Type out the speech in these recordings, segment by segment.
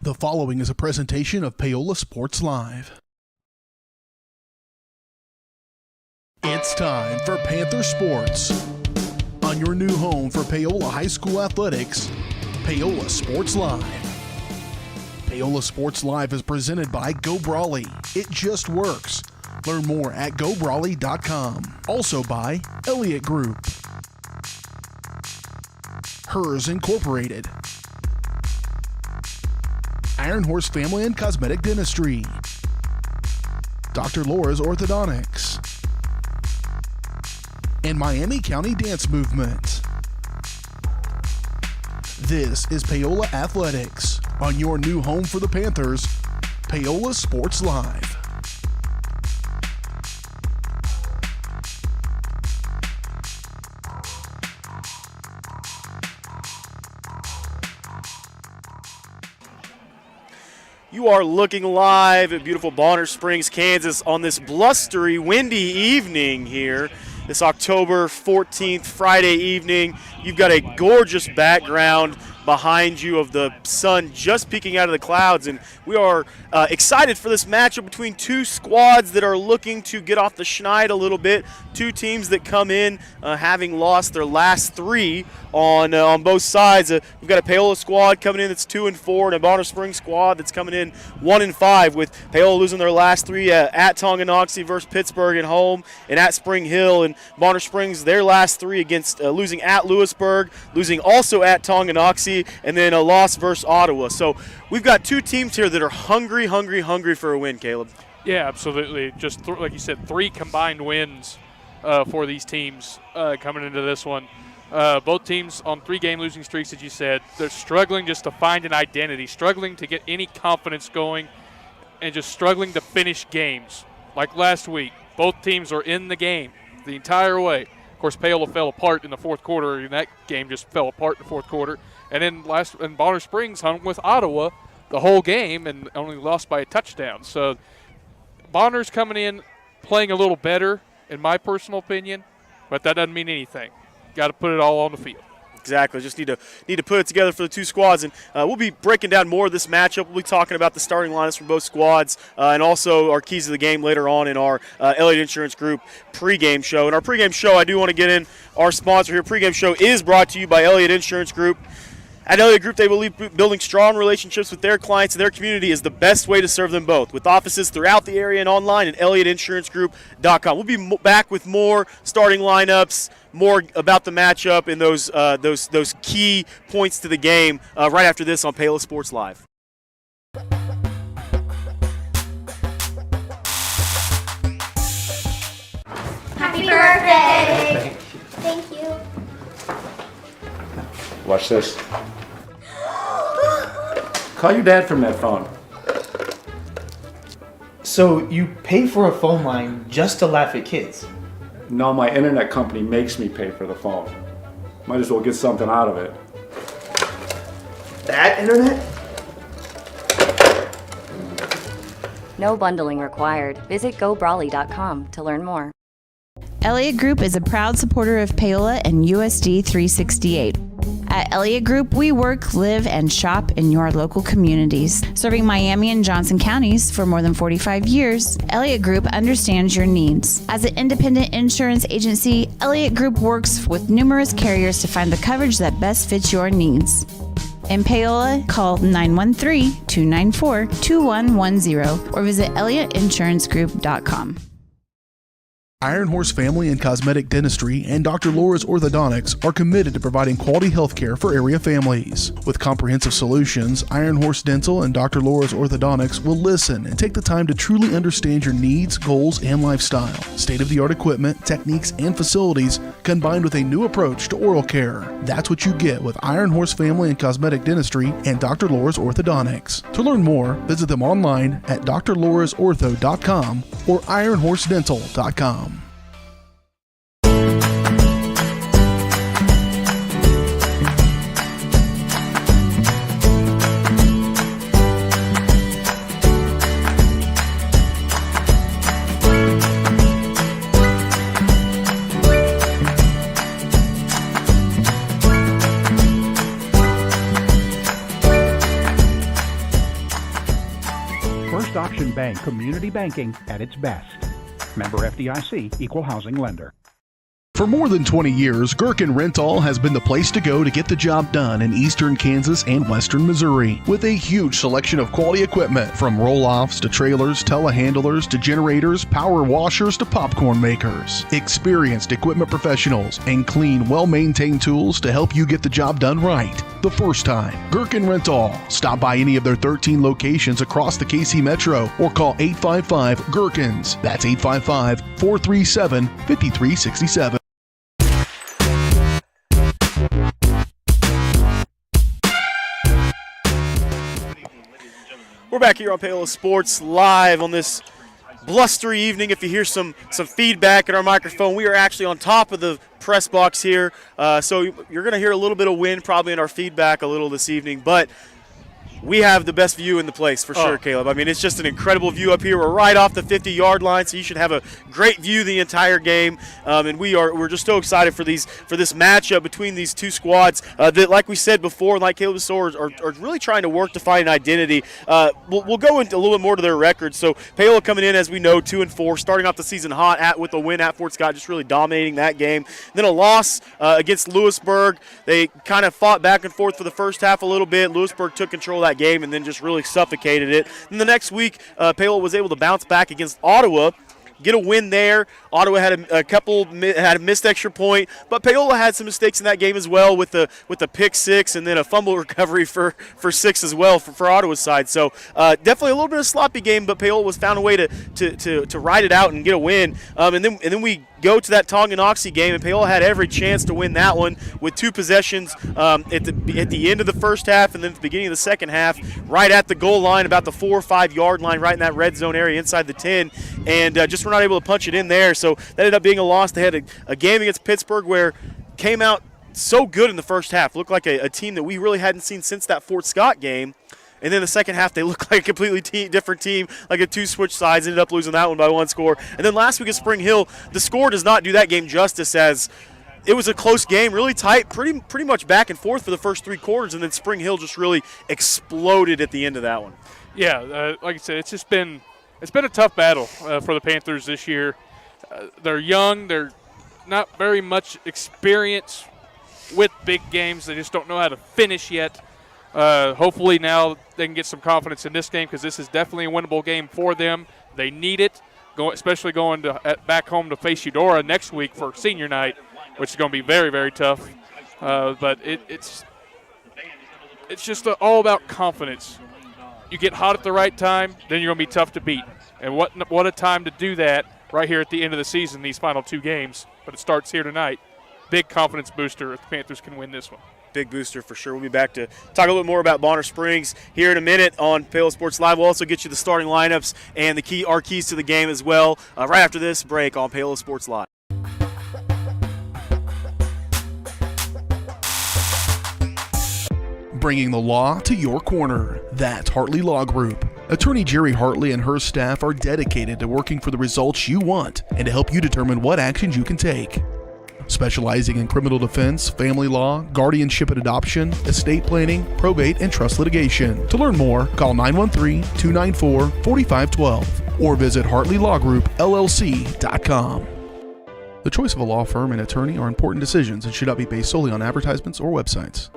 The following is a presentation of Paola Sports Live. It's time for Panther Sports. On your new home for Paola High School athletics, Paola Sports Live. Paola Sports Live is presented by Go Brawley. It just works. Learn more at gobrawley.com. Also by Elliott Group. Hers Incorporated. Iron Horse Family and Cosmetic Dentistry. Dr. Laura's Orthodontics. And Miami County Dance Movement. This is Paola Athletics. On your new home for the Panthers, Paola Sports Live. You are looking live at beautiful Bonner Springs, Kansas on this blustery, windy evening here. This October 14th, Friday evening. You've got a gorgeous background behind you of the sun just peeking out of the clouds, and we are excited for this matchup between two squads that are looking to get off the schneid a little bit. Two teams that come in having lost their last three on both sides. We've got a Paola squad coming in that's 2-4, and a Bonner Springs squad that's coming in 1-5, with Paola losing their last three at Tonganoxie versus Pittsburgh at home, and at Spring Hill, and Bonner Springs their last three against losing at Lewisburg, losing also at Tonganoxie, and then a loss versus Ottawa. So we've got two teams here that are hungry for a win, Caleb. Yeah, absolutely. Just like you said, three combined wins for these teams coming into this one. Both teams on 3-game losing streaks, as you said. They're struggling just to find an identity, struggling to get any confidence going, and just struggling to finish games. Like last week, both teams are in the game the entire way. Of course, Paola fell apart in the fourth quarter, and that game just fell apart in the fourth quarter. And then Bonner Springs hung with Ottawa the whole game and only lost by a touchdown. So Bonner's coming in playing a little better, in my personal opinion, but that doesn't mean anything. Got to put it all on the field. Exactly. Just need to put it together for the two squads, and we'll be breaking down more of this matchup. We'll be talking about the starting lineups for both squads, and also our keys to the game later on in our Elliott Insurance Group pregame show. In our pregame show, I do want to get in our sponsor here. Pregame show is brought to you by Elliott Insurance Group. At Elliott Group, they believe building strong relationships with their clients and their community is the best way to serve them both, with offices throughout the area and online at ElliottInsuranceGroup.com. We'll be back with more starting lineups, more about the matchup, and those key points to the game right after this on Paola Sports Live. Happy birthday! Thank you. Watch this. Call your dad from that phone. So you pay for a phone line just to laugh at kids? No, my internet company makes me pay for the phone. Might as well get something out of it. That internet? No bundling required. Visit gobrawley.com to learn more. Elliott Group is a proud supporter of Paola and USD 368. At Elliott Group, we work, live, and shop in your local communities. Serving Miami and Johnson counties for more than 45 years, Elliott Group understands your needs. As an independent insurance agency, Elliott Group works with numerous carriers to find the coverage that best fits your needs. In Paola, call 913-294-2110 or visit ElliottInsuranceGroup.com. Iron Horse Family and Cosmetic Dentistry and Dr. Laura's Orthodontics are committed to providing quality health care for area families. With comprehensive solutions, Iron Horse Dental and Dr. Laura's Orthodontics will listen and take the time to truly understand your needs, goals, and lifestyle. State-of-the-art equipment, techniques, and facilities combined with a new approach to oral care. That's what you get with Iron Horse Family and Cosmetic Dentistry and Dr. Laura's Orthodontics. To learn more, visit them online at drlaurasortho.com or ironhorsedental.com. and community banking at its best. Member FDIC, Equal Housing Lender. For more than 20 years, Gherkin Rental has been the place to go to get the job done in eastern Kansas and western Missouri. With a huge selection of quality equipment, from roll-offs to trailers, telehandlers to generators, power washers to popcorn makers. Experienced equipment professionals and clean, well-maintained tools to help you get the job done right the first time. Gherkin Rental. Stop by any of their 13 locations across the KC Metro or call 855-GHERKINS. That's 855-437-5367. We're back here on Paola Sports Live on this blustery evening. If you hear some feedback in our microphone, we are actually on top of the press box here. So you're going to hear a little bit of wind probably in our feedback a little this evening. But we have the best view in the place for sure, Caleb. I mean, it's just an incredible view up here. We're right off the 50-yard line, so you should have a great view the entire game. And we're just so excited for this matchup between these two squads that, like we said before, like Caleb said, are really trying to work to find an identity. We'll go into a little bit more to their record. So Paola coming in, as we know, 2-4, starting off the season hot with a win at Fort Scott, just really dominating that game. Then a loss against Lewisburg. They kind of fought back and forth for the first half a little bit. Lewisburg took control of that game and then just really suffocated it. And the next week, Paola was able to bounce back against Ottawa, get a win there. Ottawa had had a missed extra point, but Paola had some mistakes in that game as well with the pick six and then a fumble recovery for 6 as well for Ottawa's side. So definitely a little bit of a sloppy game, but Paola found a way to ride it out and get a win. And then we go to that Tonganoxie game, and Paola had every chance to win that one with 2 possessions at the end of the first half and then at the beginning of the second half, right at the goal line, about the 4 or 5 yard line, right in that red zone area inside the 10, and just were not able to punch it in there. So that ended up being a loss. They had a game against Pittsburgh where came out so good in the first half, looked like a team that we really hadn't seen since that Fort Scott game. And then the second half, they looked like a completely different team, like a 2 switch sides, ended up losing that one by 1 score. And then last week at Spring Hill, the score does not do that game justice, as it was a close game, really tight, pretty much back and forth for the first 3 quarters, and then Spring Hill just really exploded at the end of that one. Yeah, like I said, it's been a tough battle for the Panthers this year. They're young, they're not very much experience with big games. They just don't know how to finish yet. Hopefully now they can get some confidence in this game, because this is definitely a winnable game for them. They need it, especially going back home to face Eudora next week for senior night, which is going to be very, very tough. But it's just all about confidence. You get hot at the right time, then you're going to be tough to beat. And what a time to do that right here at the end of the season, these final 2 games. But it starts here tonight. Big confidence booster if the Panthers can win this one. Big booster for sure. We'll be back to talk a little bit more about Bonner Springs here in a minute on Paola Sports Live. We'll also get you the starting lineups and our keys to the game as well right after this break on Paola Sports Live. Bringing the law to your corner. That's Hartley Law Group. Attorney Jerry Hartley and her staff are dedicated to working for the results you want and to help you determine what actions you can take. Specializing in criminal defense, family law, guardianship and adoption, estate planning, probate, and trust litigation. To learn more, call 913-294-4512 or visit HartleyLawGroupLLC.com. The choice of a law firm and attorney are important decisions and should not be based solely on advertisements or websites.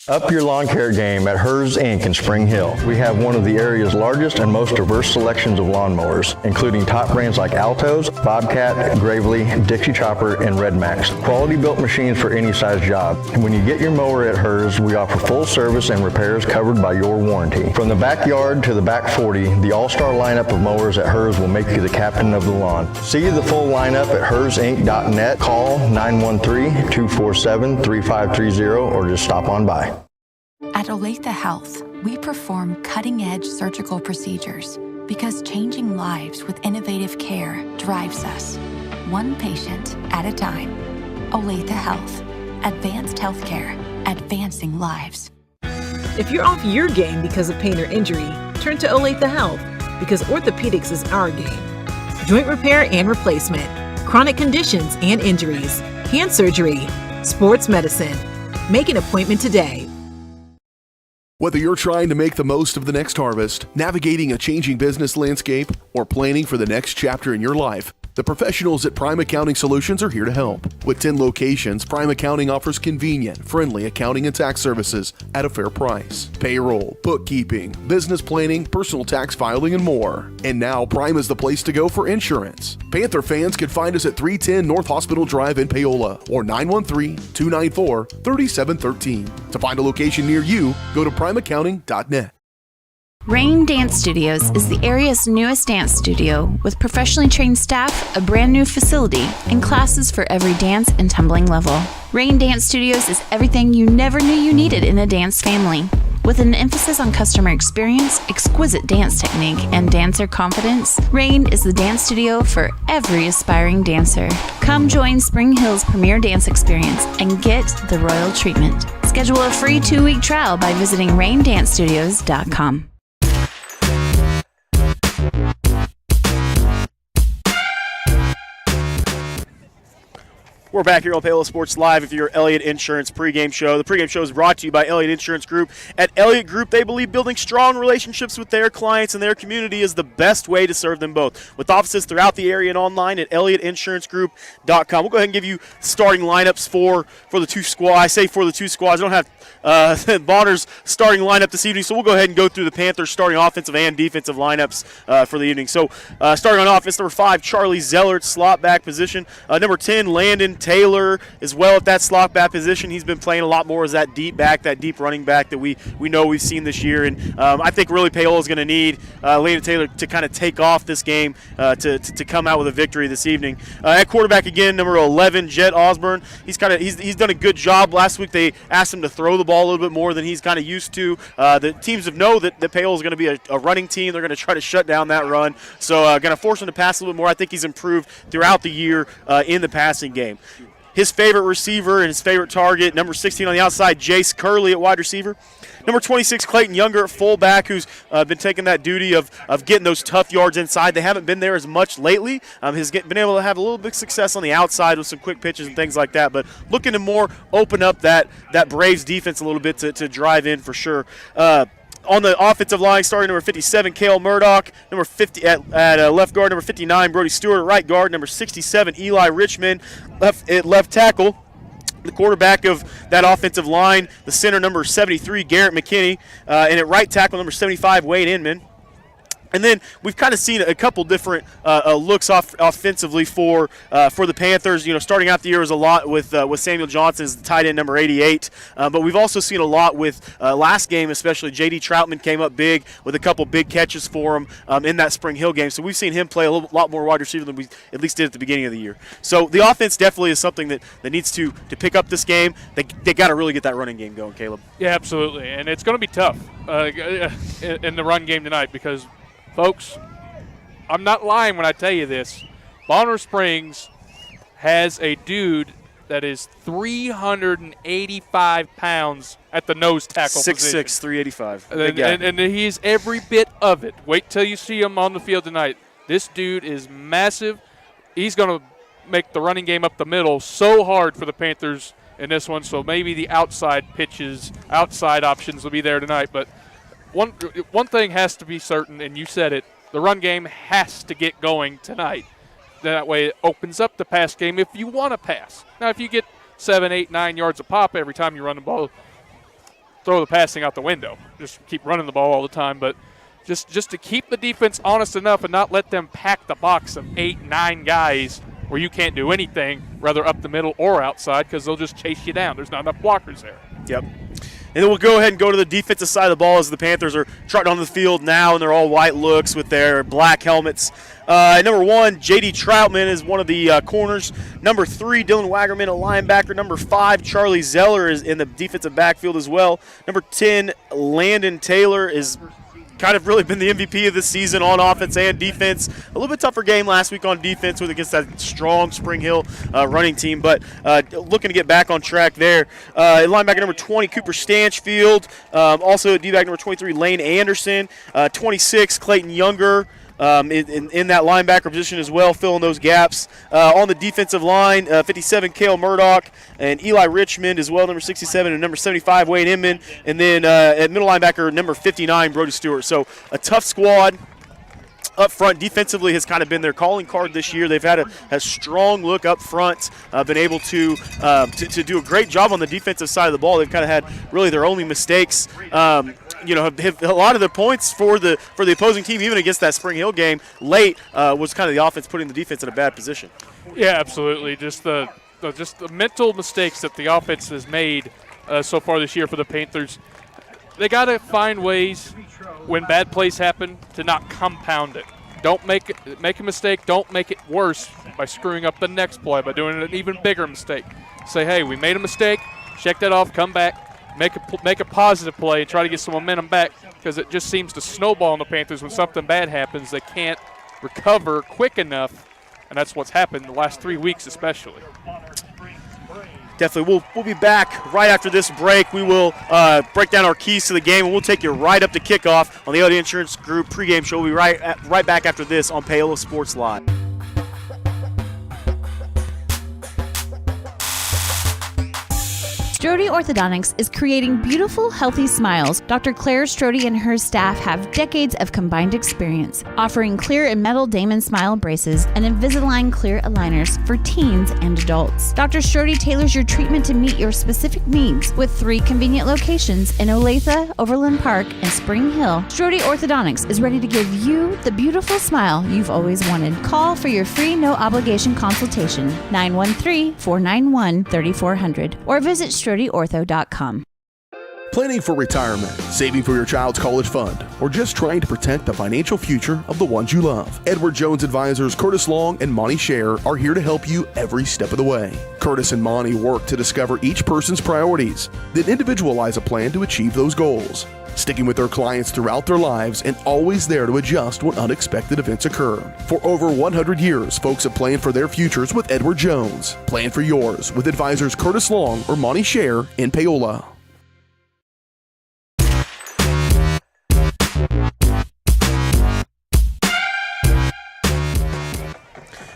Up your lawn care game at Hers Inc. in Spring Hill. We have one of the area's largest and most diverse selections of lawnmowers, including top brands like Altos, Bobcat, Gravely, Dixie Chopper, and Red Max. Quality built machines for any size job. And when you get your mower at Hers, we offer full service and repairs covered by your warranty. From the backyard to the back 40, the all-star lineup of mowers at Hers will make you the captain of the lawn. See the full lineup at hersinc.net. Call 913-247-3530 or just stop on by. At Olathe Health, we perform cutting-edge surgical procedures because changing lives with innovative care drives us, one patient at a time. Olathe Health, advanced healthcare, advancing lives. If you're off your game because of pain or injury, turn to Olathe Health, because orthopedics is our game. Joint repair and replacement, chronic conditions and injuries, hand surgery, sports medicine. Make an appointment today. Whether you're trying to make the most of the next harvest, navigating a changing business landscape, or planning for the next chapter in your life, the professionals at Prime Accounting Solutions are here to help. With 10 locations, Prime Accounting offers convenient, friendly accounting and tax services at a fair price. Payroll, bookkeeping, business planning, personal tax filing, and more. And now Prime is the place to go for insurance. Panther fans can find us at 310 North Hospital Drive in Paola or 913-294-3713. To find a location near you, go to primeaccounting.net. Rain Dance Studios is the area's newest dance studio with professionally trained staff, a brand new facility, and classes for every dance and tumbling level. Rain Dance Studios is everything you never knew you needed in a dance family. With an emphasis on customer experience, exquisite dance technique, and dancer confidence, Rain is the dance studio for every aspiring dancer. Come join Spring Hill's premier dance experience and get the royal treatment. Schedule a free 2-week trial by visiting raindancestudios.com. We're back here on Paola Sports Live with your Elliott Insurance pregame show. The pregame show is brought to you by Elliott Insurance Group. At Elliott Group, they believe building strong relationships with their clients and their community is the best way to serve them both. With offices throughout the area and online at ElliottInsuranceGroup.com. We'll go ahead and give you starting lineups for the two squads. I say for the two squads. I don't have Bonner's starting lineup this evening, so we'll go ahead and go through the Panthers starting offensive and defensive lineups for the evening. So starting on offense, number 5, Charlie Zeller at slot back position. Number 10, Landon Taylor as well at that slot back position. He's been playing a lot more as that deep back, that deep running back that we know we've seen this year. And I think really Paola is going to need Landon Taylor to kind of take off this game to come out with a victory this evening. At quarterback again, number 11, Jet Osborne. He's done a good job. Last week they asked him to throw the ball a little bit more than he's kind of used to. The teams know that Paola is going to be a running team. They're going to try to shut down that run. So going to force him to pass a little bit more. I think he's improved throughout the year in the passing game. His favorite receiver and his favorite target, number 16 on the outside, Jace Curley at wide receiver. Number 26, Clayton Younger at fullback, who's been taking that duty of getting those tough yards inside. They haven't been there as much lately. Has been able to have a little bit of success on the outside with some quick pitches and things like that, but looking to more open up that Braves defense a little bit to drive in for sure. On the offensive line, starting number 57, Cale Murdoch. Number 50 at left guard, number 59, Brody Stewart at right guard. Number 67, Eli Richmond at left tackle. The quarterback of that offensive line, the center, number 73, Garrett McKinney. And at right tackle, number 75, Wade Inman. And then we've kind of seen a couple different looks offensively for the Panthers. You know, starting out the year was a lot with Samuel Johnson as the tight end, number 88. But we've also seen a lot with last game, especially J.D. Troutman came up big with a couple big catches for him in that Spring Hill game. So we've seen him play a lot more wide receiver than we at least did at the beginning of the year. So the offense definitely is something that needs to pick up this game. They got to really get that running game going, Caleb. Yeah, absolutely. And it's going to be tough in the run game tonight because – folks, I'm not lying when I tell you this. Bonner Springs has a dude that is 385 pounds at the nose tackle position. 6'6", 385. And he's every bit of it. Wait till you see him on the field tonight. This dude is massive. He's going to make the running game up the middle so hard for the Panthers in this one, so maybe the outside pitches, outside options will be there tonight. But one thing has to be certain, and you said it, the run game has to get going tonight. That way it opens up the pass game if you want to pass. Now, if you get 7, 8, 9 yards a pop every time you run the ball, throw the passing out the window. Just keep running the ball all the time. But just to keep the defense honest enough and not let them pack the box of 8, 9 guys where you can't do anything, whether up the middle or outside, because they'll just chase you down. There's not enough blockers there. Yep. And then we'll go ahead and go to the defensive side of the ball as the Panthers are trotting on the field now, and they're all white looks with their black helmets. Number 1, J.D. Troutman is one of the corners. Number 3, Dylan Wagerman, a linebacker. Number 5, Charlie Zeller is in the defensive backfield as well. Number 10, Landon Taylor is kind of really been the MVP of this season on offense and defense. A little bit tougher game last week on defense against that strong Spring Hill running team, but looking to get back on track there. Linebacker number 20, Cooper Stanchfield. Also at D-back number 23, Lane Anderson. 26, Clayton Younger. in that linebacker position as well, filling those gaps. On the defensive line, 57, Cale Murdoch, and Eli Richmond as well, number 67, and number 75, Wayne Inman. And then at middle linebacker, number 59, Brody Stewart. So a tough squad. Up front, defensively has kind of been their calling card this year. They've had a strong look up front, been able to do a great job on the defensive side of the ball. They've kind of had really their only mistakes. A lot of the points for the opposing team, even against that Spring Hill game late, was kind of the offense putting the defense in a bad position. Yeah, absolutely. Just the mental mistakes that the offense has made so far this year for the Panthers. They got to find ways when bad plays happen to not compound it. Don't make a mistake. Don't make it worse by screwing up the next play, by doing an even bigger mistake. Say, hey, we made a mistake. Check that off. Come back. Make a positive play and try to get some momentum back, because it just seems to snowball in the Panthers when something bad happens. They can't recover quick enough, and that's what's happened the last 3 weeks especially. Definitely. We'll be back right after this break. We will break down our keys to the game, and we'll take you right up to kickoff on the Elliott Insurance Group pregame show. We'll be right back after this on Paola Sports Live. Strode Orthodontics is creating beautiful, healthy smiles. Dr. Claire Strode and her staff have decades of combined experience, offering clear and metal Damon Smile braces and Invisalign clear aligners for teens and adults. Dr. Strode tailors your treatment to meet your specific needs with 3 convenient locations in Olathe, Overland Park, and Spring Hill. Strode Orthodontics is ready to give you the beautiful smile you've always wanted. Call for your free no-obligation consultation, 913-491-3400, or visit StrodeOrtho.com. Planning for retirement, saving for your child's college fund, or just trying to protect the financial future of the ones you love. Edward Jones advisors Curtis Long and Monty Scher are here to help you every step of the way. Curtis and Monty work to discover each person's priorities, then individualize a plan to achieve those goals, sticking with their clients throughout their lives and always there to adjust when unexpected events occur. For over 100 years, folks have planned for their futures with Edward Jones. Plan for yours with advisors Curtis Long or Monty Scher in Paola.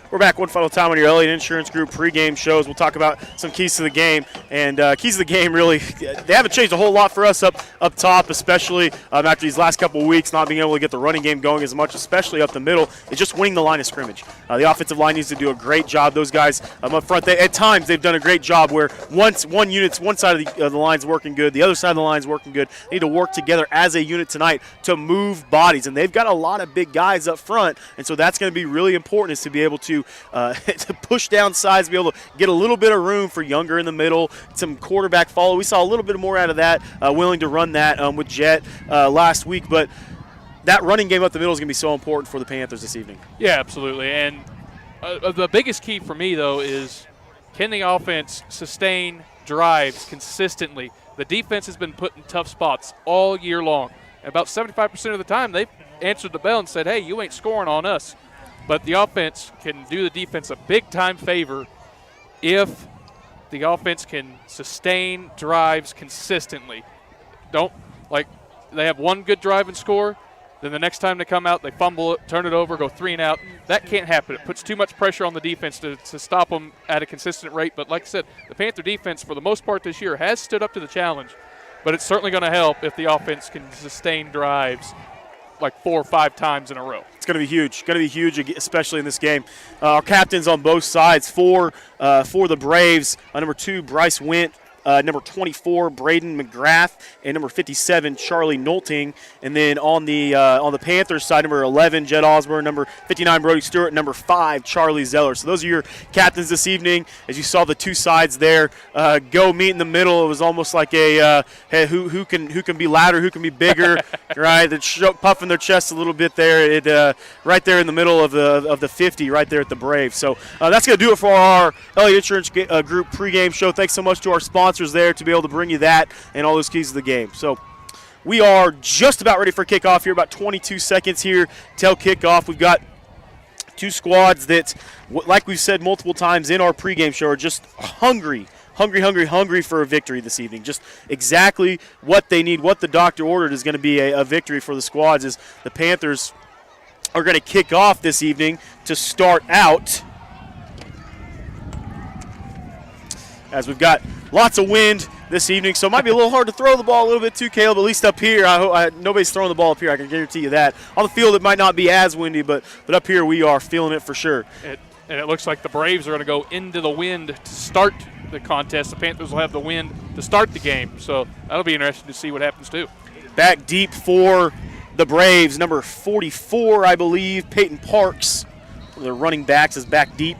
We're back one final time on your Elliott Insurance Group pregame shows. We'll talk about some keys to the game. And keys to the game, really, they haven't changed a whole lot for us up top, especially after these last couple of weeks, not being able to get the running game going as much, especially up the middle. It's just winning the line of scrimmage. The offensive line needs to do a great job. Those guys up front, at times they've done a great job where one side of the line's working good, the other side of the line's working good. They need to work together as a unit tonight to move bodies. And they've got a lot of big guys up front, and so that's going to be really important, is to be able to push down sides, be able to get a little bit of room for Younger in the middle, some quarterback follow. We saw a little bit more out of that, willing to run that with Jet last week, but that running game up the middle is going to be so important for the Panthers this evening. Yeah, absolutely. And the biggest key for me, though, is can the offense sustain drives consistently? The defense has been put in tough spots all year long. About 75% of the time, they've answered the bell and said, hey, you ain't scoring on us. But the offense can do the defense a big-time favor if the offense can sustain drives consistently. Don't, like, they have one good drive and score, then the next time they come out, they fumble it, turn it over, go 3 and out. That can't happen. It puts too much pressure on the defense to stop them at a consistent rate. But like I said, the Panther defense, for the most part this year, has stood up to the challenge. But it's certainly going to help if the offense can sustain drives like 4 or 5 times in a row. It's going to be huge, especially in this game. Our captains on both sides for the Braves, number 2, Bryce Went, number 24, Braden McGrath, and number 57, Charlie Nolting. And then on the Panthers side, number 11, Jed Osborne, number 59, Brody Stewart, and number 5, Charlie Zeller. So those are your captains this evening. As you saw the two sides there go meet in the middle, it was almost like a hey, who can be louder, who can be bigger, right? They're puffing their chest a little bit there. Right there in the middle of the 50, right there at the Braves. So that's going to do it for our Elliott Insurance Group pregame show. Thanks so much to our sponsors there to be able to bring you that and all those keys to the game. So we are just about ready for kickoff here, about 22 seconds here till kickoff. We've got two squads that, like we've said multiple times in our pregame show, are just hungry for a victory this evening. Just exactly what they need, what the doctor ordered is going to be a victory for the squads. Is the Panthers are going to kick off this evening to start out. As we've got lots of wind this evening, so it might be a little hard to throw the ball a little bit too, Caleb, at least up here. Nobody's throwing the ball up here, I can guarantee you that. On the field, it might not be as windy, but up here we are feeling it for sure. And it looks like the Braves are going to go into the wind to start the contest. The Panthers will have the wind to start the game, so that'll be interesting to see what happens too. Back deep for the Braves, number 44, I believe, Peyton Parks. One of their running backs is back deep.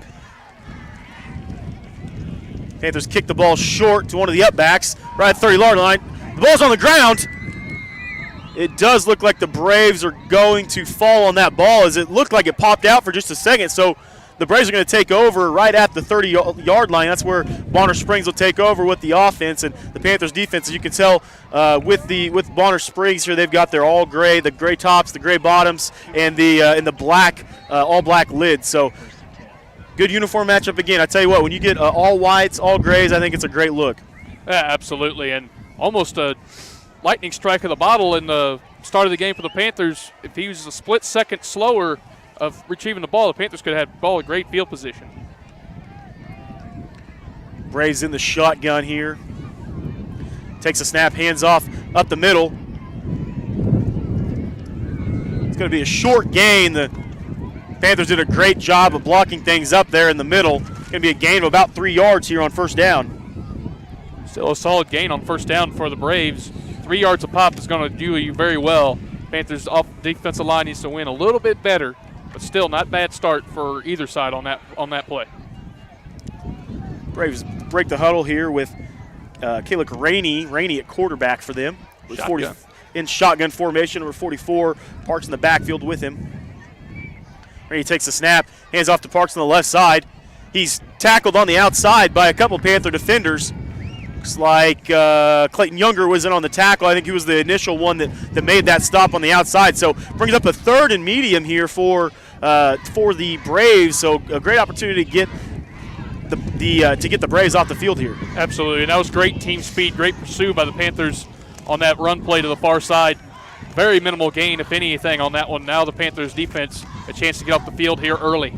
Panthers kick the ball short to one of the upbacks, right at the 30-yard line. The ball's on the ground. It does look like the Braves are going to fall on that ball, as it looked like it popped out for just a second. So the Braves are going to take over right at the 30-yard line. That's where Bonner Springs will take over with the offense, and the Panthers defense, as you can tell, with Bonner Springs here, they've got their all gray, the gray tops, the gray bottoms, and the black, all black lids. So good uniform matchup again. I tell you what, when you get all whites, all grays, I think it's a great look. Yeah, absolutely, and almost a lightning strike of the bottle in the start of the game for the Panthers. If he was a split second slower of retrieving the ball, the Panthers could have had the ball in great field position. Braves in the shotgun here. Takes a snap, hands off up the middle. It's going to be a short gain. The Panthers did a great job of blocking things up there in the middle. It's going to be a gain of about 3 yards here on first down. Still a solid gain on first down for the Braves. 3 yards a pop is going to do you very well. Panthers off defensive line needs to win a little bit better, but still not bad start for either side on that play. Braves break the huddle here with Kalik Rainey at quarterback for them. Shotgun. In shotgun formation, number 44, Parks in the backfield with him. Rainey takes the snap, hands off to Parks on the left side. He's tackled on the outside by a couple Panther defenders. Looks like Clayton Younger was in on the tackle. I think he was the initial one that made that stop on the outside. So brings up a 3rd and medium here for the Braves. So a great opportunity to get the Braves off the field here. Absolutely, and that was great team speed, great pursuit by the Panthers on that run play to the far side. Very minimal gain, if anything, on that one. Now the Panthers defense a chance to get off the field here early.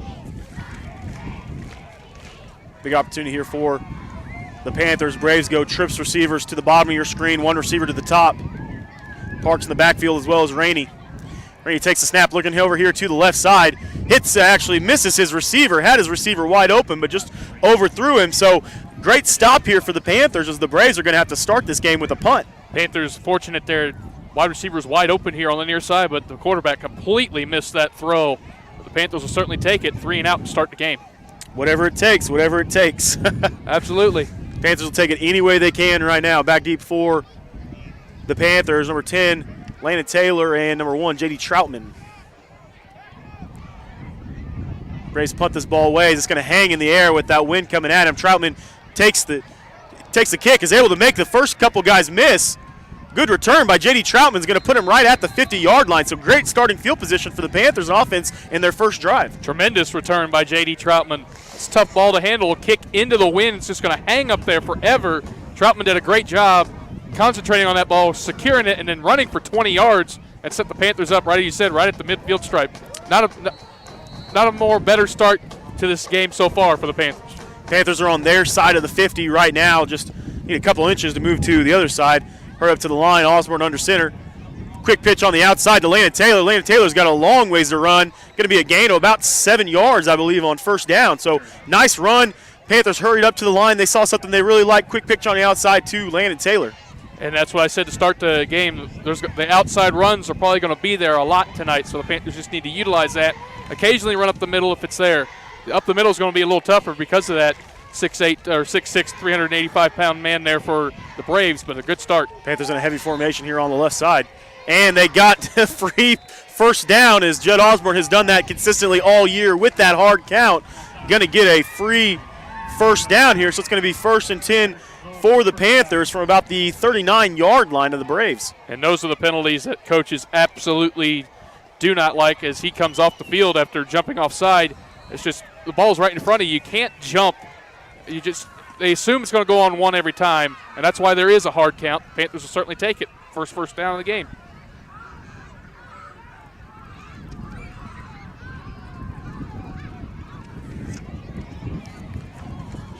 Big opportunity here for the Panthers. Braves go trips receivers to the bottom of your screen, one receiver to the top. Parks in the backfield as well as Rainey. Rainey takes the snap, looking over here to the left side. Hits, actually misses his receiver, had his receiver wide open, but just overthrew him. So great stop here for the Panthers, as the Braves are going to have to start this game with a punt. Panthers fortunate their wide receivers wide open here on the near side, but the quarterback completely missed that throw. But the Panthers will certainly take it, 3 and out, and start the game. Whatever it takes, whatever it takes. Absolutely. Panthers will take it any way they can right now. Back deep for the Panthers, number 10, Landon Taylor, and number 1, J.D. Troutman. Braves punt this ball away. It's going to hang in the air with that wind coming at him. Troutman takes the kick, is able to make the first couple guys miss. Good return by J.D. Troutman is going to put him right at the 50-yard line. So great starting field position for the Panthers offense in their first drive. Tremendous return by J.D. Troutman. It's a tough ball to handle. A kick into the wind. It's just going to hang up there forever. Troutman did a great job concentrating on that ball, securing it, and then running for 20 yards and set the Panthers up, right as you said, right at the midfield stripe. Not a more better start to this game so far for the Panthers. Panthers are on their side of the 50 right now. Just need a couple inches to move to the other side. Hurry up to the line. Osborne under center. Quick pitch on the outside to Landon Taylor. Landon Taylor's got a long ways to run. Going to be a gain of about 7 yards, I believe, on first down. So nice run. Panthers hurried up to the line. They saw something they really liked. Quick pitch on the outside to Landon Taylor. And that's what I said to start the game. The outside runs are probably going to be there a lot tonight, so the Panthers just need to utilize that. Occasionally run up the middle if it's there. Up the middle is going to be a little tougher because of that 6'8" or 6'6", 385-pound man there for the Braves, but a good start. Panthers in a heavy formation here on the left side. And they got a free first down, as Judd Osborne has done that consistently all year with that hard count. Going to get a free first down here, so it's going to be 1st and 10 for the Panthers from about the 39-yard line of the Braves. And those are the penalties that coaches absolutely do not like as he comes off the field after jumping offside. It's just the ball's right in front of you. You can't jump. They assume it's going to go on one every time, and that's why there is a hard count. Panthers will certainly take it. First down of the game.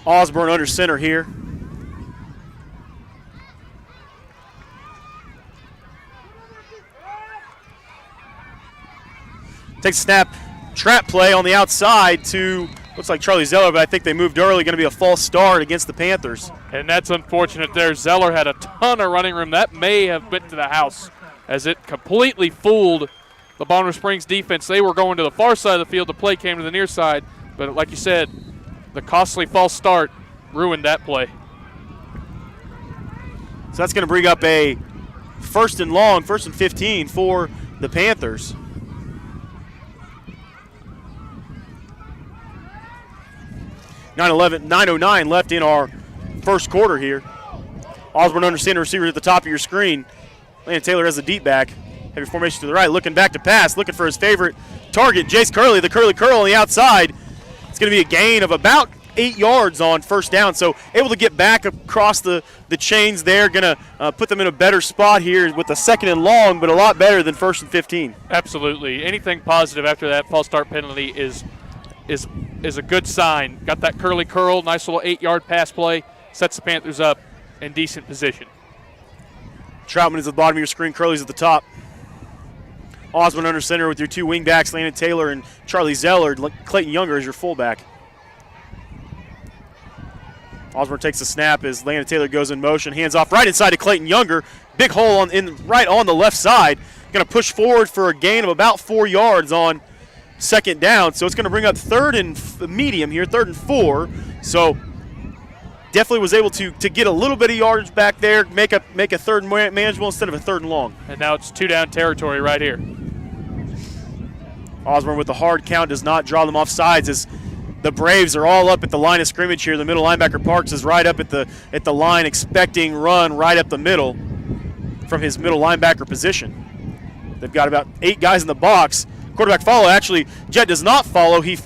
Osborne under center here. Takes a snap, trap play on the outside to, looks like Charlie Zeller, but I think they moved early. Going to be a false start against the Panthers. And that's unfortunate there. Zeller had a ton of running room. That may have been to the house as it completely fooled the Bonner Springs defense. They were going to the far side of the field. The play came to the near side. But like you said, the costly false start ruined that play. So that's going to bring up a first and long, 1st and 15 for the Panthers. .909 left in our first quarter here. Osborne under center, receiver at the top of your screen. Landon Taylor has a deep back. Heavy formation to the right, looking back to pass, looking for his favorite target, Jace Curley, the curly curl on the outside. It's going to be a gain of about 8 yards on first down, so able to get back across the chains there. Going to put them in a better spot here with the 2nd and long, but a lot better than 1st and 15. Absolutely. Anything positive after that false start penalty is a good sign. Got that curly curl, nice little 8-yard pass play, sets the Panthers up in decent position. Troutman is at the bottom of your screen, Curley's at the top. Osborne under center with your 2 wingbacks, Landon Taylor and Charlie Zeller. Clayton Younger is your fullback. Osborne takes the snap as Landon Taylor goes in motion, hands off right inside to Clayton Younger. Big hole right on the left side. Going to push forward for a gain of about 4 yards on 2nd down. So it's going to bring up 3rd and medium here, 3rd and 4. So definitely was able to get a little bit of yardage back there, make a 3rd and manageable instead of a 3rd and long. And now it's 2-down territory right here. Osborne with the hard count does not draw them off sides as the Braves are all up at the line of scrimmage here. The middle linebacker Parks is right up at the line, expecting run right up the middle from his middle linebacker position. They've got about 8 guys in the box. Quarterback follow. Actually, Jet does not follow. He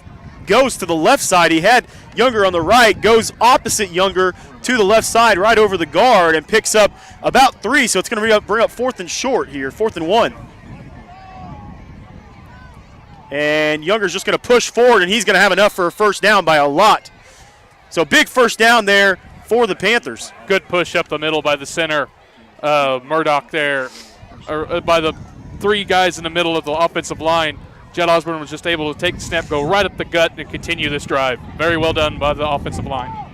goes to the left side. He had Younger on the right, goes opposite Younger to the left side, right over the guard, and picks up about 3. So it's going to bring up 4th and short here, 4th and 1. And Younger's just going to push forward, and he's going to have enough for a first down by a lot. So big first down there for the Panthers. Good push up the middle by the center, Murdoch there, or by the 3 guys in the middle of the offensive line. Jed Osborne was just able to take the snap, go right up the gut, and continue this drive. Very well done by the offensive line.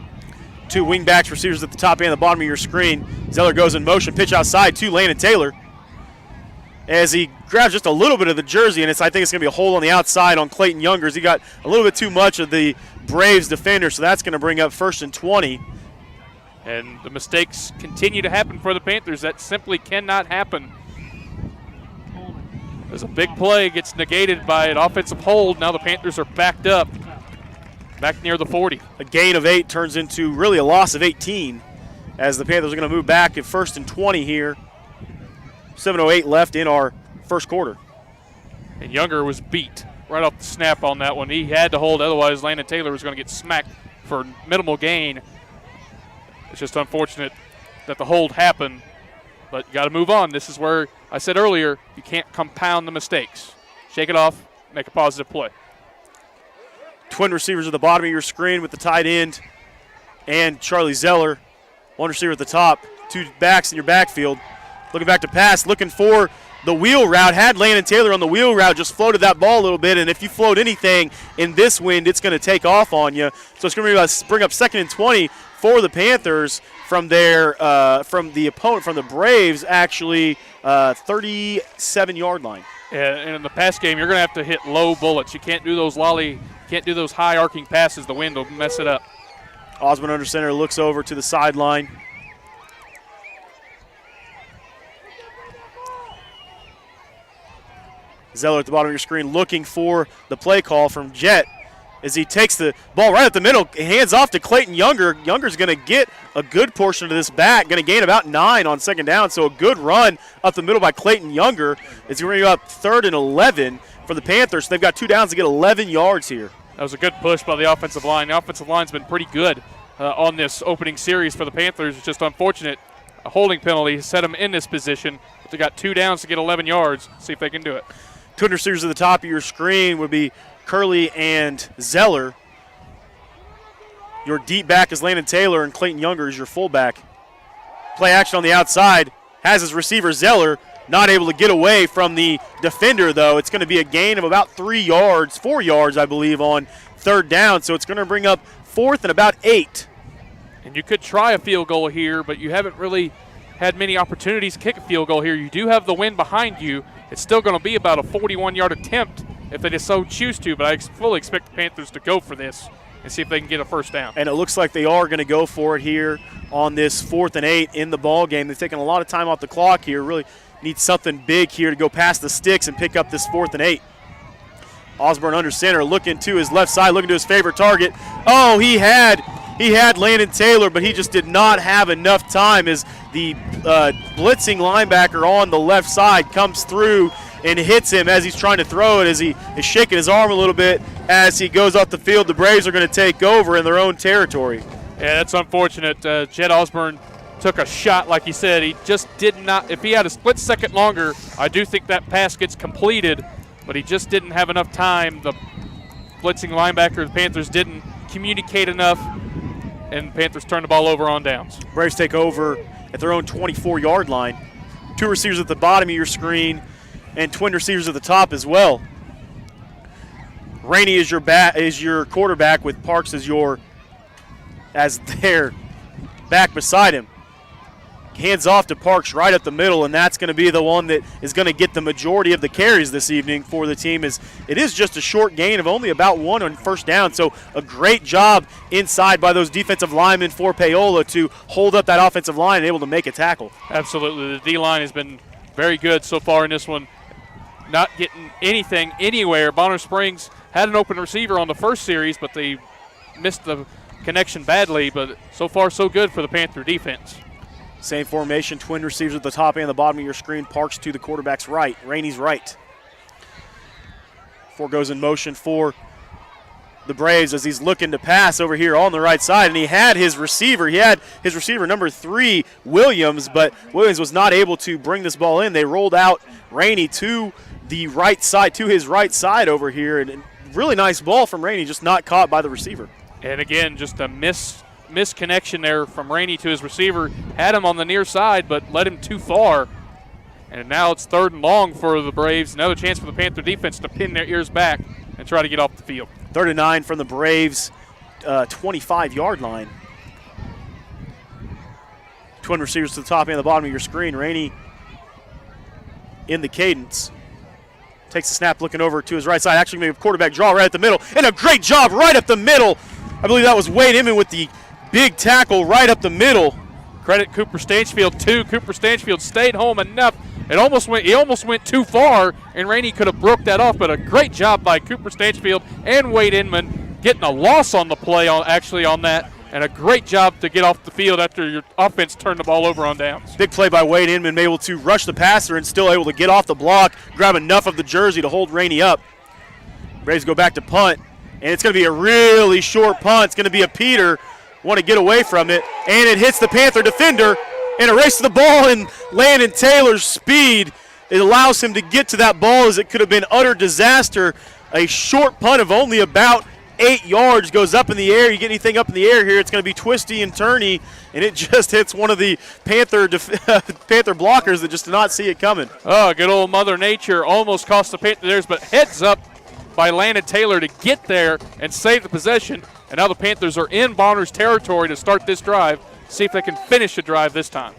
2 wingbacks, receivers at the top and the bottom of your screen. Zeller goes in motion, pitch outside to Landon Taylor. As he grabs just a little bit of the jersey, and I think it's going to be a hole on the outside on Clayton Youngers. He got a little bit too much of the Braves defender, so that's going to bring up 1st and 20. And the mistakes continue to happen for the Panthers. That simply cannot happen. There's a big play, gets negated by an offensive hold. Now the Panthers are backed up, back near the 40. A gain of 8 turns into really a loss of 18 as the Panthers are going to move back at 1st and 20 here. 7:08 left in our first quarter. And Younger was beat right off the snap on that one. He had to hold, otherwise Landon Taylor was going to get smacked for minimal gain. It's just unfortunate that the hold happened, but you got to move on. This is where I said earlier, you can't compound the mistakes. Shake it off, make a positive play. Twin receivers at the bottom of your screen with the tight end and Charlie Zeller. 1 receiver at the top, 2 backs in your backfield. Looking back to pass, looking for the wheel route. Had Landon Taylor on the wheel route, just floated that ball a little bit, and if you float anything in this wind, it's going to take off on you. So it's going to bring up 2nd and 20 for the Panthers from from the opponent, from the Braves, actually 37-yard line. And in the pass game, you're going to have to hit low bullets. You can't do those high arcing passes. The wind will mess it up. Osborne under center looks over to the sideline. Zeller at the bottom of your screen looking for the play call from Jet as he takes the ball right up the middle, hands off to Clayton Younger. Younger's going to get a good portion of this back, going to gain about 9 on 2nd down, so a good run up the middle by Clayton Younger. It's going to be up 3rd and 11 for the Panthers. They've got 2 downs to get 11 yards here. That was a good push by the offensive line. The offensive line's been pretty good on this opening series for the Panthers. It's just unfortunate. A holding penalty set them in this position, but they got 2 downs to get 11 yards. See if they can do it. 2 receivers at the top of your screen would be Curley and Zeller. Your deep back is Landon Taylor, and Clayton Younger is your fullback. Play action on the outside. Has his receiver Zeller. Not able to get away from the defender, though. It's going to be a gain of about 4 yards, I believe, on third down. So it's going to bring up fourth and about 8. And you could try a field goal here, but you haven't really had many opportunities to kick a field goal here. You do have the wind behind you. It's still going to be about a 41-yard attempt if they just so choose to, but I fully expect the Panthers to go for this and see if they can get a first down. And it looks like they are going to go for it here on this 4th and 8 in the ball game. They've taken a lot of time off the clock here. Really need something big here to go past the sticks and pick up this 4th and 8. Osborne under center, looking to his left side, looking to his favorite target. Oh, he had Landon Taylor, but he just did not have enough time as the blitzing linebacker on the left side comes through and hits him as he's trying to throw it, as he is shaking his arm a little bit as he goes off the field. The Braves are going to take over in their own territory. Yeah, that's unfortunate. Jed Osborne took a shot, like he said. He just did not. If he had a split second longer, I do think that pass gets completed, but he just didn't have enough time. The blitzing linebacker, the Panthers didn't communicate enough, and Panthers turned the ball over on downs. Braves take over at their own 24-yard line. 2 receivers at the bottom of your screen and twin receivers at the top as well. Rainey is your quarterback, with Parks as their back beside him. Hands off to Parks right up the middle, and that's going to be the one that is going to get the majority of the carries this evening for the team. As it is just a short gain of only about 1 on first down, so a great job inside by those defensive linemen for Paola to hold up that offensive line and able to make a tackle. Absolutely. The D-line has been very good so far in this one, not getting anything anywhere. Bonner Springs had an open receiver on the first series, but they missed the connection badly, but so far so good for the Panther defense. Same formation, twin receivers at the top and the bottom of your screen. Parks to the quarterback's right, Rainey's right. 4 goes in motion for the Braves as he's looking to pass over here on the right side, and he had his receiver number 3, Williams, but Williams was not able to bring this ball in. They rolled out Rainey to the right side, to his right side over here, and really nice ball from Rainey, just not caught by the receiver. And again, just a misconnection there from Rainey to his receiver. Had him on the near side, but led him too far. And now it's 3rd and long for the Braves. Another chance for the Panther defense to pin their ears back and try to get off the field. 3rd and 9 from the Braves' 25-yard line. Twin receivers to the top and the bottom of your screen. Rainey in the cadence. Takes the snap, looking over to his right side. Actually made a quarterback draw right at the middle. And a great job right up the middle. I believe that was Wade Inman with the big tackle right up the middle. Credit Cooper Stanchfield, too. Cooper Stanchfield stayed home enough. He almost went too far, and Rainey could have broke that off, but a great job by Cooper Stanchfield and Wade Inman getting a loss on the play on that, and a great job to get off the field after your offense turned the ball over on downs. Big play by Wade Inman, able to rush the passer and still able to get off the block, grab enough of the jersey to hold Rainey up. Braves go back to punt, and it's going to be a really short punt. It's going to be a Peter. Want to get away from it, and it hits the Panther defender and erases the ball, and Landon Taylor's speed, it allows him to get to that ball as it could have been utter disaster. A short punt of only about 8 yards goes up in the air. You get anything up in the air here, it's going to be twisty and turny, and it just hits one of the Panther blockers that just did not see it coming. Oh, good old Mother Nature almost cost the Panthers, but heads up by Landon Taylor to get there and save the possession. And now the Panthers are in Bonner's territory to start this drive, see if they can finish the drive this time.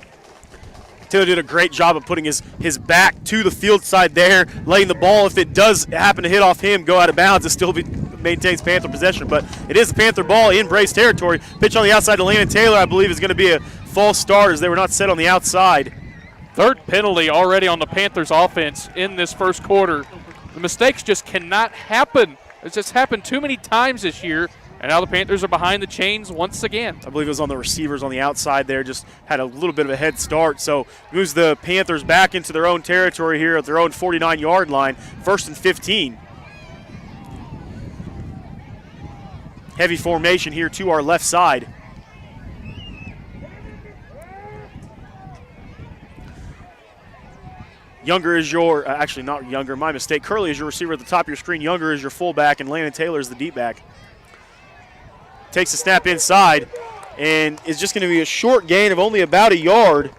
Taylor did a great job of putting his back to the field side there, letting the ball, if it does happen to hit off him, go out of bounds. It still maintains Panther possession, but it is the Panther ball in Braves territory. Pitch on the outside to Landon Taylor, I believe, is going to be a false start as they were not set on the outside. 3rd penalty already on the Panthers offense in this first quarter. The mistakes just cannot happen. It's just happened too many times this year. And now the Panthers are behind the chains once again. I believe it was on the receivers on the outside there, just had a little bit of a head start. So moves the Panthers back into their own territory here at their own 49-yard line, 1st and 15. Heavy formation here to our left side. Younger is your, actually not Younger, my mistake. Curley is your receiver at the top of your screen. Younger is your fullback, and Landon Taylor is the deep back. takes a snap inside and is just going to be a short gain of only about a yard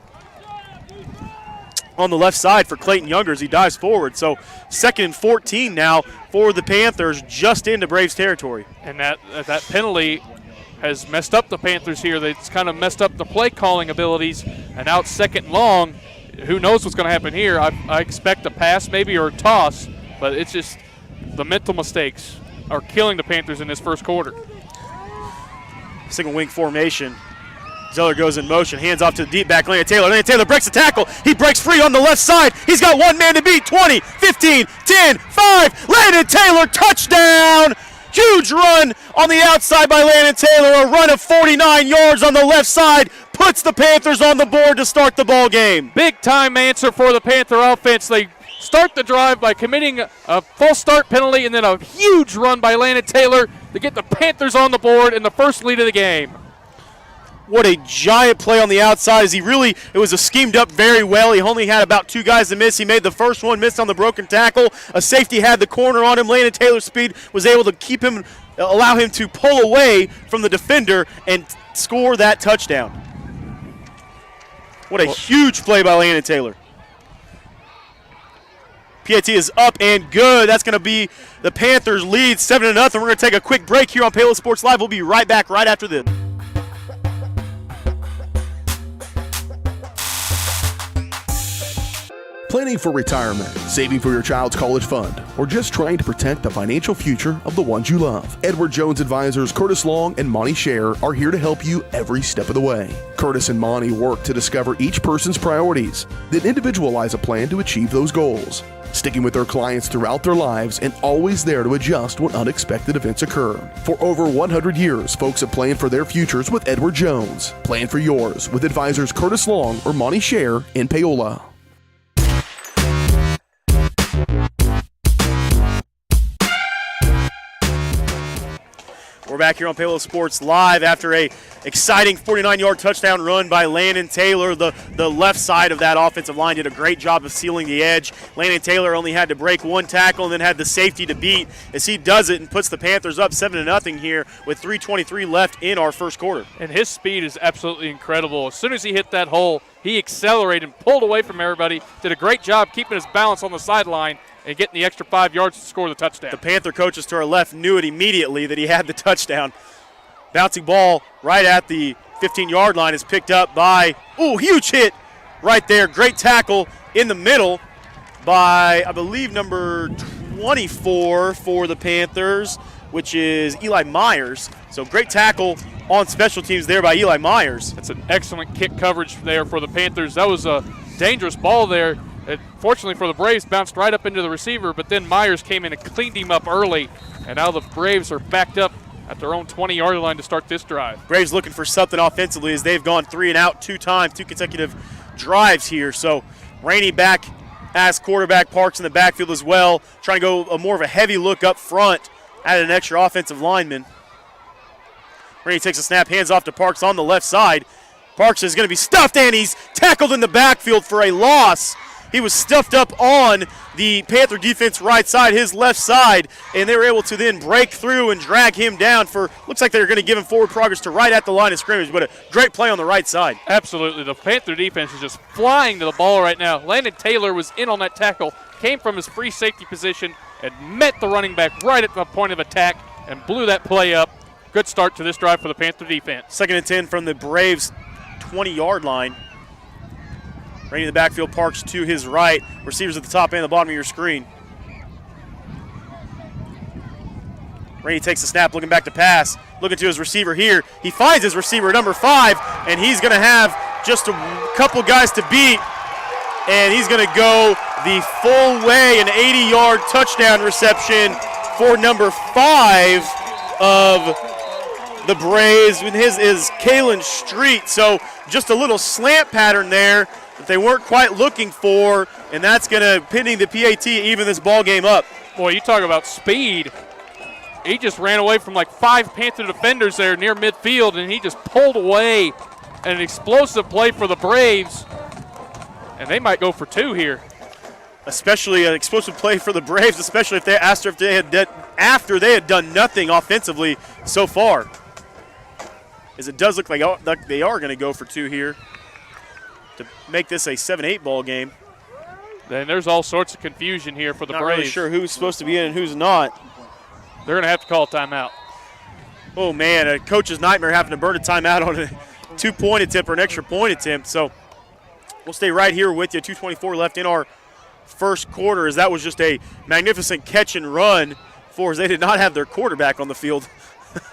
on the left side for Clayton Younger as he dives forward. So 2nd and 14 now for the Panthers, just into Braves territory. And that penalty has messed up the Panthers here. It's kind of messed up the play calling abilities. And now it's 2nd and long. Who knows what's going to happen here? I expect a pass maybe or a toss, but it's just the mental mistakes are killing the Panthers in this first quarter. Single wing formation. Zeller goes in motion, hands off to the deep back, Landon Taylor. Landon Taylor breaks the tackle. He breaks free on the left side. He's got one man to beat. 20, 15, 10, 5. Landon Taylor, touchdown. Huge run on the outside by Landon Taylor. A run of 49 yards on the left side puts the Panthers on the board to start the ball game. Big time answer for the Panther offense. They start the drive by committing a false start penalty and then a huge run by Landon Taylor to get the Panthers on the board in the first lead of the game. What a giant play on the outside. It was schemed up very well. He only had about 2 guys to miss. He made the first one, missed on the broken tackle. A safety had the corner on him. Landon Taylor's speed was able to allow him to pull away from the defender and score that touchdown. What a huge play by Landon Taylor. PAT is up and good. That's going to be the Panthers lead 7-0. We're going to take a quick break here on Paola Sports Live. We'll be right back right after this. Planning for retirement, saving for your child's college fund, or just trying to protect the financial future of the ones you love. Edward Jones advisors Curtis Long and Monty Scher are here to help you every step of the way. Curtis and Monty work to discover each person's priorities, then individualize a plan to achieve those goals. Sticking with their clients throughout their lives and always there to adjust when unexpected events occur. For over 100 years, folks have planned for their futures with Edward Jones. Plan for yours with advisors Curtis Long or Monty Scher in Paola. We're back here on Paola Sports Live after a exciting 49-yard touchdown run by Landon Taylor. The left side of that offensive line did a great job of sealing the edge. Landon Taylor only had to break 1 tackle and then had the safety to beat as he does it and puts the Panthers up 7-0 here with 3:23 left in our first quarter. And his speed is absolutely incredible. As soon as he hit that hole, he accelerated and pulled away from everybody, did a great job keeping his balance on the sideline and getting the extra 5 yards to score the touchdown. The Panther coaches to our left knew it immediately that he had the touchdown. Bouncing ball right at the 15-yard line is picked up by, huge hit right there. Great tackle in the middle by, I believe, number 24 for the Panthers, which is Eli Myers. So great tackle on special teams there by Eli Myers. That's an excellent kick coverage there for the Panthers. That was a dangerous ball there. It, fortunately for the Braves, bounced right up into the receiver, but then Myers came in and cleaned him up early, and now the Braves are backed up at their own 20-yard line to start this drive. Braves looking for something offensively as they've gone 3 and out 2 times, 2 consecutive drives here. So Rainey back as quarterback, Parks in the backfield as well, trying to go more of a heavy look up front, added an extra offensive lineman. Rainey takes a snap, hands off to Parks on the left side. Parks is going to be stuffed, and he's tackled in the backfield for a loss. He was stuffed up on the Panther defense right side, his left side, and they were able to then break through and drag him down for, looks like they're going to give him forward progress to right at the line of scrimmage, but a great play on the right side. Absolutely. The Panther defense is just flying to the ball right now. Landon Taylor was in on that tackle, came from his free safety position, and met the running back right at the point of attack and blew that play up. Good start to this drive for the Panther defense. 2nd and 10 from the Braves 20-yard line. Rainey in the backfield, Parks to his right. Receivers at the top and the bottom of your screen. Rainey takes the snap, looking back to pass. Looking to his receiver here. He finds his receiver, number 5, and he's going to have just a couple guys to beat. And he's going to go the full way, an 80-yard touchdown reception for number 5 of the Braves. With his is Kalen Street. So just a little slant pattern there that they weren't quite looking for, and that's going to, pending the PAT, even this ball game up. Boy, you talk about speed. He just ran away from like 5 Panther defenders there near midfield, and he just pulled away. An explosive play for the Braves, and they might go for 2 here. Especially an explosive play for the Braves, especially if they after they had done nothing offensively so far. as it does look like they are going to go for 2 here to make this a 7-8 ball game. Then there's all sorts of confusion here for the Not Braves. really sure who's supposed to be in and who's not. They're going to have to call a timeout. Oh, man, a coach's nightmare having to burn a timeout on a 2-point attempt or an extra point attempt. So we'll stay right here with you. 2:24 left in our first quarter, as that was just a magnificent catch and run for us. They did not have their quarterback on the field.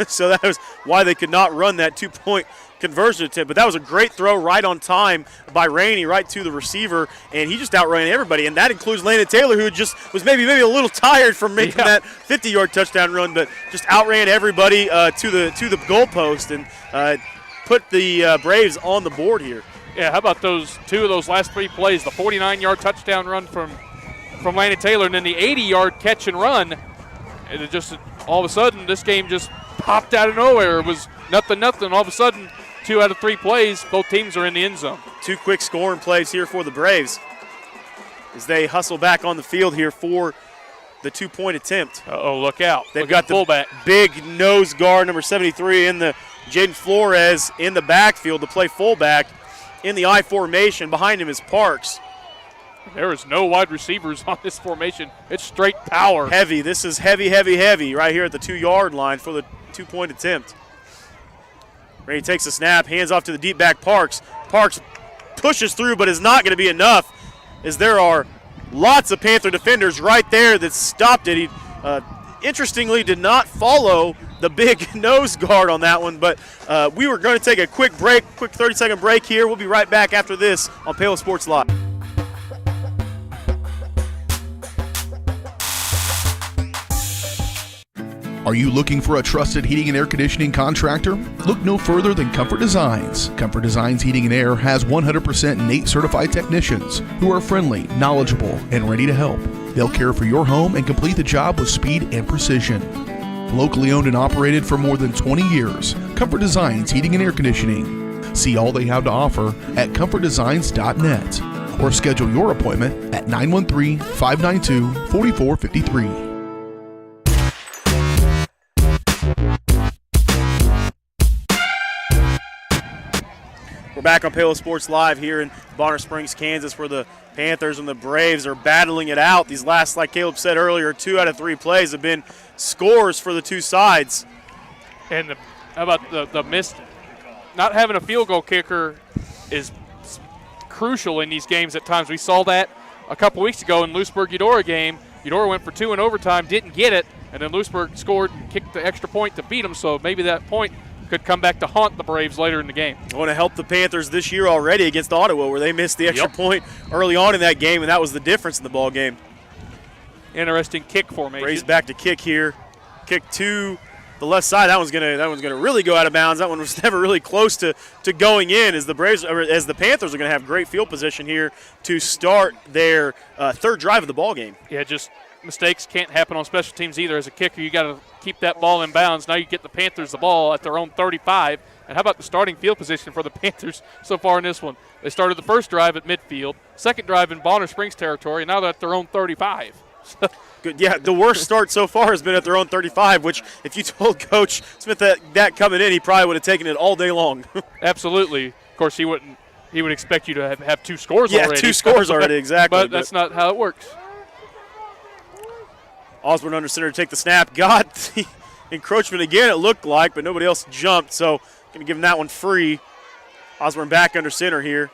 So that was why they could not run that 2-point conversion attempt. But that was a great throw right on time by Rainey right to the receiver, and he just outran everybody. And that includes Landon Taylor, who just was maybe a little tired from making that 50-yard touchdown run, but just outran everybody to the goalpost and put the Braves on the board here. Yeah, how about those 2 of those last 3 plays? The 49-yard touchdown run from Landon Taylor, and then the 80-yard catch and run. And it just all of a sudden this game just popped out of nowhere. It was nothing. All of a sudden, 2 out of 3 plays, both teams are in the end zone. 2 quick scoring plays here for the Braves as they hustle back on the field here for the 2-point attempt. Uh-oh, look out. They've got the fullback. Big nose guard, number 73, in the Jaden Flores in the backfield to play fullback in the I formation. Behind him is Parks. There is no wide receivers on this formation. It's straight power. Heavy. This is heavy right here at the 2-yard line for the 2-point attempt. Brady takes a snap, hands off to the deep back Parks. Parks pushes through, but is not going to be enough, as there are lots of Panther defenders right there that stopped it. He interestingly did not follow the big nose guard on that one, but we were going to take a quick 30-second break here. We'll be right back after this on Paola Sports Live. Are you looking for a trusted heating and air conditioning contractor? Look no further than Comfort Designs. Comfort Designs Heating and Air has 100% NATE certified technicians who are friendly, knowledgeable, and ready to help. They'll care for your home and complete the job with speed and precision. Locally owned and operated for more than 20 years, Comfort Designs Heating and Air Conditioning. See all they have to offer at comfortdesigns.net or schedule your appointment at 913-592-4453. We're back on Paola Sports Live here in Bonner Springs, Kansas, where the Panthers and the Braves are battling it out. These last, like Caleb said earlier, 2 out of 3 plays have been scores for the 2 sides. And how about the missed, not having a field goal kicker is crucial in these games at times. We saw that a couple weeks ago in Lewisburg-Eudora game. Eudora went for 2 in overtime, didn't get it, and then Lewisburg scored and kicked the extra point to beat them, so maybe that point could come back to haunt the Braves later in the game. I want to help the Panthers this year already against Ottawa, where they missed the extra point early on in that game, and that was the difference in the ball game. Interesting kick formation. Braves back to kick here. Kick to the left side. That one's gonna really go out of bounds. That one was never really close to going in, as the Panthers are gonna have great field position here to start their 3rd drive of the ball game. Yeah, just mistakes can't happen on special teams either. As a kicker, you got to keep that ball in bounds. Now you get the Panthers the ball at their own 35. And how about the starting field position for the Panthers so far in this one? They started the first drive at midfield, second drive in Bonner Springs territory, and now they're at their own 35. Good. Yeah, the worst start so far has been at their own 35, which if you told Coach Smith that coming in, he probably would have taken it all day long. Absolutely. Of course, he would expect you to have 2 scores already. Yeah, 2 scores already, exactly. But that's not how it works. Osborne under center to take the snap. Got the encroachment again, it looked like, but nobody else jumped, so going to give him that one free. Osborne back under center here.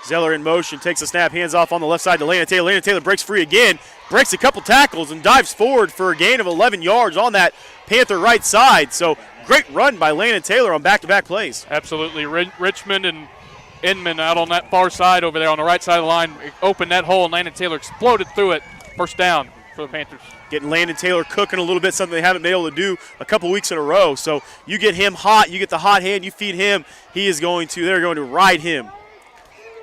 Zeller in motion, takes a snap, hands off on the left side to Landon Taylor. Landon Taylor breaks free again, breaks a couple tackles, and dives forward for a gain of 11 yards on that Panther right side. So great run by Landon Taylor on back-to-back plays. Absolutely. Richmond and Inman out on that far side over there on the right side of the line opened that hole, and Landon Taylor exploded through it. First down for the Panthers. Getting Landon Taylor cooking a little bit, something they haven't been able to do a couple weeks in a row. So you get him hot, you get the hot hand, you feed him, they're going to ride him.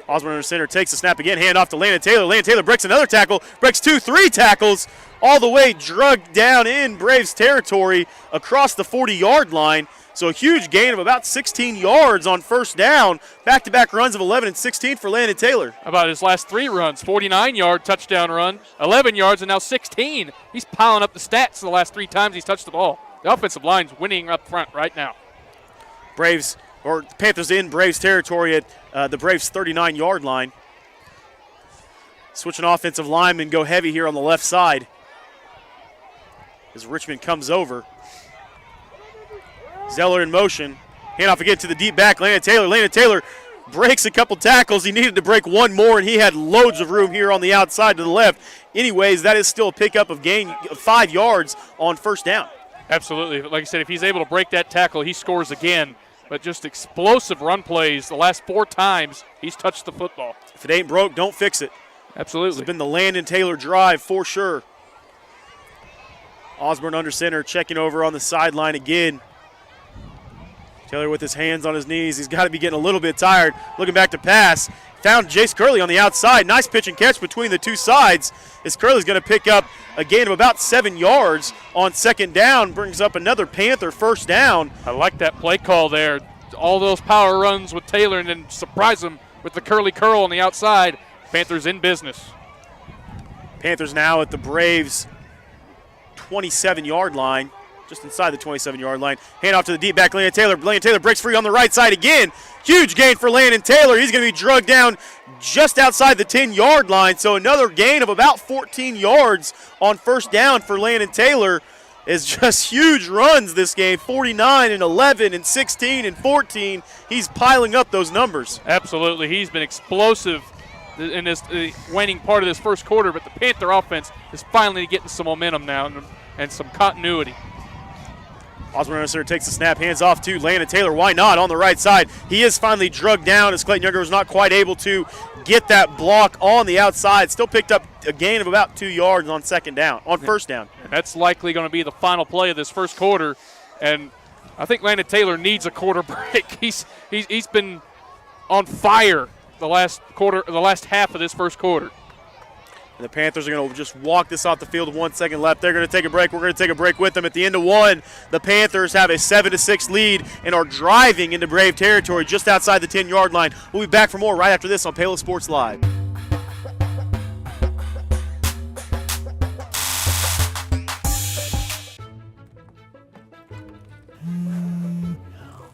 Osborne under center takes the snap again, hand off to Landon Taylor. Landon Taylor breaks another tackle, breaks 2-3 tackles, all the way drugged down in Braves territory across the 40-yard line. So a huge gain of about 16 yards on first down. Back-to-back runs of 11 and 16 for Landon Taylor. How about his last 3 runs? 49-yard touchdown run, 11 yards, and now 16. He's piling up the stats the last 3 times he's touched the ball. The offensive line's winning up front right now. Panthers in Braves territory at the Braves 39-yard line. Switching offensive linemen go heavy here on the left side as Richmond comes over. Zeller in motion. Handoff again to the deep back, Landon Taylor. Landon Taylor breaks a couple tackles. He needed to break one more, and he had loads of room here on the outside to the left. Anyways, that is still a pickup of gain of 5 yards on first down. Absolutely. Like I said, if he's able to break that tackle, he scores again. But just explosive run plays the last 4 times he's touched the football. If it ain't broke, don't fix it. Absolutely. It's been the Landon Taylor drive for sure. Osborne under center, checking over on the sideline again. Taylor with his hands on his knees. He's got to be getting a little bit tired. Looking back to pass. Found Jace Curley on the outside. Nice pitch and catch between the two sides. As Curley's going to pick up a gain of about 7 yards on second down. Brings up another Panther first down. I like that play call there. All those power runs with Taylor and then surprise him with the curly curl on the outside. Panthers in business. Panthers now at the Braves 27-yard line. Just inside the 27-yard line. Handoff to the deep back, Landon Taylor. Landon Taylor breaks free on the right side again. Huge gain for Landon Taylor. He's going to be drugged down just outside the 10-yard line. So another gain of about 14 yards on first down for Landon Taylor. Is just huge runs this game. 49 and 11 and 16 and 14. He's piling up those numbers. Absolutely. He's been explosive in this waning part of this first quarter, but the Panther offense is finally getting some momentum now and some continuity. Osborne Center takes the snap, hands off to Landon Taylor. Why not on the right side? He is finally drugged down as Clayton Younger was not quite able to get that block on the outside. Still picked up a gain of about 2 yards on first down. And that's likely going to be the final play of this first quarter. And I think Landon Taylor needs a quarter break. He's been on fire the last half of this first quarter. And the Panthers are going to just walk this off the field with 1 second left. They're going to take a break. We're going to take a break with them. At the end of one, the Panthers have a 7-6 lead and are driving into Brave territory just outside the 10-yard line. We'll be back for more right after this on Paola Sports Live.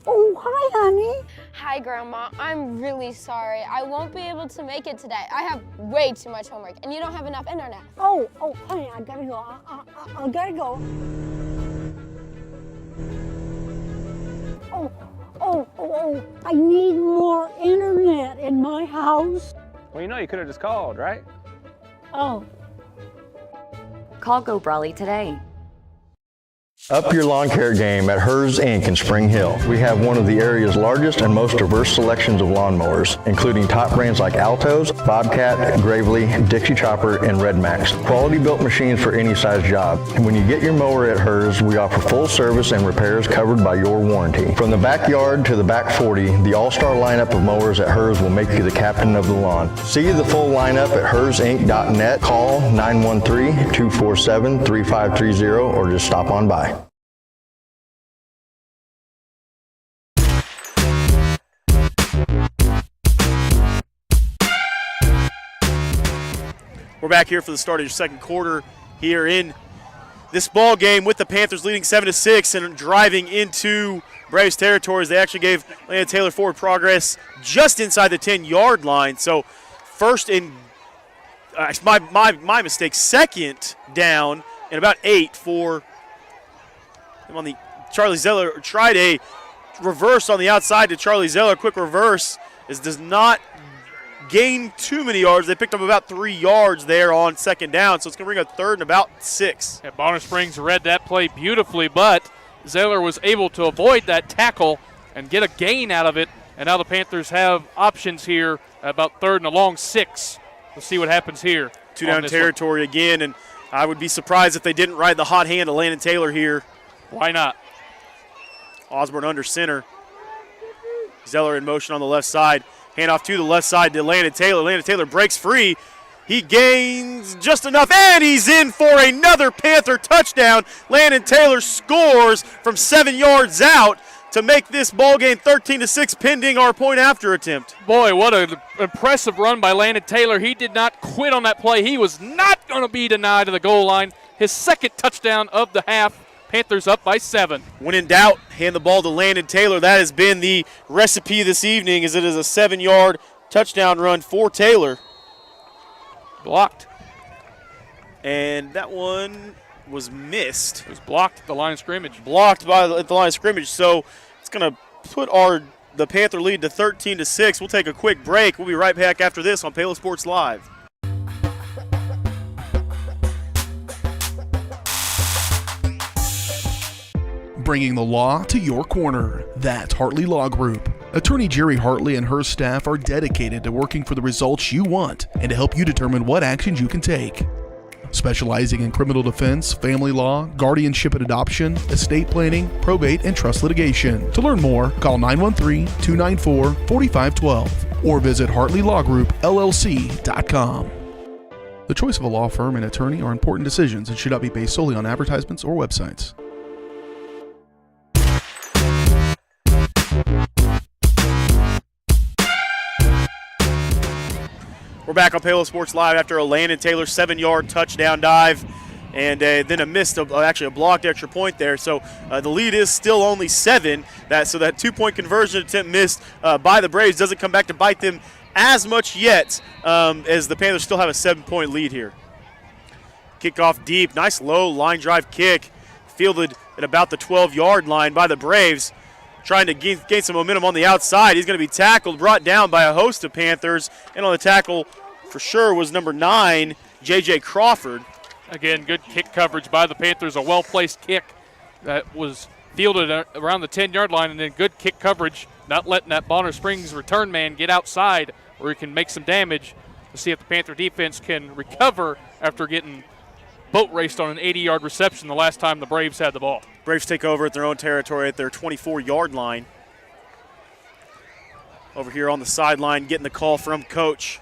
Oh, hi, honey. Hi, Grandma. I'm really sorry. I won't be able to make it today. I have way too much homework, and you don't have enough internet. Oh, honey, I gotta go. I gotta go. Oh, I need more internet in my house. Well, you could have just called, right? Oh. Call Go Brawley today. Up your lawn care game at Hers Inc. in Spring Hill. We have one of the area's largest and most diverse selections of lawnmowers, including top brands like Altos, Bobcat, Gravely, Dixie Chopper, and Red Max. Quality built machines for any size job. And when you get your mower at Hers, we offer full service and repairs covered by your warranty. From the backyard to the back 40, the all-star lineup of mowers at Hers will make you the captain of the lawn. See the full lineup at hersinc.net. Call 913-247-3530 or just stop on by. We're back here for the start of your second quarter here in this ball game with the Panthers leading 7-6 and driving into Braves territories. They actually gave Landon Taylor forward progress just inside the 10-yard line. So first and my mistake, second down and about 8 for him on the Charlie Zeller. Tried a reverse on the outside to Charlie Zeller. Quick reverse does not gain too many yards. They picked up about 3 yards there on second down, so it's going to bring a third and about 6. Yeah, Bonner Springs read that play beautifully, but Zeller was able to avoid that tackle and get a gain out of it, and now the Panthers have options here about third and a long 6. We'll see what happens here. 2 down territory again, and I would be surprised if they didn't ride the hot hand of Landon Taylor here. Why not? Osborne under center. Zeller in motion on the left side. Handoff to the left side to Landon Taylor. Landon Taylor breaks free. He gains just enough, and he's in for another Panther touchdown. Landon Taylor scores from 7 yards out to make this ball game 13-6 pending our point after attempt. Boy, what an impressive run by Landon Taylor. He did not quit on that play. He was not going to be denied to the goal line. His second touchdown of the half. Panthers up by 7. When in doubt, hand the ball to Landon Taylor. That has been the recipe this evening, as it is a 7-yard touchdown run for Taylor. Blocked. And that one was missed. It was blocked at the line of scrimmage. Blocked at the line of scrimmage. So it's going to put the Panther lead to 13-6. We'll take a quick break. We'll be right back after this on Paola Sports Live. Bringing the law to your corner. That's Hartley Law Group. Attorney Jerry Hartley and her staff are dedicated to working for the results you want and to help you determine what actions you can take. Specializing in criminal defense, family law, guardianship and adoption, estate planning, probate, and trust litigation. To learn more, call 913-294-4512 or visit HartleyLawGroupLLC.com. The choice of a law firm and attorney are important decisions and should not be based solely on advertisements or websites. We're back on Paola Sports Live after a Landon Taylor 7-yard touchdown dive and then a blocked extra point there. So the lead is still only 7. So that 2-point conversion attempt missed by the Braves doesn't come back to bite them as much yet, as the Panthers still have a 7-point lead here. Kickoff deep, nice low line drive kick, fielded at about the 12-yard line by the Braves. Trying to gain some momentum on the outside. He's going to be tackled, brought down by a host of Panthers. And on the tackle, for sure, was number 9, J.J. Crawford. Again, good kick coverage by the Panthers. A well-placed kick that was fielded around the 10-yard line, and then good kick coverage, not letting that Bonner Springs return man get outside where he can make some damage to see if the Panther defense can recover after getting boat raced on an 80-yard reception the last time the Braves had the ball. Braves take over at their own territory at their 24-yard line. Over here on the sideline, getting the call from Coach.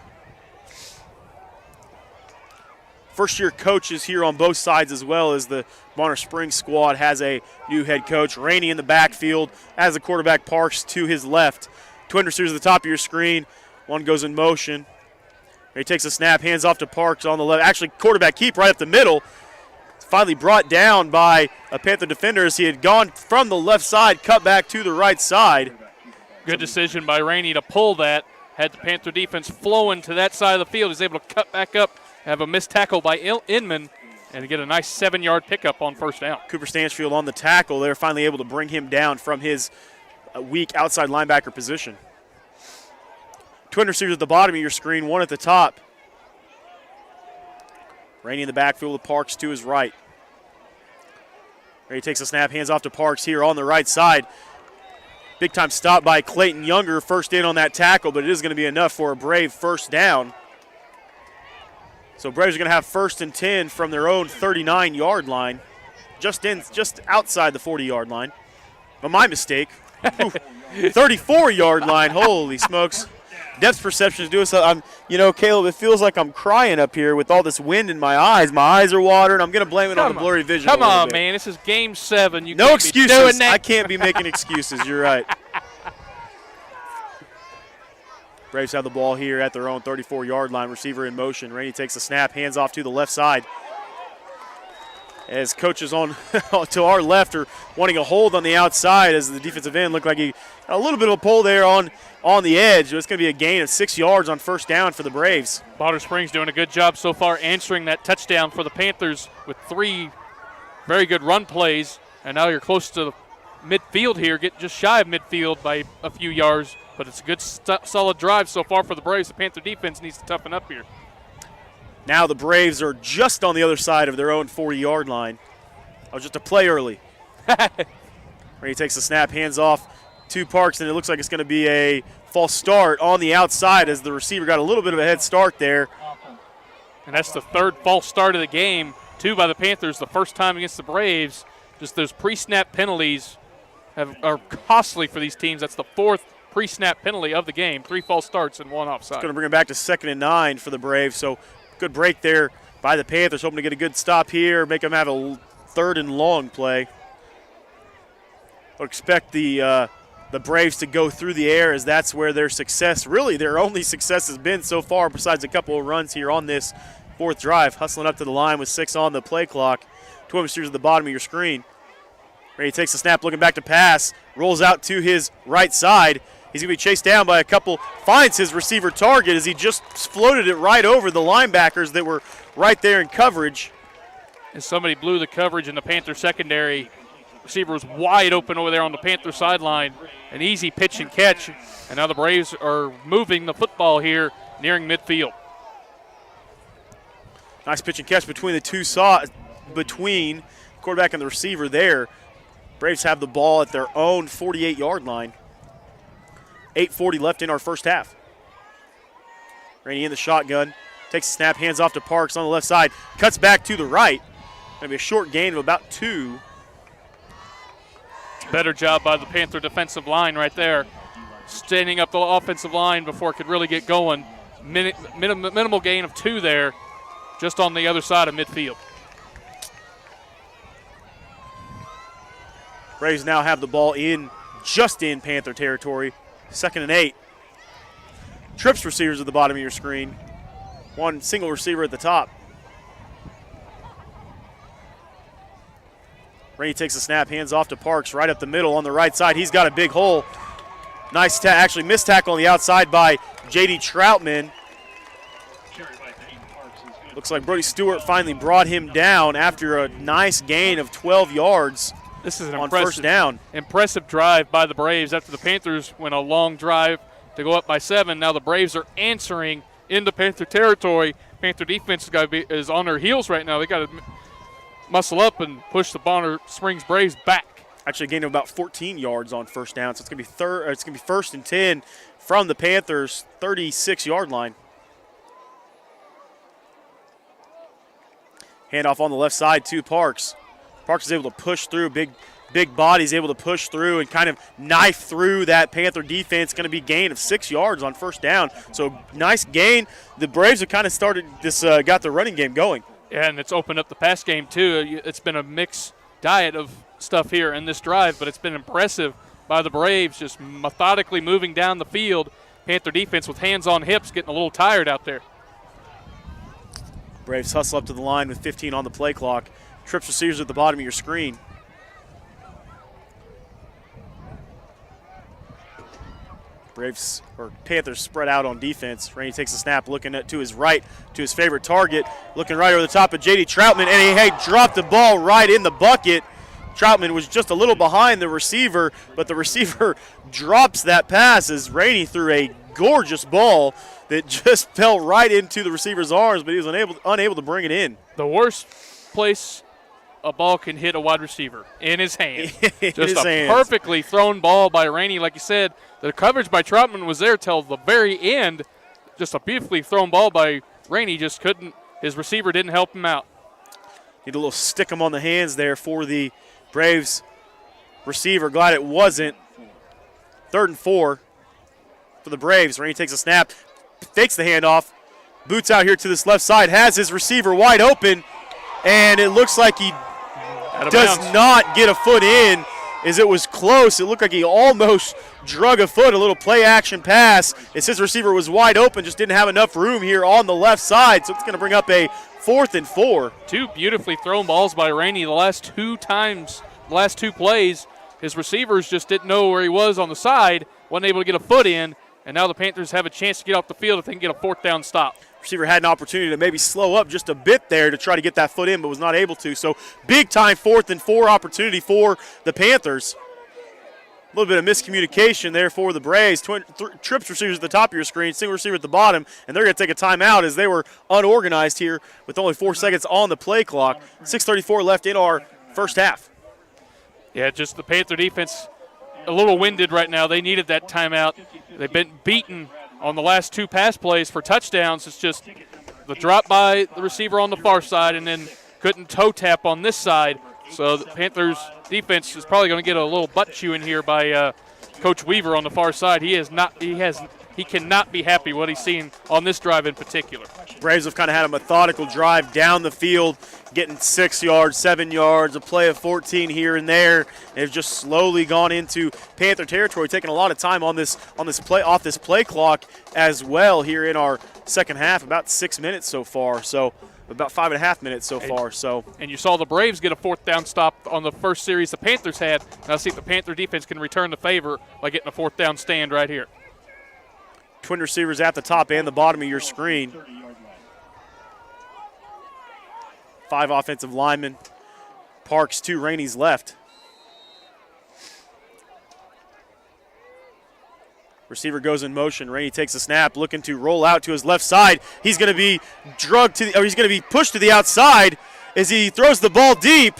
First-year coaches here on both sides, as well as the Bonner Springs squad has a new head coach. Rainey in the backfield as the quarterback Parks to his left. Two receivers at the top of your screen. One goes in motion. He takes a snap, hands off to Parks on the left. Actually, quarterback keep right up the middle. Finally brought down by a Panther defender as he had gone from the left side, cut back to the right side. Good decision by Rainey to pull that. Had the Panther defense flowing to that side of the field. He's able to cut back up, have a missed tackle by Inman, and get a nice 7-yard pickup on first down. Cooper Stansfield on the tackle. They're finally able to bring him down from his weak outside linebacker position. Twin receivers at the bottom of your screen, one at the top. Rainey in the backfield with Parks to his right. He takes a snap, hands off to Parks here on the right side. Big time stop by Clayton Younger, first in on that tackle, but it is going to be enough for a Brave first down. So Braves are going to have 1st and 10 from their own 39-yard line, just outside the 40-yard line. But my mistake. 34-yard line, holy smokes. Depth perception is doing so. Caleb, it feels like I'm crying up here with all this wind in my eyes. My eyes are watering. I'm going to blame it on the blurry vision. Come on, man. This is Game 7. You no can't excuses. Be doing that. I can't be making excuses. You're right. Braves have the ball here at their own 34-yard line. Receiver in motion. Rainey takes the snap, hands off to the left side. As coaches on to our left are wanting a hold on the outside, as the defensive end looked like he got a little bit of a pull there on the edge. It's going to be a gain of 6 yards on first down for the Braves. Bonner Springs doing a good job so far answering that touchdown for the Panthers with 3 very good run plays. And now you're close to the midfield here, get just shy of midfield by a few yards. But it's a good, solid drive so far for the Braves. The Panther defense needs to toughen up here. Now the Braves are just on the other side of their own 40-yard line. Oh, just a play early. Rainey takes the snap, hands off to Parks, and it looks like it's going to be a false start on the outside as the receiver got a little bit of a head start there. And that's the 3rd false start of the game, 2 by the Panthers, the first time against the Braves. Just those pre-snap penalties are costly for these teams. That's the 4th pre-snap penalty of the game, 3 false starts and 1 offside. It's going to bring it back to 2nd and 9 for the Braves, so good break there by the Panthers, hoping to get a good stop here, make them have a 3rd and long play. I'll expect the Braves to go through the air, as that's where their success, really their only success has been so far, besides a couple of runs here on this 4th drive. Hustling up to the line with 6 on the play clock. 12 receivers at the bottom of your screen. Brady takes the snap, looking back to pass, rolls out to his right side. He's going to be chased down by a couple, finds his receiver target as he just floated it right over the linebackers that were right there in coverage. And somebody blew the coverage in the Panther secondary. Receiver was wide open over there on the Panther sideline. An easy pitch and catch. And now the Braves are moving the football here, nearing midfield. Nice pitch and catch between between quarterback and the receiver there. Braves have the ball at their own 48-yard line. 8:40 left in our first half. Rainey in the shotgun. Takes the snap, hands off to Parks on the left side. Cuts back to the right. Going to be a short gain of about 2. Better job by the Panther defensive line right there. Standing up the offensive line before it could really get going. Minimal gain of 2 there, just on the other side of midfield. Braves now have the ball just in Panther territory. 2nd and 8. Trips receivers at the bottom of your screen. One single receiver at the top. Rainey takes the snap, hands off to Parks right up the middle on the right side. He's got a big hole. Nice actually missed tackle on the outside by J.D. Troutman. Looks like Brody Stewart finally brought him down after a nice gain of 12 yards. This is an on first down. Impressive drive by the Braves after the Panthers went a long drive to go up by 7. Now the Braves are answering into Panther territory. Panther defense is on their heels right now. They got to muscle up and push the Bonner Springs Braves back. Actually, a gain of about 14 yards on first down, so it's going to be it's going to be 1st and 10 from the Panthers' 36-yard line. Handoff on the left side to Parks. Parks is able to push through, big body is able to push through and kind of knife through that Panther defense. Going to be gain of 6 yards on first down. So nice gain. The Braves have kind of started this, got the running game going. Yeah, and it's opened up the pass game too. It's been a mixed diet of stuff here in this drive, but it's been impressive by the Braves, just methodically moving down the field. Panther defense with hands on hips, getting a little tired out there. Braves hustle up to the line with 15 on the play clock. Trips receivers at the bottom of your screen. Panthers spread out on defense. Rainey takes a snap, looking to his right, to his favorite target, looking right over the top of J.D. Troutman, and he dropped the ball right in the bucket. Troutman was just a little behind the receiver, but the receiver drops that pass as Rainey threw a gorgeous ball that just fell right into the receiver's arms, but he was unable to bring it in. The worst place a ball can hit a wide receiver, in his hand. Just a perfectly thrown ball by Rainey. Like you said, the coverage by Troutman was there till the very end. Just a beautifully thrown ball by Rainey. Just couldn't, his receiver didn't help him out. Need a little stick him on the hands there for the Braves receiver. Glad it wasn't. 3rd and 4 for the Braves. Rainey takes a snap, fakes the handoff, boots out here to this left side, has his receiver wide open, and it looks like he does not get a foot in as it was close. It looked like he almost drug a foot, a little play action pass. As his receiver was wide open, just didn't have enough room here on the left side, so it's going to bring up a 4th and 4. 2 beautifully thrown balls by Rainey the last 2 plays. His receivers just didn't know where he was on the side, wasn't able to get a foot in, and now the Panthers have a chance to get off the field if they can get a 4th down stop. Receiver had an opportunity to maybe slow up just a bit there to try to get that foot in, but was not able to. So big time 4th and 4 opportunity for the Panthers. A little bit of miscommunication there for the Braves. Trips receivers at the top of your screen, single receiver at the bottom, and they're going to take a timeout as they were unorganized here with only 4 seconds on the play clock. 6:34 left in our first half. Yeah, just the Panther defense a little winded right now. They needed that timeout. They've been beaten on the last 2 pass plays for touchdowns. It's just the drop by the receiver on the far side and then couldn't toe tap on this side. So the Panthers defense is probably going to get a little butt chewing here by Coach Weaver on the far side. He cannot be happy what he's seeing on this drive in particular. Braves have kind of had a methodical drive down the field, getting 6 yards, 7 yards, a play of 14 here and there. They've just slowly gone into Panther territory, taking a lot of time on this play clock as well here in our second half, about 6 minutes so far. So about 5.5 minutes so far. So, and you saw the Braves get a 4th down stop on the first series the Panthers had. Now see if the Panther defense can return the favor by getting a 4th down stand right here. Twin receivers at the top and the bottom of your screen. 5 offensive linemen. Parks 2, Rainey's left. Receiver goes in motion. Rainey takes a snap, looking to roll out to his left side. He's going to be he's going to be pushed to the outside as he throws the ball deep.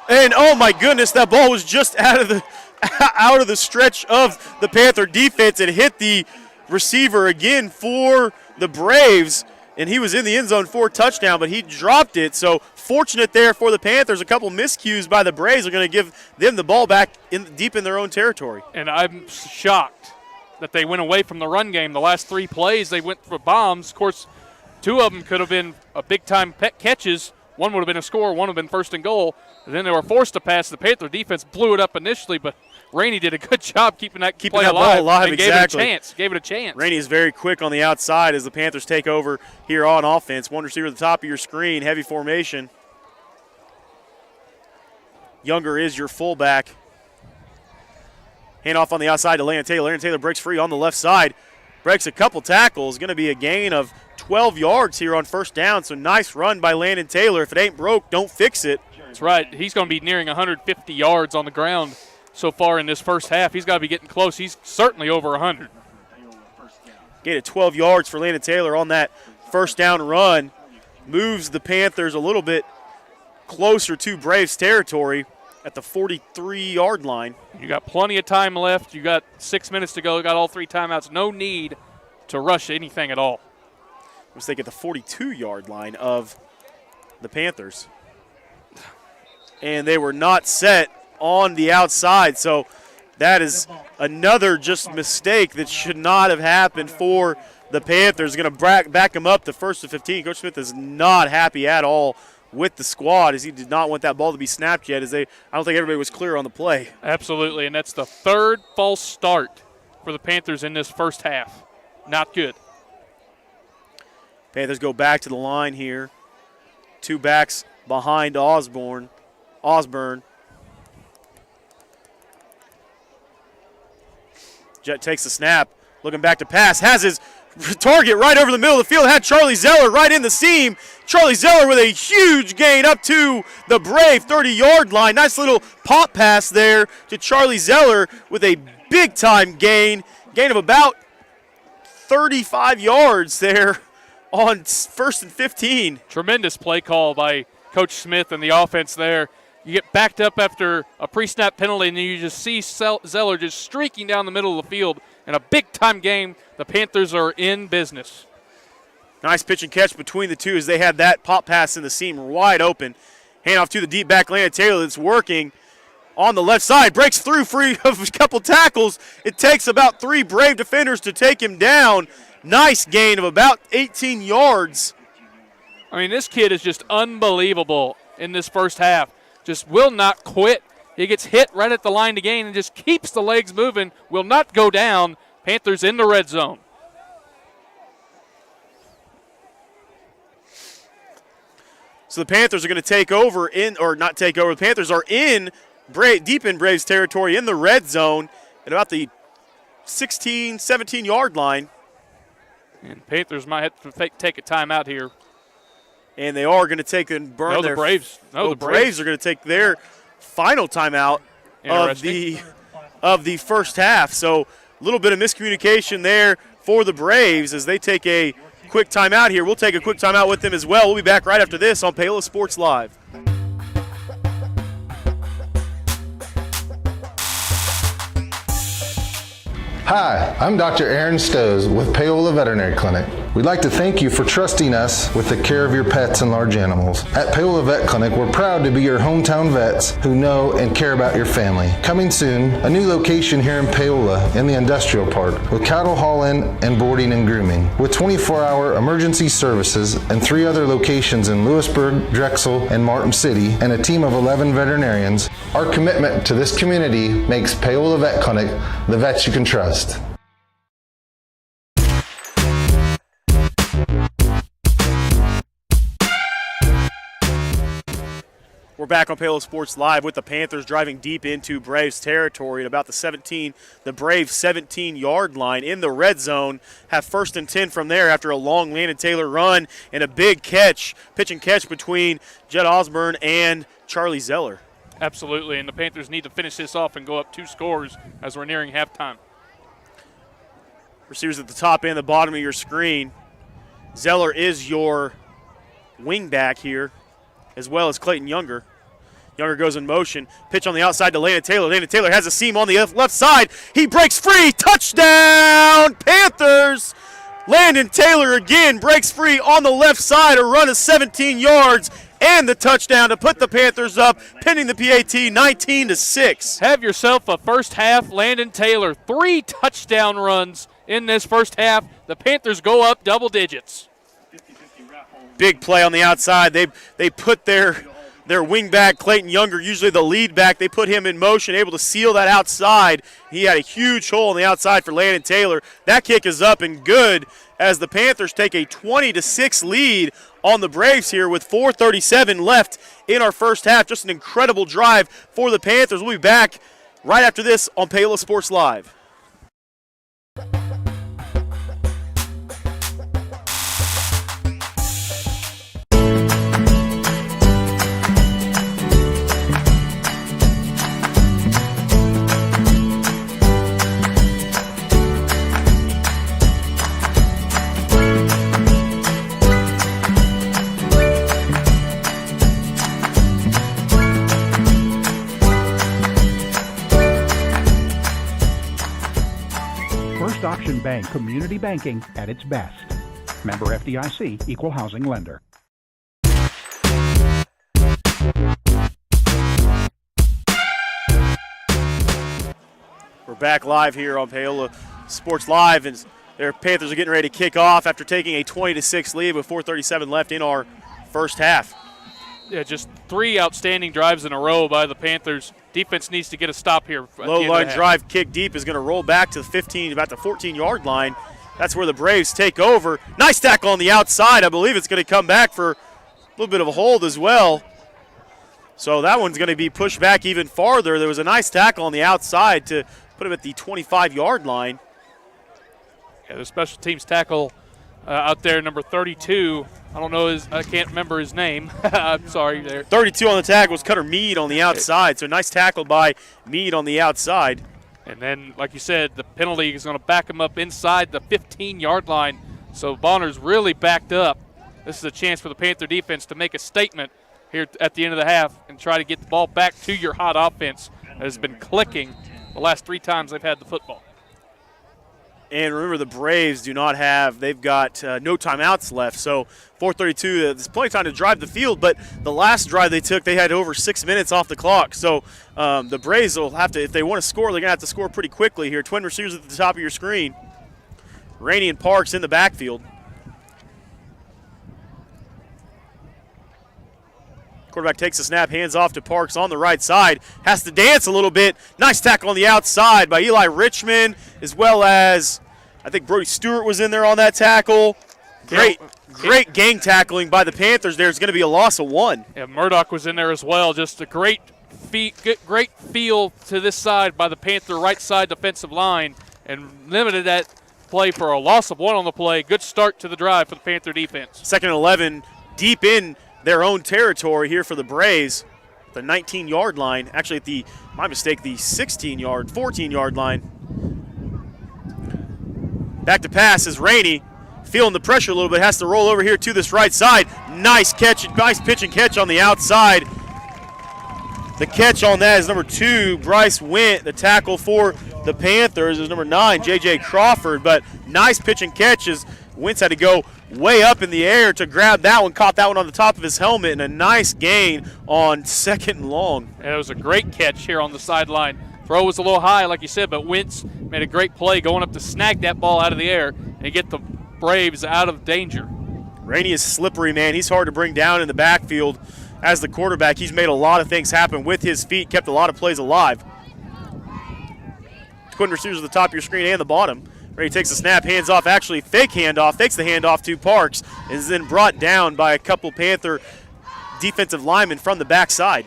And oh my goodness, that ball was just out of the stretch of the Panther defense and hit the receiver again for the Braves. And he was in the end zone for a touchdown, but he dropped it. So fortunate there for the Panthers. A couple miscues by the Braves are going to give them the ball back deep in their own territory. And I'm shocked that they went away from the run game. The last 3 plays, they went for bombs. Of course, 2 of them could have been a big-time catches. One would have been a score, one would have been 1st and goal. And then they were forced to pass. The Panther defense blew it up initially, but Rainey did a good job keeping that play ball alive. And Exactly. Gave it a chance. Rainey is very quick on the outside as the Panthers take over here on offense. 1 receiver at the top of your screen, heavy formation. Younger is your fullback. Hand off on the outside to Landon Taylor. Landon Taylor breaks free on the left side. Breaks a couple tackles. Going to be a gain of 12 yards here on 1st down. So nice run by Landon Taylor. If it ain't broke, don't fix it. That's right. He's going to be nearing 150 yards on the ground so far in this first half. He's got to be getting close. He's certainly over 100. Gain of 12 yards for Landon Taylor on that 1st down run. Moves the Panthers a little bit closer to Braves territory at the 43-yard line. You got plenty of time left. You got 6 minutes to go. You got all 3 timeouts. No need to rush anything at all. Let's take at the 42-yard line of the Panthers. And they were not set on the outside, so that is another just mistake that should not have happened for the Panthers. Going to back them up to 1st and 15. Coach Smith is not happy at all with the squad as he did not want that ball to be snapped yet. I don't think everybody was clear on the play. Absolutely, and that's the 3rd false start for the Panthers in this first half. Not good. Panthers go back to the line here. 2 backs behind Osborne. Jet takes the snap, looking back to pass, has his target right over the middle of the field, had Charlie Zeller right in the seam. Charlie Zeller with a huge gain up to the Brave 30-yard line. Nice little pop pass there to Charlie Zeller with a big-time gain of about 35 yards there on 1st and 15. Tremendous play call by Coach Smith and the offense there. You get backed up after a pre-snap penalty, and then you just see Zeller just streaking down the middle of the field in a big-time game. The Panthers are in business. Nice pitch and catch between the two as they had that pop pass in the seam wide open. Handoff to the deep back, Landon Taylor, that's working on the left side. Breaks through free of a couple tackles. It takes about 3 Brave defenders to take him down. Nice gain of about 18 yards. I mean, this kid is just unbelievable in this first half. Just will not quit. He gets hit right at the line to gain and just keeps the legs moving, will not go down. Panthers in the red zone. So the Panthers are going to take over not take over. The Panthers are deep in Braves territory in the red zone at about the 16, 17-yard line. And Panthers might have to take a timeout here. And they are going to take and burn the Braves. The Braves are going to take their final timeout of the first half. So a little bit of miscommunication there for the Braves as they take a quick timeout here. We'll take a quick timeout with them as well. We'll be back right after this on Paola Sports Live. Hi, I'm Dr. Aaron Stoes with Paola Veterinary Clinic. We'd like to thank you for trusting us with the care of your pets and large animals. At Paola Vet Clinic, we're proud to be your hometown vets who know and care about your family. Coming soon, a new location here in Paola in the industrial park with cattle haul-in and boarding and grooming. With 24-hour emergency services and 3 other locations in Lewisburg, Drexel, and Martin City, and a team of 11 veterinarians, our commitment to this community makes Paola Vet Clinic the vets you can trust. We're back on Paola Sports Live with the Panthers driving deep into Braves territory at about the Braves 17-yard line in the red zone. Have 1st and 10 from there after a long Landon Taylor run and a big pitch and catch between Jed Osborne and Charlie Zeller. Absolutely, and the Panthers need to finish this off and go up 2 scores as we're nearing halftime. Receivers at the top and the bottom of your screen. Zeller is your wing back here, as well as Clayton Younger. Younger goes in motion. Pitch on the outside to Landon Taylor. Landon Taylor has a seam on the left side. He breaks free. Touchdown, Panthers! Landon Taylor again breaks free on the left side. A run of 17 yards and the touchdown to put the Panthers up, pinning the PAT 19-6. Have yourself a first half. Landon Taylor, 3 touchdown runs in this first half. The Panthers go up double digits. Big play on the outside. They put their wing back, Clayton Younger, usually the lead back. They put him in motion, able to seal that outside. He had a huge hole on the outside for Landon Taylor. That kick is up and good as the Panthers take a 20-6 lead on the Braves here with 4:37 left in our first half. Just an incredible drive for the Panthers. We'll be back right after this on Paola Sports Live. Option Bank Community Banking at its best. Member FDIC, Equal Housing Lender. We're back live here on Paola Sports Live, and their Panthers are getting ready to kick off after taking a 20-6 lead with 4:37 left in our first half. Yeah, just 3 outstanding drives in a row by the Panthers. Defense needs to get a stop here. Low line drive kick deep is going to roll back to the 15, about the 14-yard line. That's where the Braves take over. Nice tackle on the outside. I believe it's going to come back for a little bit of a hold as well. So that one's going to be pushed back even farther. There was a nice tackle on the outside to put him at the 25-yard line. Yeah, the special teams tackle out there, number 32. I don't know I can't remember his name. I'm sorry there. 32 on the tackle was Cutter Mead on the outside. So nice tackle by Mead on the outside. And then, like you said, the penalty is going to back him up inside the 15-yard line. So Bonner's really backed up. This is a chance for the Panther defense to make a statement here at the end of the half and try to get the ball back to your hot offense that has been clicking the last 3 times they've had the football. And remember, the Braves they've got no timeouts left. So 4:32, there's plenty of time to drive the field, but the last drive they took, they had over 6 minutes off the clock. So the Braves will have to, if they want to score, they're going to have to score pretty quickly here. Twin receivers at the top of your screen. Rainey and Parks in the backfield. Quarterback takes a snap, hands off to Parks on the right side. Has to dance a little bit. Nice tackle on the outside by Eli Richmond, as well as I think Brody Stewart was in there on that tackle. Great gang tackling by the Panthers there. It's going to be a loss of 1. Yeah, Murdoch was in there as well. Just a great feel to this side by the Panther right side defensive line and limited that play for a loss of 1 on the play. Good start to the drive for the Panther defense. 2nd and 11, deep in their own territory here for the Braves. The 19-yard line, actually the 14-yard line. Back to pass is Rainey, feeling the pressure a little bit, has to roll over here to this right side. Nice pitch and catch on the outside. The catch on that is number 2, Bryce Went. The tackle for the Panthers is number 9, J.J. Crawford. But nice pitch and catch as Wentz had to go way up in the air to grab that one, caught that one on the top of his helmet, and a nice gain on 2nd and long. And it was a great catch here on the sideline. Throw was a little high, like you said, but Wentz made a great play going up to snag that ball out of the air and get the Braves out of danger. Rainey is slippery, man. He's hard to bring down in the backfield. As the quarterback, he's made a lot of things happen with his feet, kept a lot of plays alive. Twin receivers at the top of your screen and the bottom. Rainey takes a snap, hands off, actually fakes the handoff to Parks, and is then brought down by a couple Panther defensive linemen from the backside.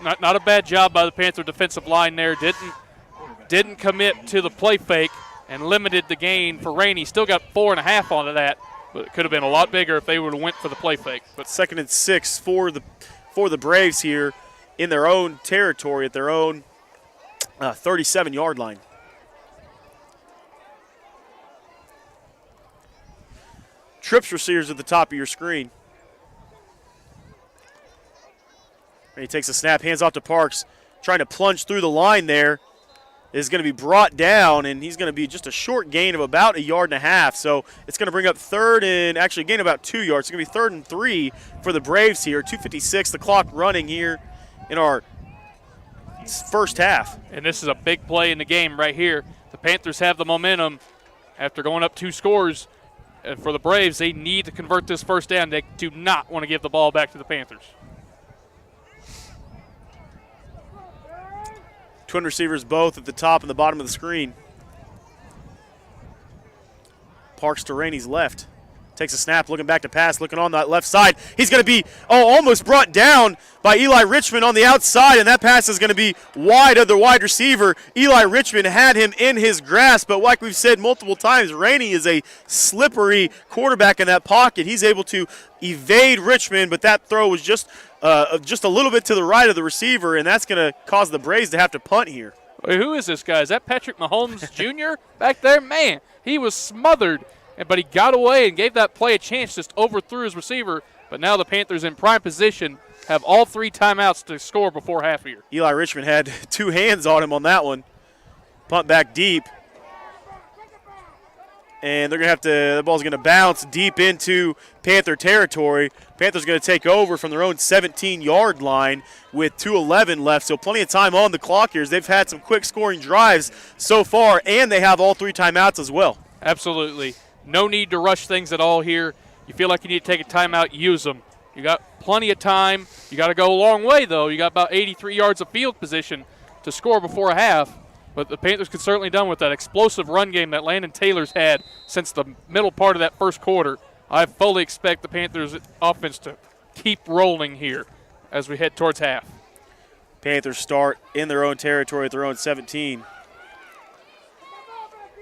Not a bad job by the Panther defensive line there. Didn't commit to the play fake and limited the gain for Rainey. Still got 4.5 onto that, but it could have been a lot bigger if they would have went for the play fake. But 2nd and 6 for the Braves here in their own territory at their own 37-yard line. Trips receivers at the top of your screen. And he takes a snap, hands off to Parks, trying to plunge through the line there. Is going to be brought down, and he's going to be just a short gain of about 1.5 yards. So it's going to bring up actually gain about 2 yards. It's going to be 3rd and 3 for the Braves here. 2:56, the clock running here in our first half. And this is a big play in the game right here. The Panthers have the momentum after going up 2 scores. And for the Braves, they need to convert this first down. They do not want to give the ball back to the Panthers. Twin receivers both at the top and the bottom of the screen. Parks to Rainey's left. Takes a snap, looking back to pass, looking on that left side. He's going to be almost brought down by Eli Richmond on the outside, and that pass is going to be wide of the wide receiver. Eli Richmond had him in his grasp, but like we've said multiple times, Rainey is a slippery quarterback in that pocket. He's able to evade Richmond, but that throw was just a little bit to the right of the receiver, and that's going to cause the Braves to have to punt here. Wait, who is this guy? Is that Patrick Mahomes Jr. back there? Man, he was smothered. But he got away and gave that play a chance, just overthrew his receiver. But now the Panthers in prime position have all 3 timeouts to score before half here. Eli Richmond had 2 hands on him on that one. Punt back deep. And they're going to have to, the ball's going to bounce deep into Panther territory. Panthers going to take over from their own 17-yard line with 2:11 left. So plenty of time on the clock here as they've had some quick scoring drives so far, and they have all 3 timeouts as well. Absolutely. No need to rush things at all here. You feel like you need to take a timeout, use them. You got plenty of time. You got to go a long way, though. You got about 83 yards of field position to score before a half. But the Panthers could certainly done with that explosive run game that Landon Taylor's had since the middle part of that first quarter. I fully expect the Panthers' offense to keep rolling here as we head towards half. Panthers start in their own territory at their own 17.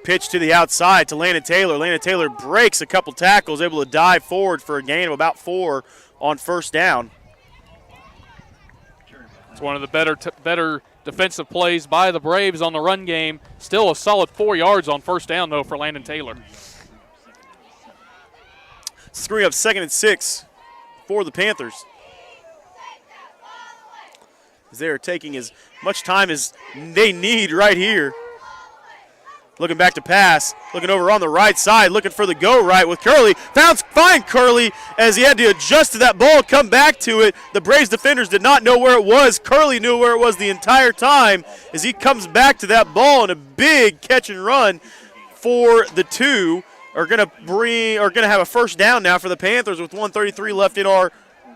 Pitch to the outside to Landon Taylor. Landon Taylor breaks a couple tackles, able to dive forward for a gain of about 4 on first down. It's one of the better defensive plays by the Braves on the run game. Still a solid 4 yards on first down, though, for Landon Taylor. Screen up 2nd and 6 for the Panthers. As they are taking as much time as they need right here. Looking back to pass, looking over on the right side, looking for the go right with Curley. Find Curley as he had to adjust to that ball, come back to it. The Braves defenders did not know where it was. Curley knew where it was the entire time as he comes back to that ball, and a big catch and run for the 2 are going to have a first down now for the Panthers with 1:33 left in our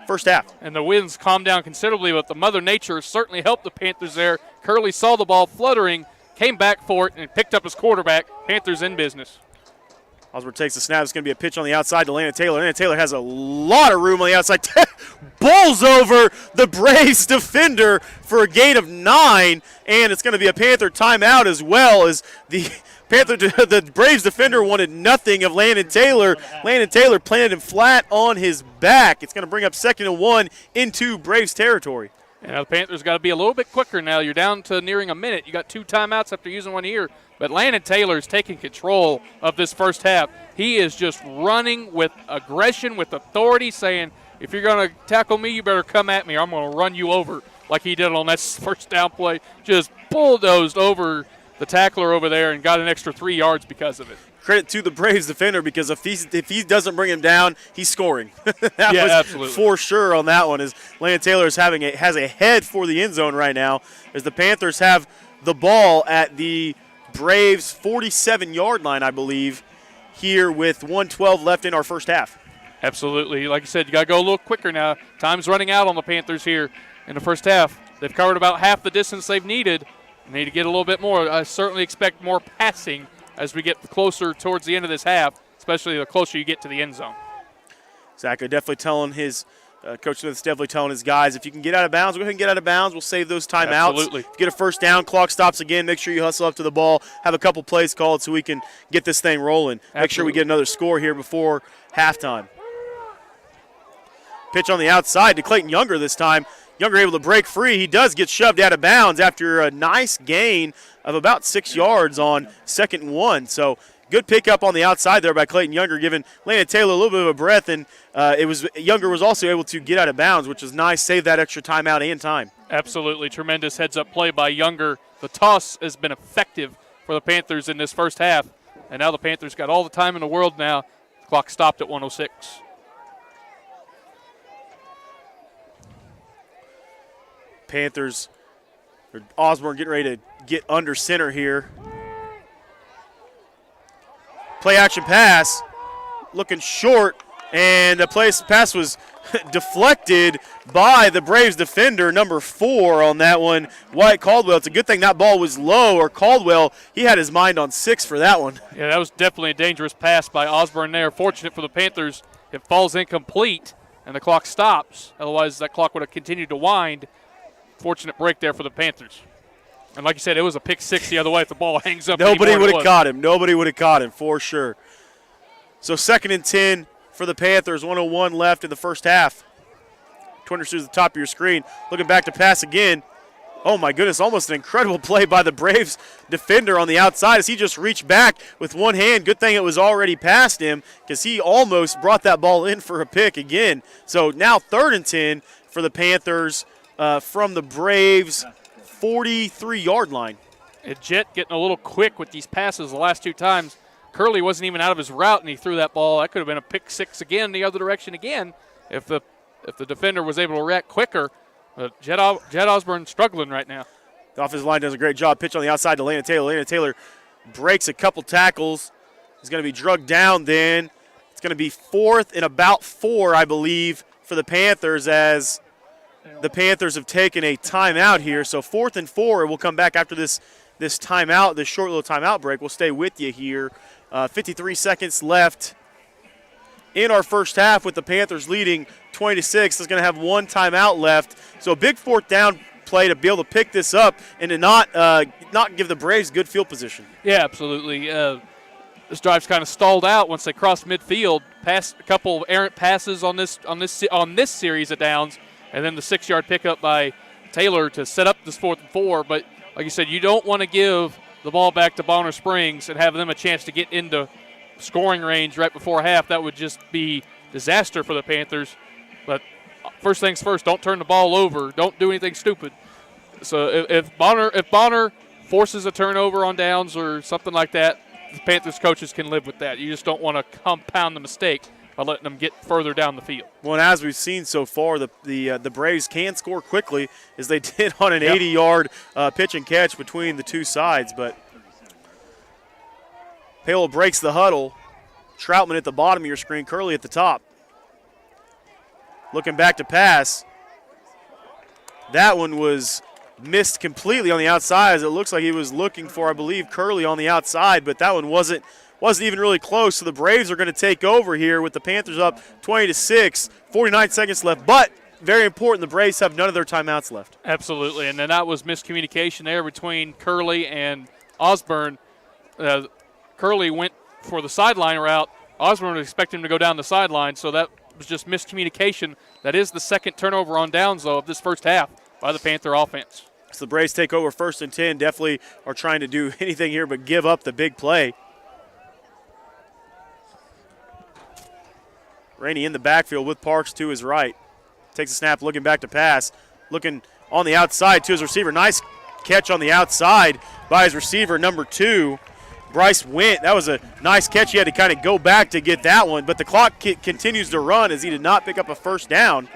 first half. And the winds calmed down considerably, but the Mother Nature certainly helped the Panthers there. Curley saw the ball fluttering, came back for it, and picked up his quarterback. Panthers in business. Osborne takes the snap. It's going to be a pitch on the outside to Landon Taylor. Landon Taylor has a lot of room on the outside. Bowls over the Braves defender for a gain of 9, and it's going to be a Panther timeout as well as the Braves defender wanted nothing of Landon Taylor. Landon Taylor planted him flat on his back. It's going to bring up 2nd and 1 into Braves territory. Now the Panthers got to be a little bit quicker now. You're down to nearing a minute. You got 2 timeouts after using one here. But Landon Taylor is taking control of this first half. He is just running with aggression, with authority, saying, if you're going to tackle me, you better come at me or I'm going to run you over, like he did on that first down play. Just bulldozed over the tackler over there and got an extra 3 yards because of it. Credit to the Braves defender because if he doesn't bring him down, he's scoring. That was absolutely. For sure on that one. As Landon Taylor has a head for the end zone right now as the Panthers have the ball at the Braves 47-yard line, I believe, here with 1:12 left in our first half. Absolutely. Like I said, you got to go a little quicker now. Time's running out on the Panthers here in the first half. They've covered about half the distance they've needed. They need to get a little bit more. I certainly expect more passing as we get closer towards the end of this half, especially the closer you get to the end zone. Zach definitely telling his Coach Smith's definitely telling his guys, if you can get out of bounds, go ahead and get out of bounds. We'll save those timeouts. Absolutely. If you get a first down, clock stops again, make sure you hustle up to the ball, have a couple plays called so we can get this thing rolling. Absolutely. Make sure we get another score here before halftime. Pitch on the outside to Clayton Younger this time. Younger able to break free. He does get shoved out of bounds after a nice gain of about 6 yards on 2nd and 1. So good pickup on the outside there by Clayton Younger, giving Landon Taylor a little bit of a breath, and Younger was also able to get out of bounds, which is nice, save that extra timeout and time. Absolutely tremendous heads-up play by Younger. The toss has been effective for the Panthers in this first half, and now the Panthers got all the time in the world now. The clock stopped at 1:06. Panthers, or Osborne getting ready to get under center here. Play action pass, looking short, and the pass was deflected by the Braves defender, number 4 on that one, Wyatt Caldwell. It's a good thing that ball was low, or Caldwell, he had his mind on 6 for that one. Yeah, that was definitely a dangerous pass by Osborne there. Fortunate for the Panthers, it falls incomplete, and the clock stops. Otherwise, that clock would have continued to wind. Fortunate break there for the Panthers. And like you said, it was a pick 6 the other way if the ball hangs up. Nobody would have caught him. Nobody would have caught him for sure. So 2nd and 10 for the Panthers, 1:01 left in the first half. Twiners to the top of your screen. Looking back to pass again. Oh my goodness, almost an incredible play by the Braves defender on the outside as he just reached back with one hand. Good thing it was already past him because he almost brought that ball in for a pick again. So now 3rd and 10 for the Panthers from the Braves 43-yard line. And Jet getting a little quick with these passes the last 2 times. Curley wasn't even out of his route, and he threw that ball. That could have been a pick 6 again, the other direction again, if the defender was able to react quicker. Jet Osborne struggling right now. The offensive line does a great job. Pitch on the outside to Landon Taylor. Landon Taylor breaks a couple tackles. He's going to be drugged down then. It's going to be 4th and about 4, I believe, for the Panthers as the Panthers have taken a timeout here. So 4th and 4, we'll come back after this timeout, this short little timeout break. We'll stay with you here. 53 seconds left in our first half with the Panthers leading 20-6. Is going to have 1 timeout left. So a big 4th down play to be able to pick this up and to not give the Braves good field position. Yeah, absolutely. This drive's kind of stalled out once they crossed midfield. Passed a couple of errant passes on this series of downs, and then the 6-yard pickup by Taylor to set up this 4th and 4. But like you said, you don't want to give the ball back to Bonner Springs and have them a chance to get into scoring range right before half. That would just be disaster for the Panthers. But first things first, don't turn the ball over. Don't do anything stupid. So if Bonner forces a turnover on downs or something like that, the Panthers coaches can live with that. You just don't want to compound the mistake by letting them get further down the field. Well, and as we've seen so far, the Braves can score quickly, as they did on an 80-yard pitch and catch between the two sides. But Paola breaks the huddle. Troutman at the bottom of your screen, Curley at the top. Looking back to pass. That one was missed completely on the outside, as it looks like he was looking for, I believe, Curley on the outside, but that one wasn't even really close. So the Braves are going to take over here with the Panthers up 20-6, 49 seconds left. But very important, the Braves have none of their timeouts left. Absolutely, and then that was miscommunication there between Curley and Osborne. Curley went for the sideline route. Osborne was expecting him to go down the sideline, so that was just miscommunication. That is the second turnover on downs, though, of this first half by the Panther offense. So the Braves take over 1st and 10. Definitely are trying to do anything here but give up the big play. Rainey in the backfield with Parks to his right. Takes a snap, looking back to pass. Looking on the outside to his receiver. Nice catch on the outside by his receiver, number 2, Bryce Went. That was a nice catch. He had to kind of go back to get that one, but the clock continues to run as he did not pick up a first down.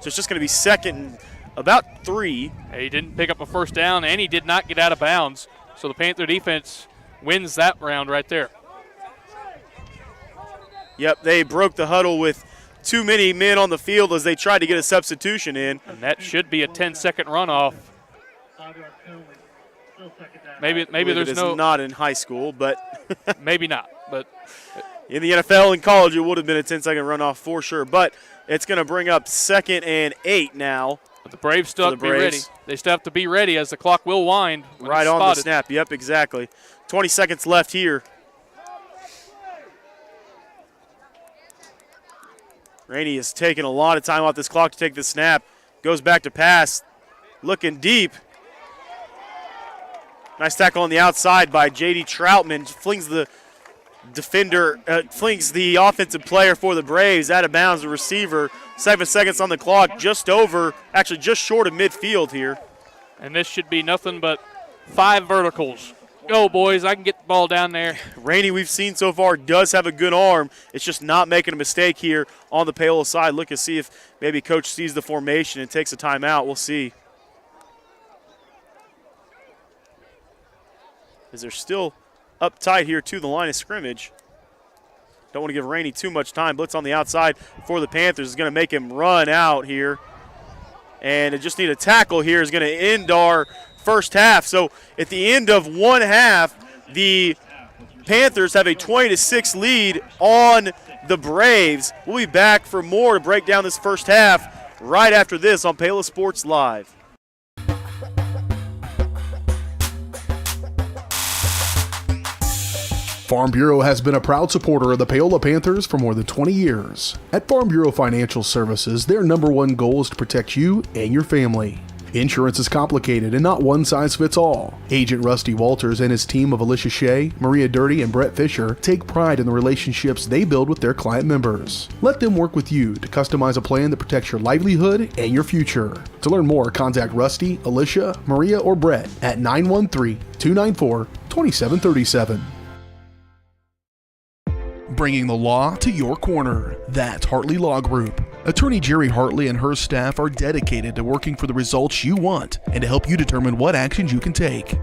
So it's just going to be 2nd and about 3. He didn't pick up a first down, and he did not get out of bounds. So the Panther defense wins that round right there. Yep, they broke the huddle with too many men on the field as they tried to get a substitution in. And that should be a 10-second runoff. Maybe there's no. Not in high school, but maybe not. But in the NFL and college, it would have been a 10-second runoff for sure. But It's going to bring up 2nd and 8 now. But the Braves still have to be ready. They still have to be ready as the clock will wind. Right on the snap. Yep, exactly. 20 seconds left here. Rainey has taken a lot of time off this clock to take the snap. Goes back to pass. Looking deep. Nice tackle on the outside by J.D. Troutman. Flings the defender, flings the offensive player for the Braves out of bounds. The receiver, 7 seconds on the clock, just short of midfield here. And this should be nothing but 5 verticals. Go, boys. I can get the ball down there. Rainey, we've seen so far, does have a good arm. It's just not making a mistake here on the Paola side. Look and see if maybe Coach sees the formation and takes a timeout. We'll see. As they're still up tight here to the line of scrimmage. Don't want to give Rainey too much time. Blitz on the outside for the Panthers is going to make him run out here. And just need a tackle here is going to end our first half. So at the end of one half, the Panthers have a 20-6 lead on the Braves. We'll be back for more to break down this first half right after this on Paola Sports Live. Farm Bureau has been a proud supporter of the Paola Panthers for more than 20 years. At Farm Bureau Financial Services, their #1 goal is to protect you and your family. Insurance is complicated and not one size fits all. Agent Rusty Walters and his team of Alicia Shea, Maria Dirty, and Brett Fisher take pride in the relationships they build with their client members. Let them work with you to customize a plan that protects your livelihood and your future. To learn more, contact Rusty, Alicia, Maria, or Brett at 913-294-2737. Bringing the law to your corner. That's Hartley Law Group. Attorney Jerry Hartley and her staff are dedicated to working for the results you want and to help you determine what actions you can take.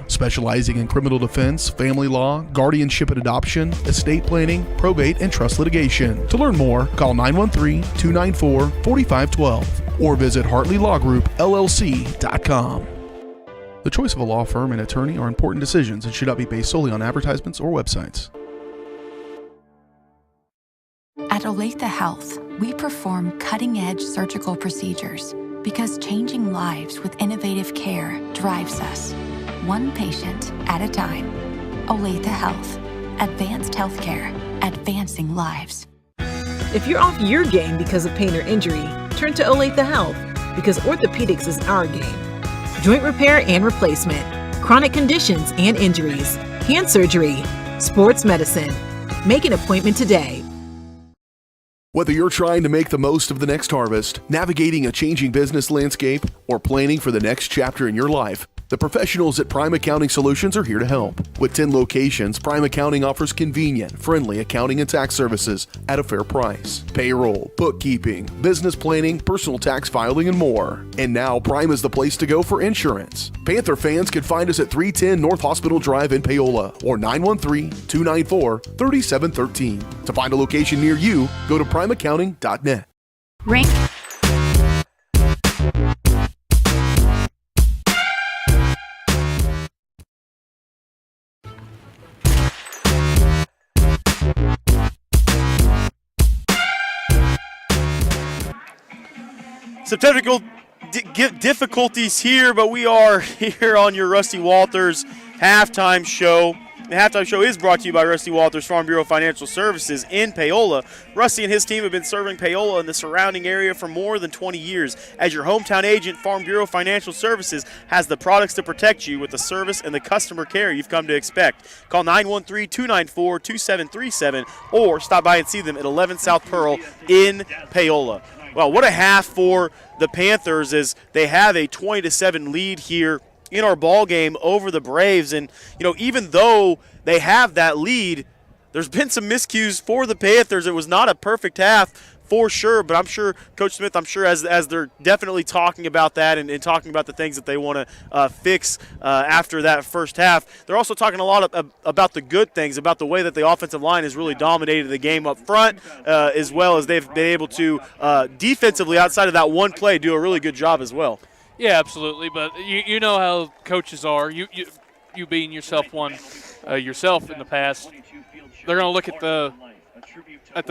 Specializing in criminal defense, family law, guardianship and adoption, estate planning, probate, and trust litigation. To learn more, call 913-294-4512 or visit HartleyLawGroupLLC.com. The choice of a law firm and attorney are important decisions and should not be based solely on advertisements or websites. At Olathe Health, we perform cutting-edge surgical procedures because changing lives with innovative care drives us, one patient at a time. Olathe Health, advanced healthcare, advancing lives. If you're off your game because of pain or injury, turn to Olathe Health because orthopedics is our game. Joint repair and replacement, chronic conditions and injuries, hand surgery, sports medicine. Make an appointment today. Whether you're trying to make the most of the next harvest, navigating a changing business landscape, or planning for the next chapter in your life, the professionals at Prime Accounting Solutions are here to help. With 10 locations, Prime Accounting offers convenient, friendly accounting and tax services at a fair price. Payroll, bookkeeping, business planning, personal tax filing, and more. And now Prime is the place to go for insurance. Panther fans can find us at 310 North Hospital Drive in Paola or 913-294-3713. To find a location near you, go to primeaccounting.net. Rank. Some technical difficulties here, but we are here on your Rusty Walters halftime show. The halftime show is brought to you by Rusty Walters Farm Bureau Financial Services in Paola. Rusty and his team have been serving Paola and the surrounding area for more than 20 years. As your hometown agent, Farm Bureau Financial Services has the products to protect you with the service and the customer care you've come to expect. Call 913-294-2737 or stop by and see them at 11 South Pearl in Paola. Well, what a half for the Panthers as they have a 20-7 lead here in our ball game over the Braves. And, even though they have that lead, there's been some miscues for the Panthers. It was not a perfect half for sure, but I'm sure Coach Smith, as they're definitely talking about that and talking about the things that they want to fix after that first half, they're also talking a lot about the good things, about the way that the offensive line has really dominated the game up front, as well as they've been able to defensively, outside of that one play, do a really good job as well. Yeah, absolutely. But you know how coaches are. You being yourself one yourself in the past, they're going to look at the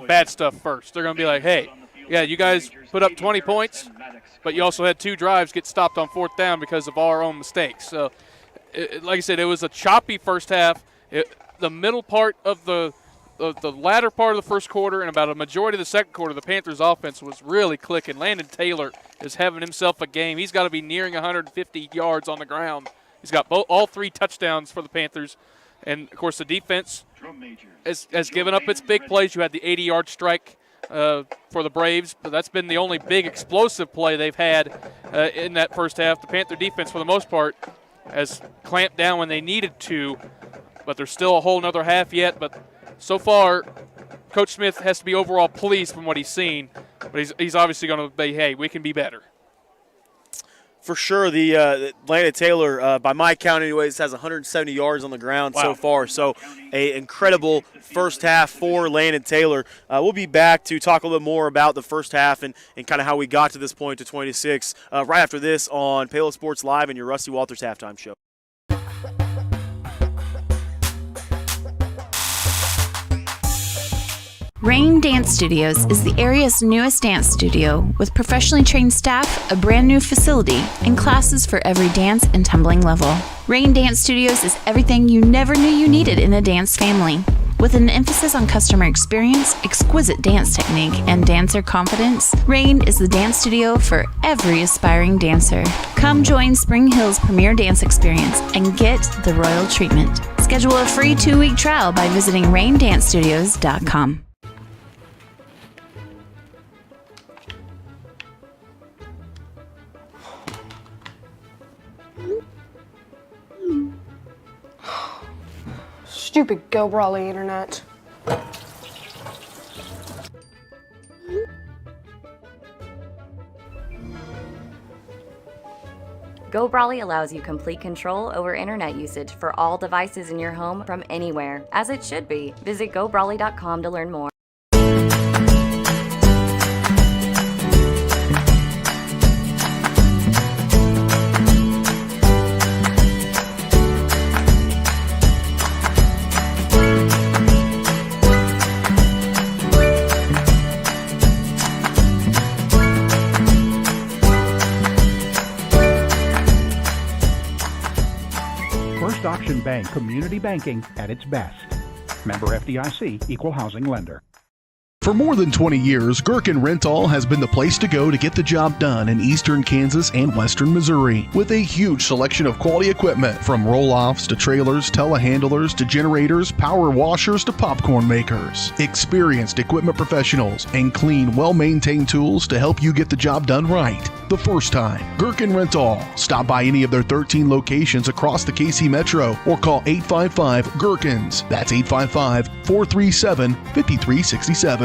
bad stuff first. They're going to be like, hey, yeah, you guys put up 20 points, but you also had 2 drives get stopped on 4th down because of our own mistakes. So, like I said, it was a choppy first half. The middle part of the latter part of the first quarter and about a majority of the second quarter, the Panthers' offense was really clicking. Landon Taylor is having himself a game. He's got to be nearing 150 yards on the ground. He's got all 3 touchdowns for the Panthers. And, of course, the defense has given up its big plays. You had the 80-yard strike for the Braves, but that's been the only big explosive play they've had in that first half. The Panther defense, for the most part, has clamped down when they needed to, but there's still a whole nother half yet. But so far, Coach Smith has to be overall pleased from what he's seen, but he's obviously going to be, hey, we can be better. For sure, the Landon Taylor, by my count anyways, has 170 yards on the ground so far. So an incredible first half for Landon Taylor. We'll be back to talk a little bit more about the first half and kind of how we got to this point to 26 right after this on Paola Sports Live and your Rusty Walters Halftime Show. Rain Dance Studios is the area's newest dance studio with professionally trained staff, a brand new facility, and classes for every dance and tumbling level. Rain Dance Studios is everything you never knew you needed in a dance family. With an emphasis on customer experience, exquisite dance technique, and dancer confidence, Rain is the dance studio for every aspiring dancer. Come join Spring Hill's premier dance experience and get the royal treatment. Schedule a free 2-week trial by visiting raindancestudios.com. Stupid Go Brawly internet. Go Brawly allows you complete control over internet usage for all devices in your home from anywhere, as it should be. Visit GoBrawly.com to learn more. Option Bank Community Banking at its best. Member FDIC, Equal Housing Lender. For more than 20 years, Gherkin Rental has been the place to go to get the job done in eastern Kansas and western Missouri. With a huge selection of quality equipment, from roll-offs to trailers, telehandlers to generators, power washers to popcorn makers. Experienced equipment professionals and clean, well-maintained tools to help you get the job done right the first time. Gherkin Rental. Stop by any of their 13 locations across the KC Metro or call 855-GHERKINS. That's 855-437-5367.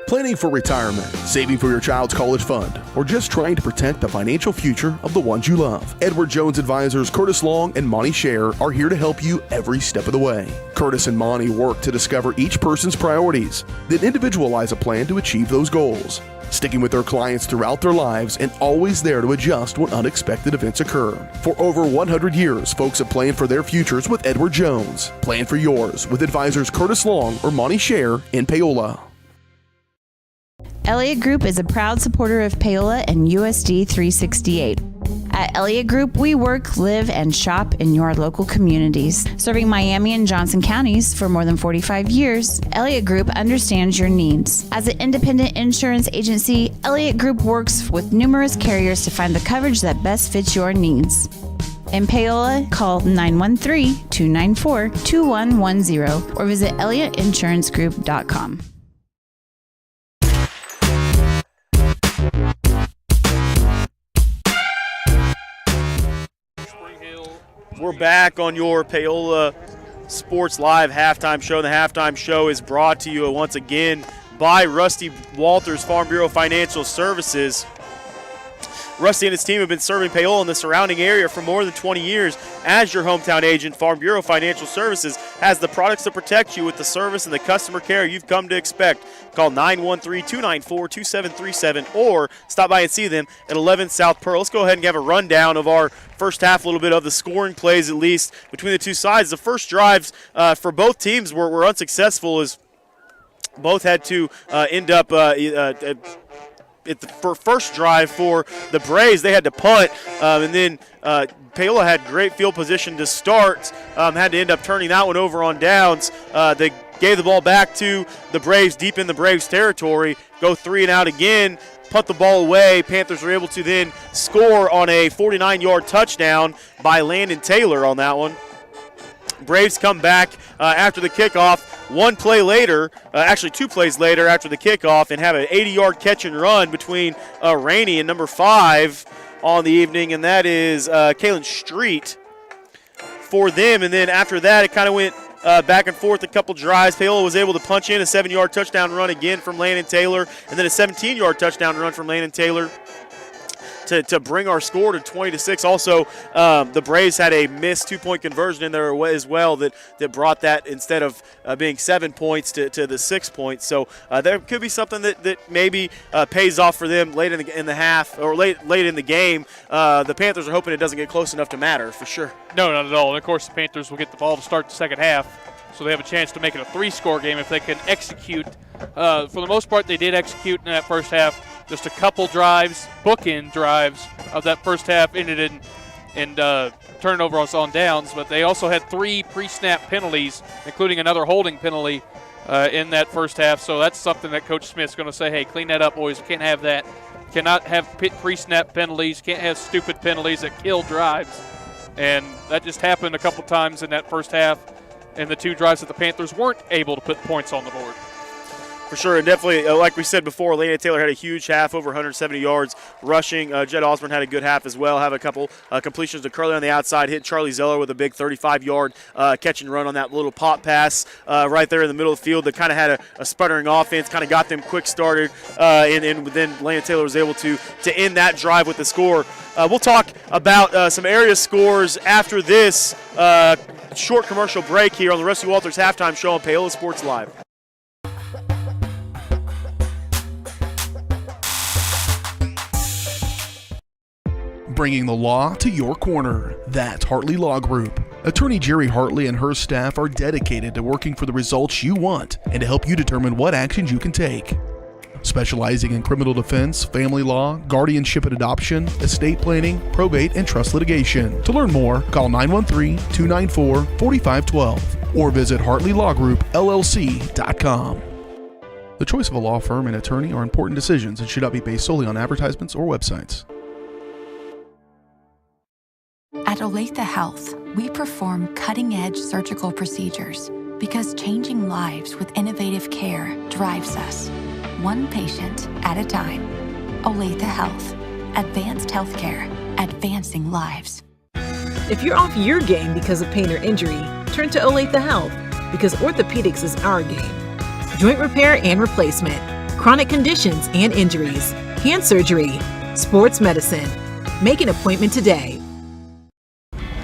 Planning for retirement, saving for your child's college fund, or just trying to protect the financial future of the ones you love. Edward Jones advisors Curtis Long and Monty Scher are here to help you every step of the way. Curtis and Monty work to discover each person's priorities, then individualize a plan to achieve those goals, sticking with their clients throughout their lives and always there to adjust when unexpected events occur. For over 100 years, folks have planned for their futures with Edward Jones. Plan for yours with advisors Curtis Long or Monty Scher in Paola. Elliott Group is a proud supporter of Paola and USD 368. At Elliott Group, we work, live, and shop in your local communities. Serving Miami and Johnson counties for more than 45 years, Elliott Group understands your needs. As an independent insurance agency, Elliott Group works with numerous carriers to find the coverage that best fits your needs. In Paola, call 913-294-2110 or visit ElliottInsuranceGroup.com. We're back on your Paola Sports Live halftime show. The halftime show is brought to you once again by Rusty Walters Farm Bureau Financial Services. Rusty and his team have been serving Paola and the surrounding area for more than 20 years. As your hometown agent, Farm Bureau Financial Services has the products to protect you with the service and the customer care you've come to expect. Call 913-294-2737 or stop by and see them at 11 South Pearl. Let's go ahead and have a rundown of our first half, a little bit of the scoring plays at least between the two sides. The first drives for both teams were unsuccessful as both had to end up at the first drive for the Braves, they had to punt, and then Paola had great field position to start, had to end up turning that one over on downs. They gave the ball back to the Braves deep in the Braves territory, go 3 and out again, punt the ball away. Panthers were able to then score on a 49-yard touchdown by Landon Taylor on that one. Braves come back after the kickoff, 2 plays later after the kickoff, and have an 80-yard catch and run between Rainey and number 5 on the evening, and that is Kaylin Street for them. And then after that, it kind of went back and forth a couple drives. Paola was able to punch in a 7-yard touchdown run again from Landon Taylor, and then a 17-yard touchdown run from Landon Taylor to bring our score to 20-6. Also, the Braves had a missed 2-point conversion in there as well that brought that, instead of being 7 points, to the 6 points. So there could be something that maybe pays off for them late in the half, or late in the game. The Panthers are hoping it doesn't get close enough to matter, for sure. No, not at all. And, of course, the Panthers will get the ball to start the second half, so they have a chance to make it a 3-score game if they can execute. For the most part, they did execute in that first half. Just a couple drives, bookend drives of that first half ended in turnovers on downs, but they also had 3 pre-snap penalties, including another holding penalty in that first half. So that's something that Coach Smith's going to say, hey, clean that up, boys. We can't have that. Cannot have pre-snap penalties. Can't have stupid penalties that kill drives. And that just happened a couple times in that first half, and the 2 drives that the Panthers weren't able to put points on the board. For sure, and definitely, like we said before, Landon Taylor had a huge half, over 170 yards rushing. Jed Osborne had a good half as well, have a couple completions to Curley on the outside, hit Charlie Zeller with a big 35-yard catch and run on that little pop pass right there in the middle of the field that kind of had a sputtering offense, kind of got them quick started, and then Landon Taylor was able to end that drive with the score. We'll talk about some area scores after this short commercial break here on the Rusty Walters Halftime Show on Paola Sports Live. Bringing the law to your corner. That's Hartley Law Group. Attorney Jerry Hartley and her staff are dedicated to working for the results you want and to help you determine what actions you can take. Specializing in criminal defense, family law, guardianship and adoption, estate planning, probate, and trust litigation. To learn more, call 913-294-4512 or visit HartleyLawGroupLLC.com. The choice of a law firm and attorney are important decisions and should not be based solely on advertisements or websites. At Olathe Health, we perform cutting-edge surgical procedures because changing lives with innovative care drives us, one patient at a time. Olathe Health. Advanced healthcare. Advancing lives. If you're off your game because of pain or injury, turn to Olathe Health because orthopedics is our game. Joint repair and replacement, chronic conditions and injuries, hand surgery, sports medicine. Make an appointment today.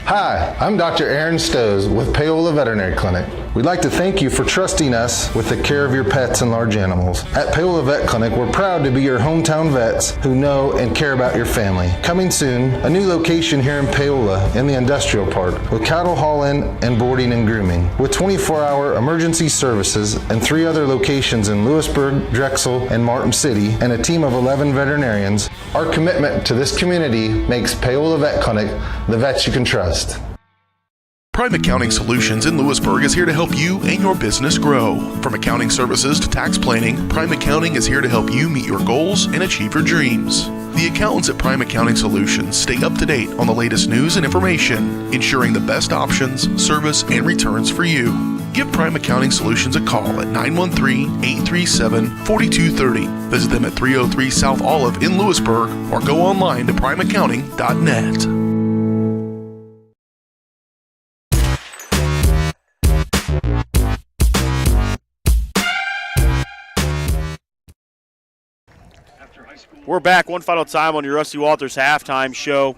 Hi, I'm Dr. Aaron Stoes with Paola Veterinary Clinic. We'd like to thank you for trusting us with the care of your pets and large animals. At Paola Vet Clinic, we're proud to be your hometown vets who know and care about your family. Coming soon, a new location here in Paola in the industrial park with cattle haul-in and boarding and grooming. With 24-hour emergency services and 3 other locations in Lewisburg, Drexel, and Martin City, and a team of 11 veterinarians, our commitment to this community makes Paola Vet Clinic the vets you can trust. Prime Accounting Solutions in Lewisburg is here to help you and your business grow. From accounting services to tax planning, Prime Accounting is here to help you meet your goals and achieve your dreams. The accountants at Prime Accounting Solutions stay up to date on the latest news and information, ensuring the best options, service, and returns for you. Give Prime Accounting Solutions a call at 913-837-4230. Visit them at 303 South Olive in Lewisburg or go online to primeaccounting.net. We're back one final time on your Rusty Walters Halftime Show.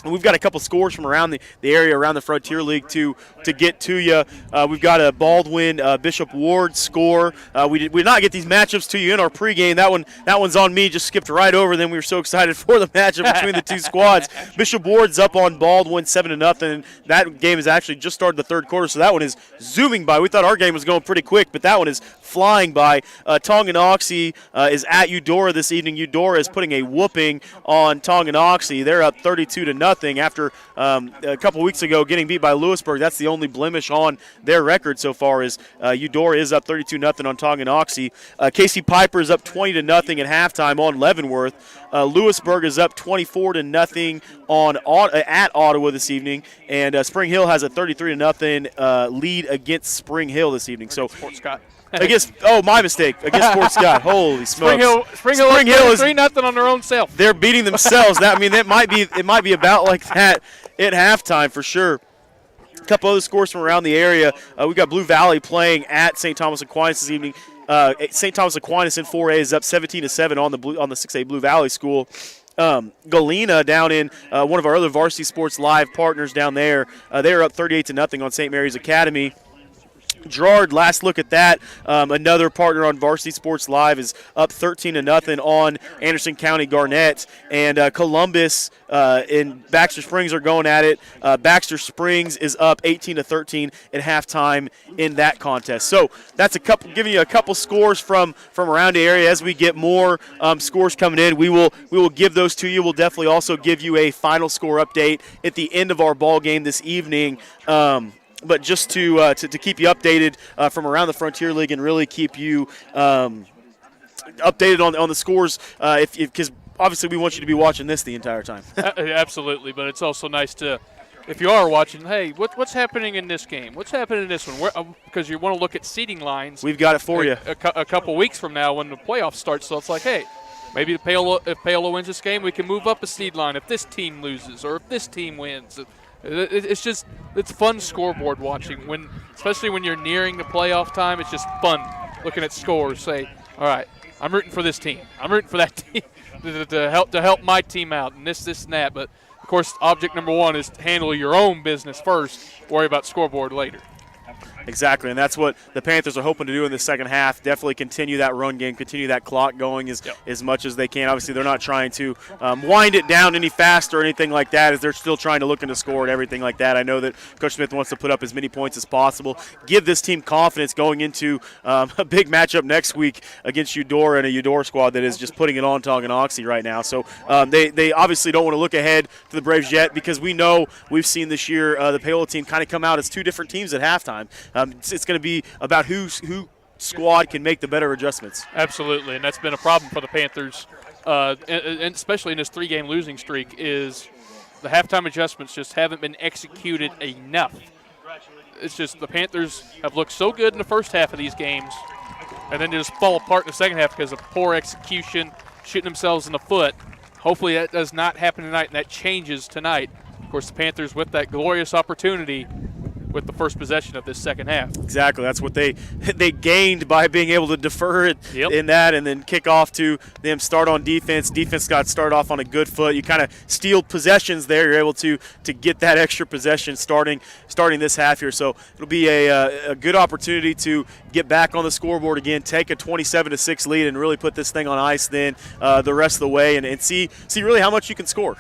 We've got a couple scores from around the area, around the Frontier League to get to you. We've got a Baldwin Bishop Ward score. We did not get these matchups to you in our pregame. That one's on me. Just skipped right over them. We were so excited for the matchup between the two squads. Bishop Ward's up on Baldwin 7-0. That game has actually just started the third quarter, so that one is zooming by. We thought our game was going pretty quick, but that one is flying by. Tonganoxie is at Eudora this evening. Eudora is putting a whooping on Tonganoxie. They're up 32-0 after a couple weeks ago getting beat by Lewisburg. That's the only blemish on their record so far is Eudora is up 32-0 on Tonganoxie. Casey Piper is up 20-0 at halftime on Leavenworth. Lewisburg is up 24-0 at Ottawa this evening, and Spring Hill has a 33-0 lead against Spring Hill this evening. So Fort Scott. My mistake. Against Fort Scott. Holy smokes. Spring Hill is 3-0 on their own self. They're beating themselves. It might be about like that at halftime for sure. A couple other scores from around the area. We've got Blue Valley playing at St. Thomas Aquinas this evening. St. Thomas Aquinas in 4A is up 17-7 on the 6A Blue Valley School. Galena down in one of our other Varsity Sports Live partners down there, they're up 38-0 on St. Mary's Academy. Girard, last look at that. Another partner on Varsity Sports Live is up 13-0 on Anderson County Garnett. And Columbus and Baxter Springs are going at it. Baxter Springs is up 18-13 at halftime in that contest. So that's giving you a couple scores from around the area. As we get more scores coming in, we will give those to you. We'll definitely also give you a final score update at the end of our ball game this evening. But just to keep you updated from around the Frontier League and really keep you updated on the scores, because obviously we want you to be watching this the entire time. Absolutely, but it's also nice to, if you are watching, hey, what's happening in this game? What's happening in this one? Because you want to look at seeding lines. We've got it for you. A couple weeks from now when the playoffs start, so it's like, hey, maybe if Paola wins this game, we can move up a seed line if this team loses or if this team wins. It's fun scoreboard watching, especially when you're nearing the playoff time. It's just fun looking at scores. Say, all right, I'm rooting for this team. I'm rooting for that team to help my team out, and this and that. But of course, object number one is to handle your own business first. Worry about scoreboard later. Exactly, and that's what the Panthers are hoping to do in the second half. Definitely continue that run game, continue that clock going as much as they can. Obviously, they're not trying to wind it down any faster or anything like that, as they're still trying to look into score and everything like that. I know that Coach Smith wants to put up as many points as possible, give this team confidence going into a big matchup next week against Eudora and a Eudora squad that is just putting it on Tonganoxie right now. So they obviously don't want to look ahead to the Braves yet, because we've seen this year the Paola team kind of come out as two different teams at halftime. It's going to be about who squad can make the better adjustments. Absolutely, and that's been a problem for the Panthers, and especially in this 3-game losing streak, is the halftime adjustments just haven't been executed enough. It's just the Panthers have looked so good in the first half of these games, and then they just fall apart in the second half because of poor execution, shooting themselves in the foot. Hopefully that does not happen tonight, and that changes tonight. Of course, the Panthers with that glorious opportunity with the first possession of this second half. Exactly. That's what they gained by being able to defer it in that and then kick off to them start on defense. Defense got started off on a good foot. You kind of steal possessions there. You're able to get that extra possession starting this half here. So it'll be a good opportunity to get back on the scoreboard again, take a 27-6 lead, and really put this thing on ice then the rest of the way and see really how much you can score.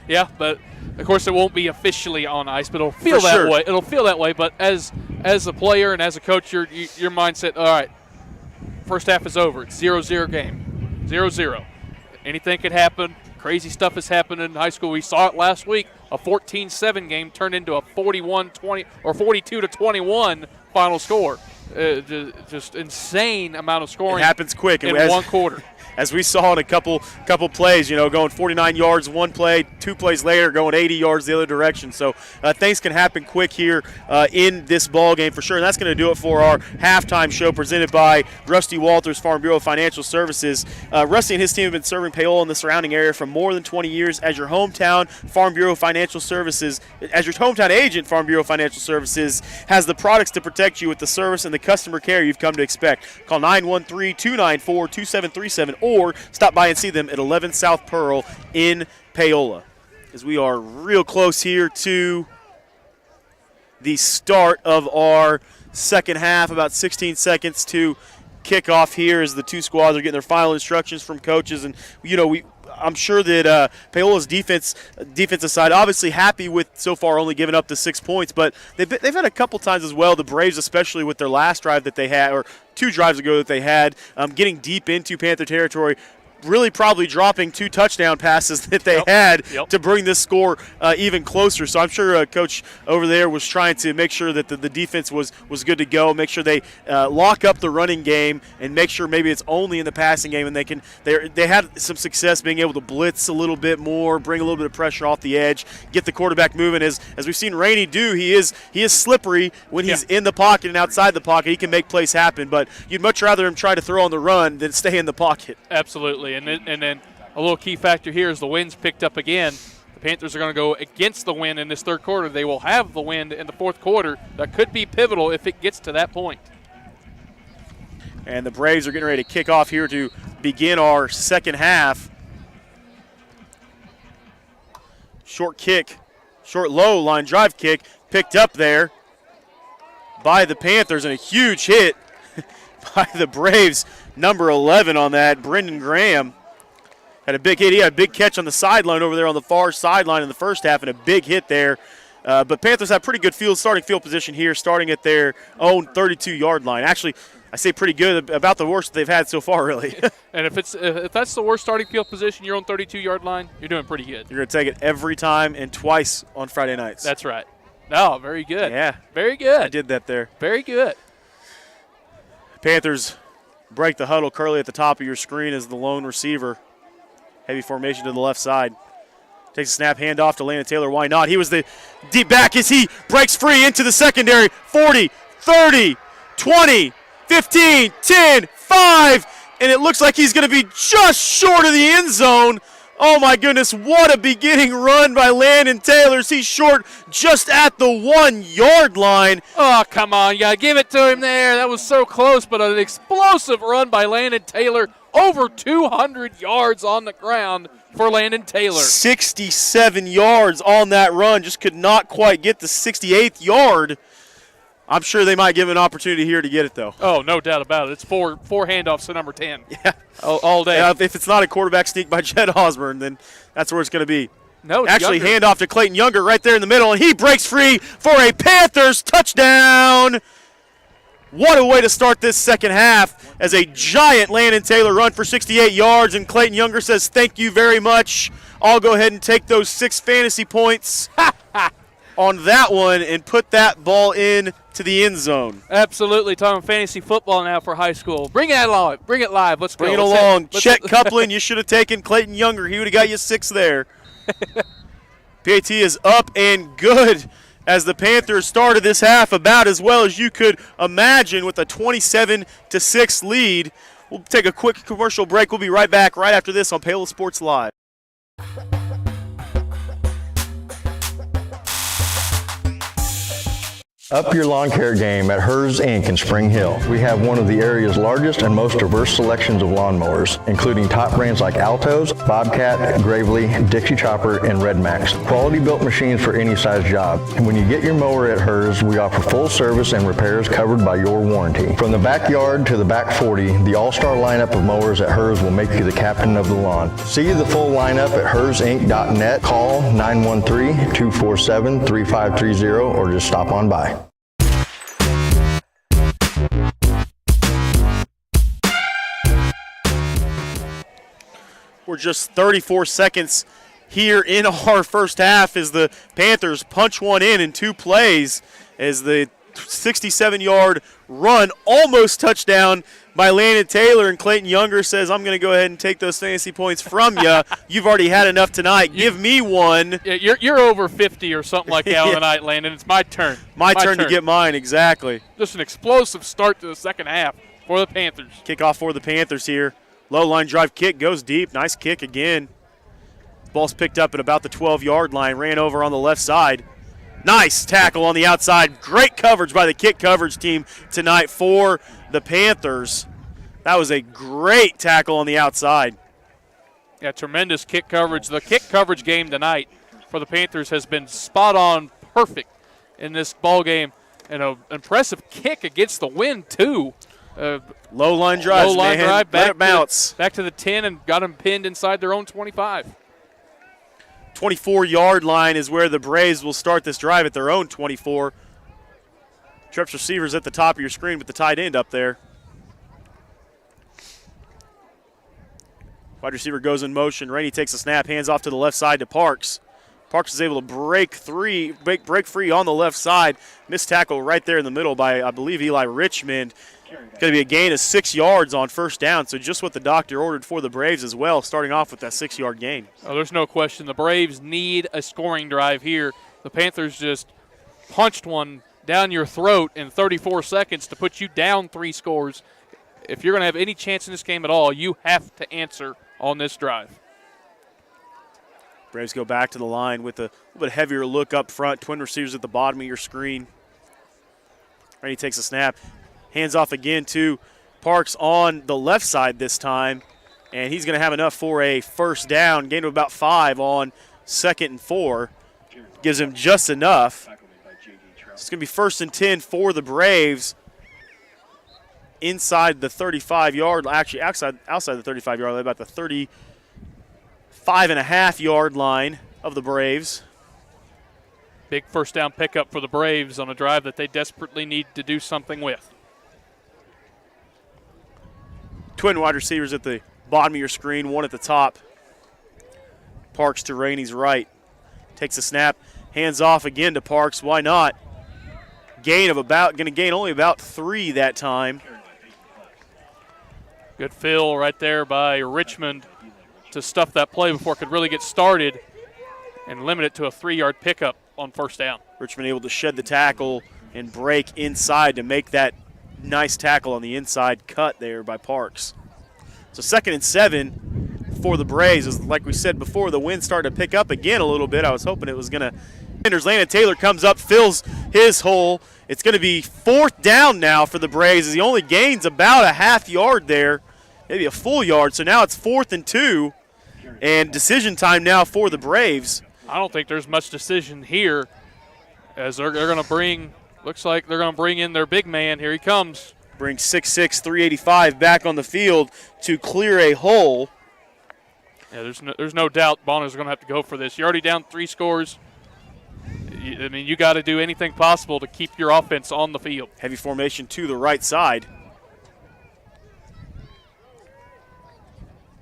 Yeah, but of course it won't be officially on ice, but it'll feel that way. It'll feel that way, but as a player and as a coach, your mindset, all right, first half is over. It's 0-0 game, 0-0. Anything could happen. Crazy stuff has happened in high school. We saw it last week. A 14-7 game turned into a 41-20 or 42-21 final score. Just insane amount of scoring. It happens quick in one quarter. As we saw in a couple plays, going 49 yards one play, 2 plays later going 80 yards the other direction. So things can happen quick here in this ball game for sure. And that's going to do it for our halftime show presented by Rusty Walters Farm Bureau Financial Services. Rusty and his team have been serving Paola and the surrounding area for more than 20 years as your hometown Farm Bureau Financial Services. As your hometown agent, Farm Bureau Financial Services has the products to protect you with the service and the customer care you've come to expect. Call 913-294-2737 or stop by and see them at 11 South Pearl in Paola. as we are real close here to the start of our second half, about 16 seconds to kick off here as the two squads are getting their final instructions from coaches. And, I'm sure that Paola's defensive side, obviously happy with so far only giving up the 6 points, but they've had a couple times as well, the Braves especially with their last drive that they had, or 2 drives ago that they had, getting deep into Panther territory, really probably dropping 2 touchdown passes that they had to bring this score even closer. So I'm sure Coach over there was trying to make sure that the defense was good to go, make sure they lock up the running game, and make sure maybe it's only in the passing game, and they had some success being able to blitz a little bit more, bring a little bit of pressure off the edge, get the quarterback moving. As we've seen Rainey do, he is slippery when he's in the pocket and outside the pocket. He can make plays happen, but you'd much rather him try to throw on the run than stay in the pocket. Absolutely. And then a little key factor here is the wind's picked up again. The Panthers are going to go against the wind in this third quarter. They will have the wind in the fourth quarter. That could be pivotal if it gets to that point. And the Braves are getting ready to kick off here to begin our second half. Short kick, short low line drive kick, picked up there by the Panthers, and a huge hit by the Braves. Number 11 on that, Brendan Graham, had a big hit. He had a big catch on the sideline over there on the far sideline in the first half, and a big hit there. But Panthers have pretty good starting field position here, starting at their own 32-yard line. Actually, I say pretty good, about the worst they've had so far, really. And if that's the worst starting field position, your own 32-yard line, you're doing pretty good. You're going to take it every time and twice on Friday nights. That's right. No, very good. Yeah. Very good. I did that there. Very good. Panthers break the huddle. Curly at the top of your screen is the lone receiver. Heavy formation to the left side. Takes a snap, handoff to Landon Taylor. Why not? He was the deep back as he breaks free into the secondary. 40, 30, 20, 15, 10, 5, and it looks like he's going to be just short of the end zone. Oh, my goodness, what a beginning run by Landon Taylor. He's short just at the 1-yard line. Oh, come on. You got to give it to him there. That was so close, but an explosive run by Landon Taylor. Over 200 yards on the ground for Landon Taylor. 67 yards on that run. Just could not quite get the 68th yard. I'm sure they might give an opportunity here to get it, though. Oh, no doubt about it. It's four handoffs to number 10. Yeah. All day. Yeah, if it's not a quarterback sneak by Jed Osborne, then that's where it's going to be. No, actually, handoff to Clayton Younger right there in the middle, and he breaks free for a Panthers touchdown. What a way to start this second half as a giant Landon Taylor run for 68 yards, and Clayton Younger says, thank you very much. I'll go ahead and take those 6 fantasy points on that one and put that ball in to the end zone. Absolutely. Talking fantasy football now for high school. Bring it live. Bring it live. Let's go. Bring it along. Chet Coupland, you should have taken Clayton Younger. He would have got you 6 there. PAT is up and good as the Panthers started this half about as well as you could imagine with a 27-6 lead. We'll take a quick commercial break. We'll be right back right after this on Paola Sports Live. Up your lawn care game at Hers Inc. in Spring Hill. We have one of the area's largest and most diverse selections of lawnmowers, including top brands like Altos, Bobcat, Gravely, Dixie Chopper, and Red Max. Quality built machines for any size job. And when you get your mower at Hers, we offer full service and repairs covered by your warranty. From the backyard to the back 40, the all-star lineup of mowers at Hers will make you the captain of the lawn. See the full lineup at hersinc.net. Call 913-247-3530 or just stop on by. We're just 34 seconds here in our first half as the Panthers punch one in 2 plays as the 67-yard run, almost touchdown by Landon Taylor, and Clayton Younger says, I'm going to go ahead and take those fantasy points from you. You've already had enough tonight. Give me one. Yeah, you're over 50 or something like that on the night, Landon. It's my turn. My turn to get mine, exactly. Just an explosive start to the second half for the Panthers. Kickoff for the Panthers here. Low line drive kick goes deep. Nice kick again. Ball's picked up at about the 12-yard line. Ran over on the left side. Nice tackle on the outside. Great coverage by the kick coverage team tonight for the Panthers. That was a great tackle on the outside. Yeah, tremendous kick coverage. The kick coverage game tonight for the Panthers has been spot on perfect in this ball game. And an impressive kick against the wind, too. Low line drive, drive, let it bounce. Back to the 10 and got them pinned inside their own 25. 24-yard line is where the Braves will start this drive at their own 24. Trips receivers at the top of your screen with the tight end up there. Wide receiver goes in motion. Rainey takes a snap, hands off to the left side to Parks. Parks is able to break free on the left side. Missed tackle right there in the middle by, I believe, Eli Richmond. It's going to be a gain of 6 yards on first down, so just what the doctor ordered for the Braves as well, starting off with that 6-yard gain. Oh, there's no question. The Braves need a scoring drive here. The Panthers just punched one down your throat in 34 seconds to put you down 3 scores. If you're going to have any chance in this game at all, you have to answer on this drive. Braves go back to the line with a little bit heavier look up front. Twin receivers at the bottom of your screen. Rainey takes a snap. Hands off again to Parks on the left side this time. And he's going to have enough for a first down. Gain of about 5 on 2nd and 4. Gives him just enough. So it's going to be 1st and 10 for the Braves. Inside the 35-yard, actually outside the 35-yard line, about the 35.5-yard line of the Braves. Big first down pickup for the Braves on a drive that they desperately need to do something with. Twin wide receivers at the bottom of your screen, one at the top. Parks to Rainey's right. Takes a snap, hands off again to Parks. Why not? Going to gain only about 3 that time. Good fill right there by Richmond to stuff that play before it could really get started and limit it to a 3-yard pickup on first down. Richmond able to shed the tackle and break inside to make that nice tackle on the inside cut there by Parks. So 2nd and 7 for the Braves. As like we said before, the wind started to pick up again a little bit. I was hoping it was going to. Landon Taylor comes up, fills his hole. It's going to be 4th down now for the Braves as he only gains about a half yard there, maybe a full yard. So now it's 4th and 2 and decision time now for the Braves. I don't think there's much decision here as they're going to bring. Looks like they're going to bring in their big man. Here he comes. Brings 6'6", 385 back on the field to clear a hole. Yeah, there's no doubt Bonner's going to have to go for this. You're already down 3 scores. I mean, you got to do anything possible to keep your offense on the field. Heavy formation to the right side.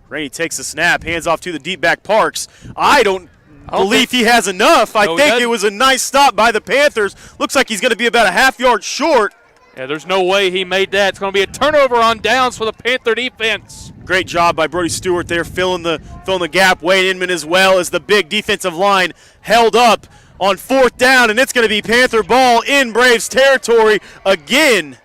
Rainey takes a snap, hands off to the deep back Parks. I don't believe he has enough. I think it was a nice stop by the Panthers. Looks like he's going to be about a half yard short. Yeah, there's no way he made that. It's going to be a turnover on downs for the Panther defense. Great job by Brody Stewart there, filling the gap. Wayne Inman as well as the big defensive line held up on 4th down, and it's going to be Panther ball in Braves territory again.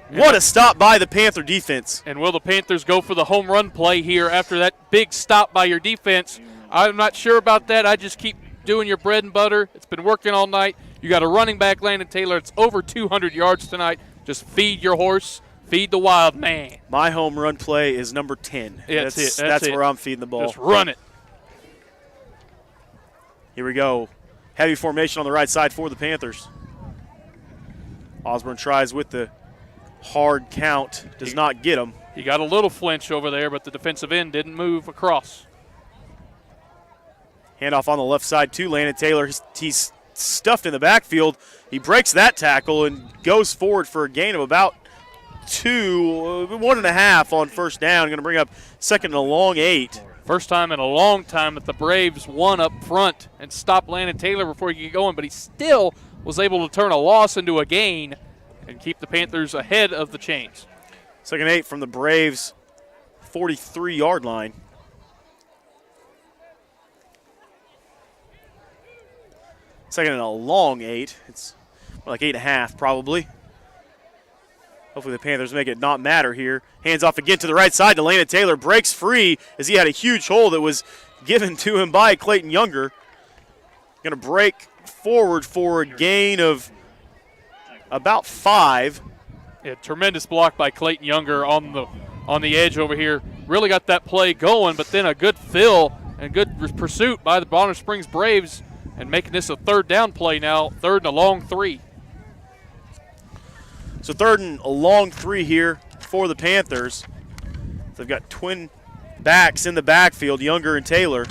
What a stop by the Panther defense. And will the Panthers go for the home run play here after that big stop by your defense? I'm not sure about that. I just keep doing your bread and butter. It's been working all night. You got a running back, Landon Taylor. It's over 200 yards tonight. Just feed your horse. Feed the wild man. My home run play is number 10. That's where I'm feeding the ball. Just run it. Here we go. Heavy formation on the right side for the Panthers. Osborne tries with the hard count. Does not get him. He got a little flinch over there, but the defensive end didn't move across. Handoff on the left side to Landon Taylor. He's stuffed in the backfield. He breaks that tackle and goes forward for a gain of about 1.5 on first down. Going to bring up 2nd and a long 8. First time in a long time that the Braves won up front and stopped Landon Taylor before he could get going, but he still was able to turn a loss into a gain and keep the Panthers ahead of the chains. 2nd and 8 from the Braves' 43-yard line. Second and a long 8. It's like 8.5 probably. Hopefully the Panthers make it not matter here. Hands off again to the right side to Landon Taylor. Breaks free as he had a huge hole that was given to him by Clayton Younger. Going to break forward for a gain of about 5. Yeah, tremendous block by Clayton Younger on the edge over here. Really got that play going, but then a good fill And good pursuit by the Bonner Springs Braves and making this a third down play now, third and a long 3. So third and a long 3 here for the Panthers. They've got twin backs in the backfield, Younger and Taylor.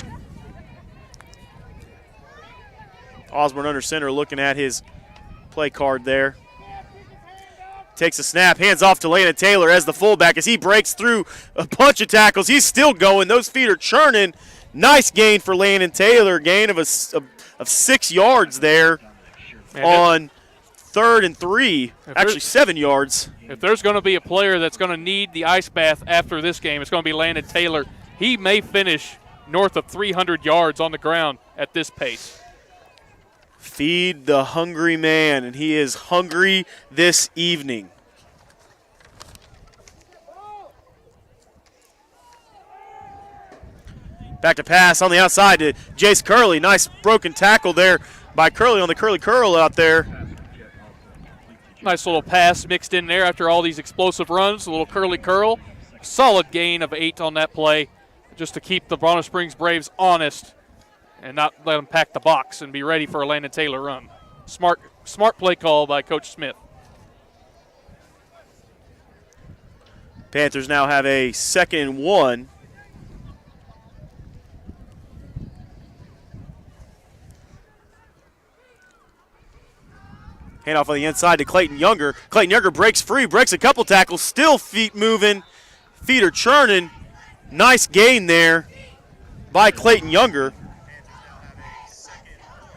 Osborne under center looking at his play card there. Takes a snap, hands off to Landon Taylor as the fullback as he breaks through a bunch of tackles. He's still going. Those feet are churning. Nice gain for Landon Taylor, gain of 6 yards there on 3rd and 3, actually 7 yards. If there's going to be a player that's going to need the ice bath after this game, it's going to be Landon Taylor. He may finish north of 300 yards on the ground at this pace. Feed the hungry man, and he is hungry this evening. Back to pass on the outside to Jace Curley. Nice broken tackle there by Curley on the curly curl out there. Nice little pass mixed in there after all these explosive runs, a little curly curl. Solid gain of 8 on that play just to keep the Bonner Springs Braves honest and not let them pack the box and be ready for a Landon Taylor run. Smart play call by Coach Smith. Panthers now have a 2nd and 1. Handoff on the inside to Clayton Younger. Clayton Younger breaks free, breaks a couple tackles, still feet moving, feet are churning. Nice gain there by Clayton Younger.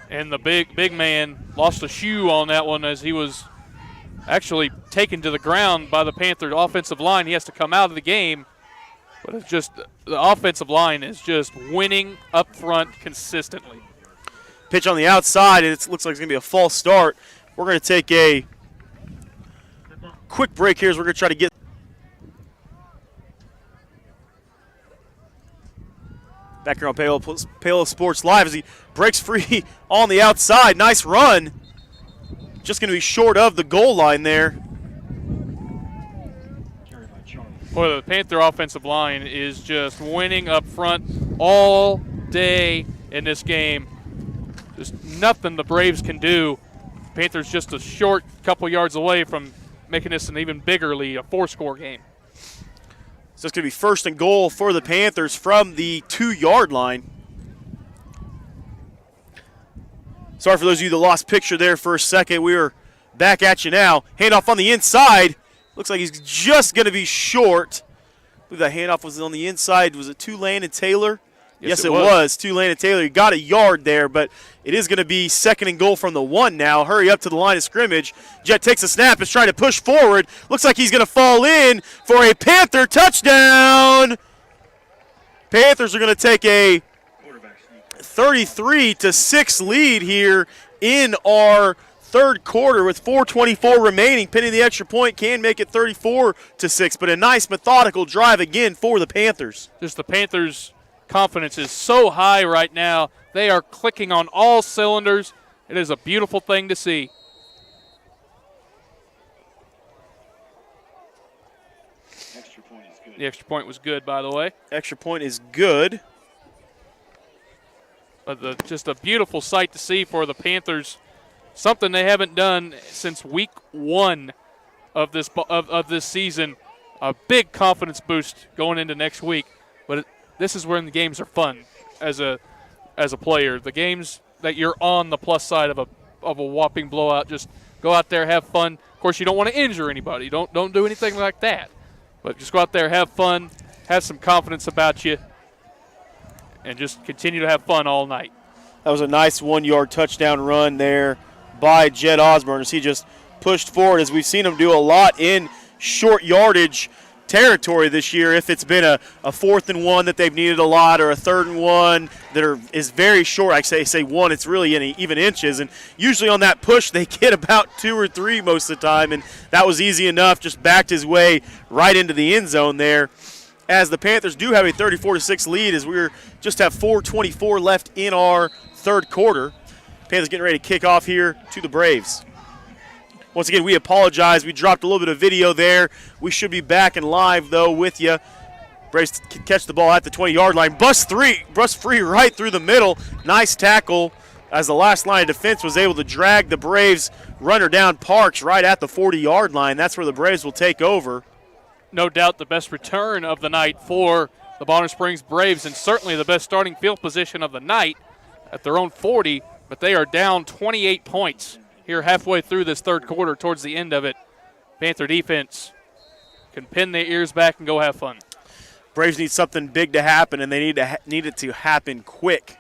And the big man lost a shoe on that one as he was actually taken to the ground by the Panther offensive line. He has to come out of the game, but it's just the offensive line is just winning up front consistently. Pitch on the outside, and it looks like it's going to be a false start. We're going to take a quick break here as we're going to try to get back here on Paola Sports Live as he breaks free on the outside. Nice run. Just going to be short of the goal line there. Boy, the Panther offensive line is just winning up front all day in this game. Just nothing the Braves can do. Panthers just a short couple yards away from making this an even bigger lead, a 4-score game. So it's going to be 1st and goal for the Panthers from the 2-yard line. Sorry for those of you that lost picture there for a second. We are back at you now. Handoff on the inside. Looks like he's just going to be short. I believe that handoff was on the inside. Was it to Landon Taylor? Yes, it was. To Landon Taylor. He got a yard there, but it is going to be 2nd and goal from the 1 now. Hurry up to the line of scrimmage. Jet takes a snap, is trying to push forward. Looks like he's going to fall in for a Panther touchdown. Panthers are going to take a 33-6 lead here in our 3rd quarter with 4:24 remaining. Pinning the extra point can make it 34-6, but a nice methodical drive again for the Panthers. Just the Panthers' confidence is so high right now. They are clicking on all cylinders. It is a beautiful thing to see. The extra point was good, by the way. Extra point is good. But just a beautiful sight to see for the Panthers. Something they haven't done since week 1 of this season. A big confidence boost going into next week. But this is when the games are fun as a player. The games that you're on the plus side of a whopping blowout, just go out there, have fun. Of course, you don't want to injure anybody. Don't do anything like that. But just go out there, have fun, have some confidence about you, and just continue to have fun all night. That was a nice 1-yard touchdown run there by Jed Osborne as he just pushed forward, as we've seen him do a lot in short yardage territory this year. If it's been a 4th and 1 that they've needed a lot, or a 3rd and 1 that is very short, I say 1, it's really in even inches, and usually on that push they get about 2 or 3 most of the time, and that was easy enough. Just backed his way right into the end zone there, as the Panthers do have a 34-6 lead, as we're just have 4:24 left in our 3rd quarter. Panthers getting ready to kick off here to the Braves. Once again, we apologize. We dropped a little bit of video there. We should be back and live, though, with you Braves catch the ball at the 20-yard line. Bust free right through the middle. Nice tackle as the last line of defense was able to drag the Braves runner down. Parks right at the 40-yard line. That's where the Braves will take over. No doubt the best return of the night for the Bonner Springs Braves, and certainly the best starting field position of the night at their own 40, but they are down 28 points here halfway through this third quarter towards the end of it. Panther defense can pin their ears back and go have fun. Braves need something big to happen, and they need it to happen quick.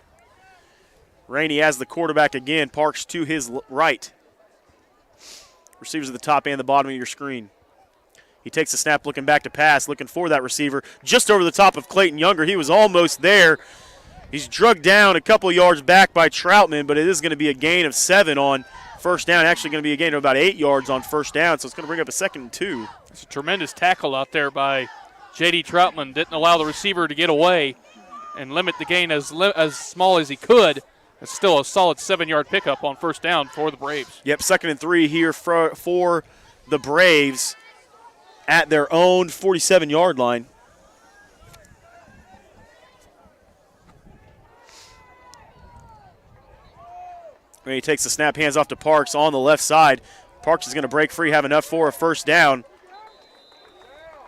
Rainey has the quarterback again. Parks to his right. Receivers at the top and the bottom of your screen. He takes the snap, looking back to pass, looking for that receiver. Just over the top of Clayton Younger. He was almost there. He's drugged down a couple yards back by Troutman, but it is going to be a gain of 7 on first down. Actually going to be a gain of about 8 yards on first down, so it's going to bring up a 2nd and 2. It's a tremendous tackle out there by J.D. Troutman. Didn't allow the receiver to get away and limit the gain as small as he could. It's still a solid 7-yard pickup on first down for the Braves. Yep, 2nd and 3 here for the Braves at their own 47-yard line. He takes the snap, hands off to Parks on the left side. Parks is going to break free, have enough for a first down.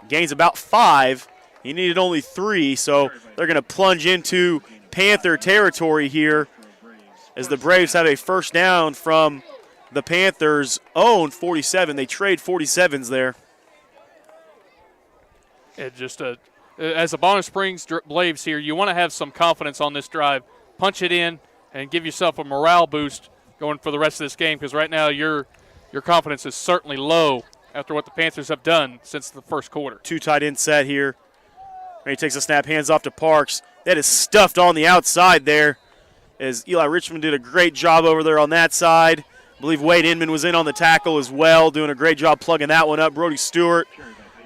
Gains about 5. He needed only 3, so they're going to plunge into Panther territory here as the Braves have a first down from the Panthers' own 47. They trade 47s there. As the Bonner Springs Braves here, you want to have some confidence on this drive. Punch it in and give yourself a morale boost going for the rest of this game, because right now your confidence is certainly low after what the Panthers have done since the first quarter. 2 tight end set here. He takes a snap, hands off to Parks. That is stuffed on the outside there as Eli Richmond did a great job over there on that side. I believe Wade Inman was in on the tackle as well, doing a great job plugging that one up. Brody Stewart.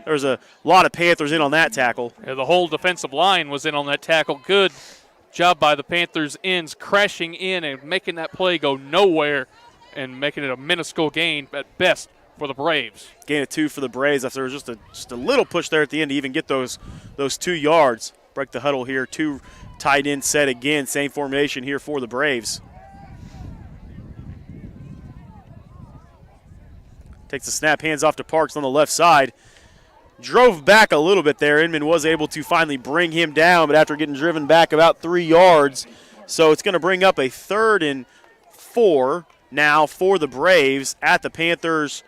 There was a lot of Panthers in on that tackle. Yeah, the whole defensive line was in on that tackle. Good job by the Panthers ends crashing in and making that play go nowhere and making it a minuscule gain at best for the Braves. Gain of 2 for the Braves after there was just a little push there at the end to even get those 2 yards. Break the huddle here. 2 tight end set again. Same formation here for the Braves. Takes the snap, hands off to Parks on the left side. Drove back a little bit there. Inman was able to finally bring him down, but after getting driven back about 3 yards. So it's going to bring up a 3rd and 4 now for the Braves at the Panthers'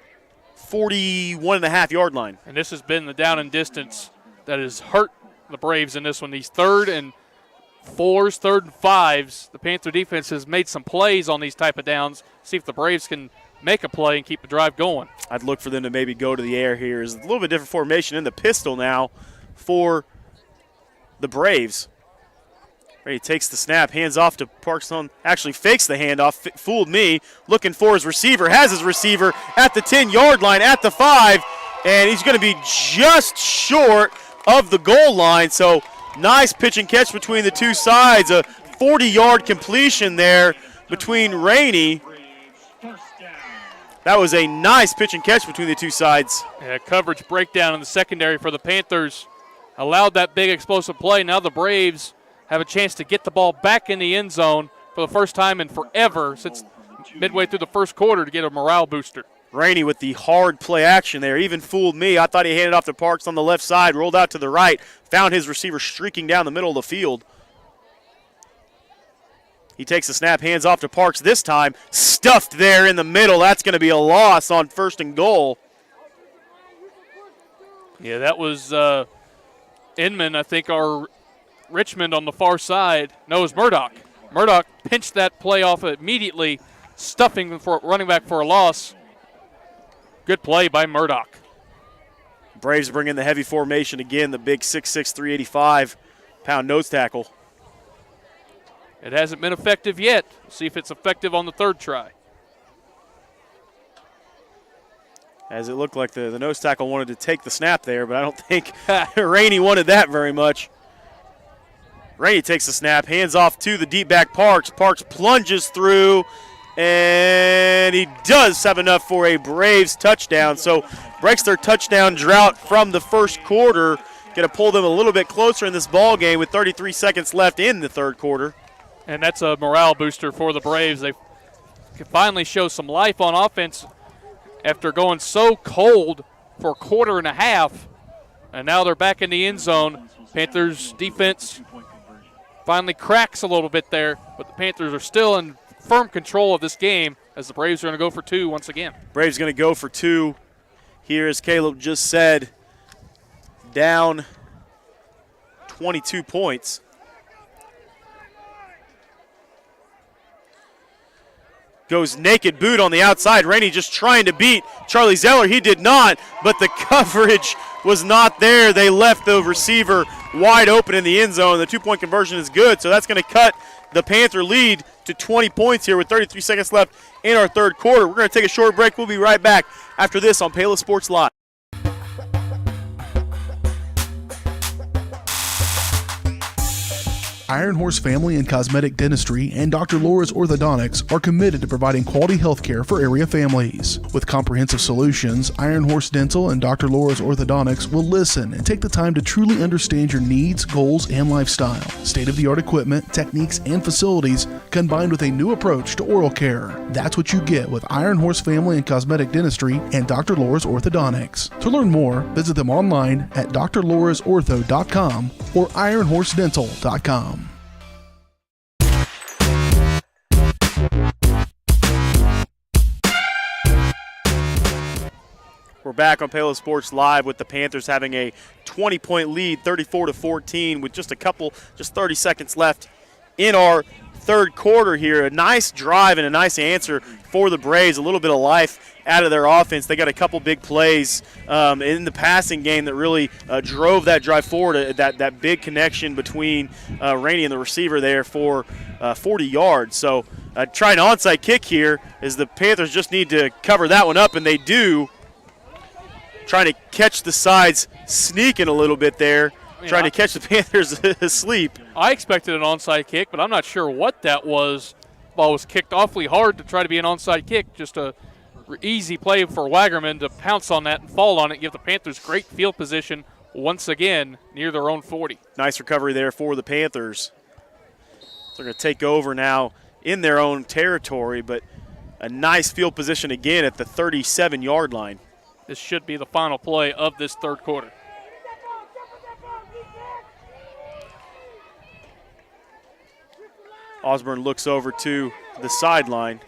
41.5-yard line. And this has been the down and distance that has hurt the Braves in this one. These 3rd and 4s, 3rd and 5s. The Panther defense has made some plays on these type of downs. See if the Braves can make a play and keep the drive going. I'd look for them to maybe go to the air here. It's a little bit different formation in the pistol now for the Braves. He takes the snap, hands off to Parks on, actually fakes the handoff, fooled me, looking for his receiver, has his receiver at the 10-yard line, at the 5, and he's going to be just short of the goal line. So nice pitch and catch between the 2 sides, a 40-yard completion there between Rainey. That was a nice pitch and catch between the 2 sides. Yeah, coverage breakdown in the secondary for the Panthers allowed that big explosive play. Now the Braves have a chance to get the ball back in the end zone for the first time in forever since midway through the first quarter to get a morale booster. Rainey with the hard play action there. Even fooled me. I thought he handed off to Parks on the left side, rolled out to the right, found his receiver streaking down the middle of the field. He takes the snap, hands off to Parks this time. Stuffed there in the middle. That's going to be a loss on 1st and goal. Yeah, that was Inman, I think, or Richmond on the far side. No, it was Murdoch. Murdoch pinched that play off immediately, stuffing for running back for a loss. Good play by Murdoch. Braves bring in the heavy formation again, the big 6'6", 385-pound nose tackle. It hasn't been effective yet. See if it's effective on the 3rd try. As it looked like the nose tackle wanted to take the snap there, but I don't think Rainey wanted that very much. Rainey takes the snap, hands off to the deep back Parks. Parks plunges through, and he does have enough for a Braves touchdown. So breaks their touchdown drought from the first quarter going to pull them a little bit closer in this ball game with 33 seconds left in the third quarter. And that's a morale booster for the Braves. They can finally show some life on offense after going so cold for a quarter and a half. And now they're back in the end zone. Panthers defense finally cracks a little bit there, but the Panthers are still in firm control of this game as the Braves are going to go for two once again. Braves going to go for two here, as Caleb just said, down 22 points. Goes naked boot on the outside. Rainey just trying to beat Charlie Zeller. He did not, but the coverage was not there. They left the receiver wide open in the end zone. The two-point conversion is good, so that's going to cut the Panther lead to 20 points here with 33 seconds left in our third quarter. We're going to take a short break. We'll be right back after this on Paola Sports Live. Iron Horse Family and Cosmetic Dentistry and Dr. Laura's Orthodontics are committed to providing quality health care for area families. With comprehensive solutions, Iron Horse Dental and Dr. Laura's Orthodontics will listen and take the time to truly understand your needs, goals, and lifestyle. State-of-the-art equipment, techniques, and facilities combined with a new approach to oral care. That's what you get with Iron Horse Family and Cosmetic Dentistry and Dr. Laura's Orthodontics. To learn more, visit them online at drlaurasortho.com or ironhorsedental.com. We're back on Paola Sports Live with the Panthers having a 20-point lead, 34-14, with just 30 seconds left in our third quarter here. A nice drive and a nice answer for the Braves, a little bit of life out of their offense. They got a couple big plays in the passing game that really drove that drive forward, that big connection between Rainey and the receiver there for 40 yards. So try an onside kick here as the Panthers just need to cover that one up, and they do. Trying to catch the sides, sneaking a little bit there, trying to catch the Panthers asleep. I expected an onside kick, but I'm not sure what that was. Ball was kicked awfully hard to try to be an onside kick. Just a easy play for Wagerman to pounce on that and fall on it, give the Panthers great field position once again near their own 40. Nice recovery there for the Panthers. So they're going to take over now in their own territory, but a nice field position again at the 37-yard line. This should be the final play of this third quarter. Osborne looks over to the sideline.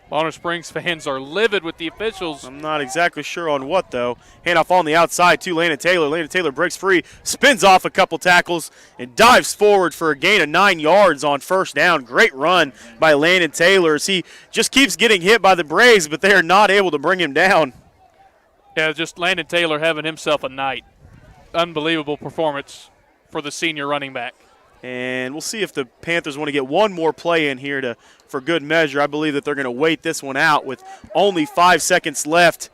Bonner Springs fans are livid with the officials. I'm not exactly sure on what, though. Handoff on the outside to Landon Taylor. Landon Taylor breaks free, spins off a couple tackles, and dives forward for a gain of 9 yards on first down. Great run by Landon Taylor as he just keeps getting hit by the Braves, but they are not able to bring him down. Yeah, just Landon Taylor having himself a night. Unbelievable performance for the senior running back. And we'll see if the Panthers want to get one more play in here for good measure. I believe that they're going to wait this one out with only 5 seconds left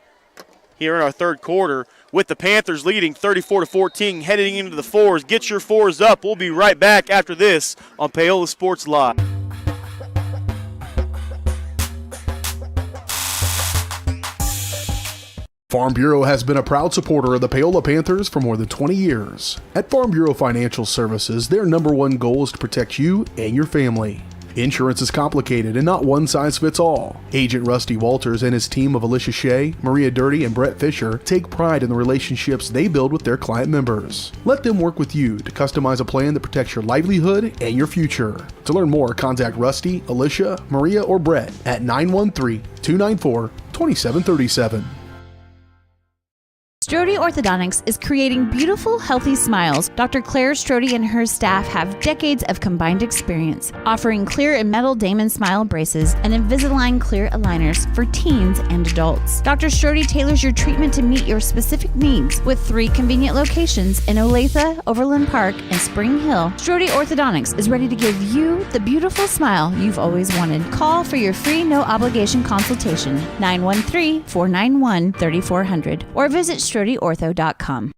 here in our third quarter, with the Panthers leading 34-14, heading into the fours. Get your fours up. We'll be right back after this on Paola Sports Live. Farm Bureau has been a proud supporter of the Paola Panthers for more than 20 years. At Farm Bureau Financial Services, their number one goal is to protect you and your family. Insurance is complicated and not one size fits all. Agent Rusty Walters and his team of Alicia Shea, Maria Dirty, and Brett Fisher take pride in the relationships they build with their client members. Let them work with you to customize a plan that protects your livelihood and your future. To learn more, contact Rusty, Alicia, Maria, or Brett at 913-294-2737. Strode Orthodontics is creating beautiful, healthy smiles. Dr. Claire Strode and her staff have decades of combined experience, offering clear and metal Damon smile braces and Invisalign clear aligners for teens and adults. Dr. Strode tailors your treatment to meet your specific needs with 3 convenient locations in Olathe, Overland Park, and Spring Hill. Strode Orthodontics is ready to give you the beautiful smile you've always wanted. Call for your free no-obligation consultation, 913-491-3400, or visit StrodeOrtho.com.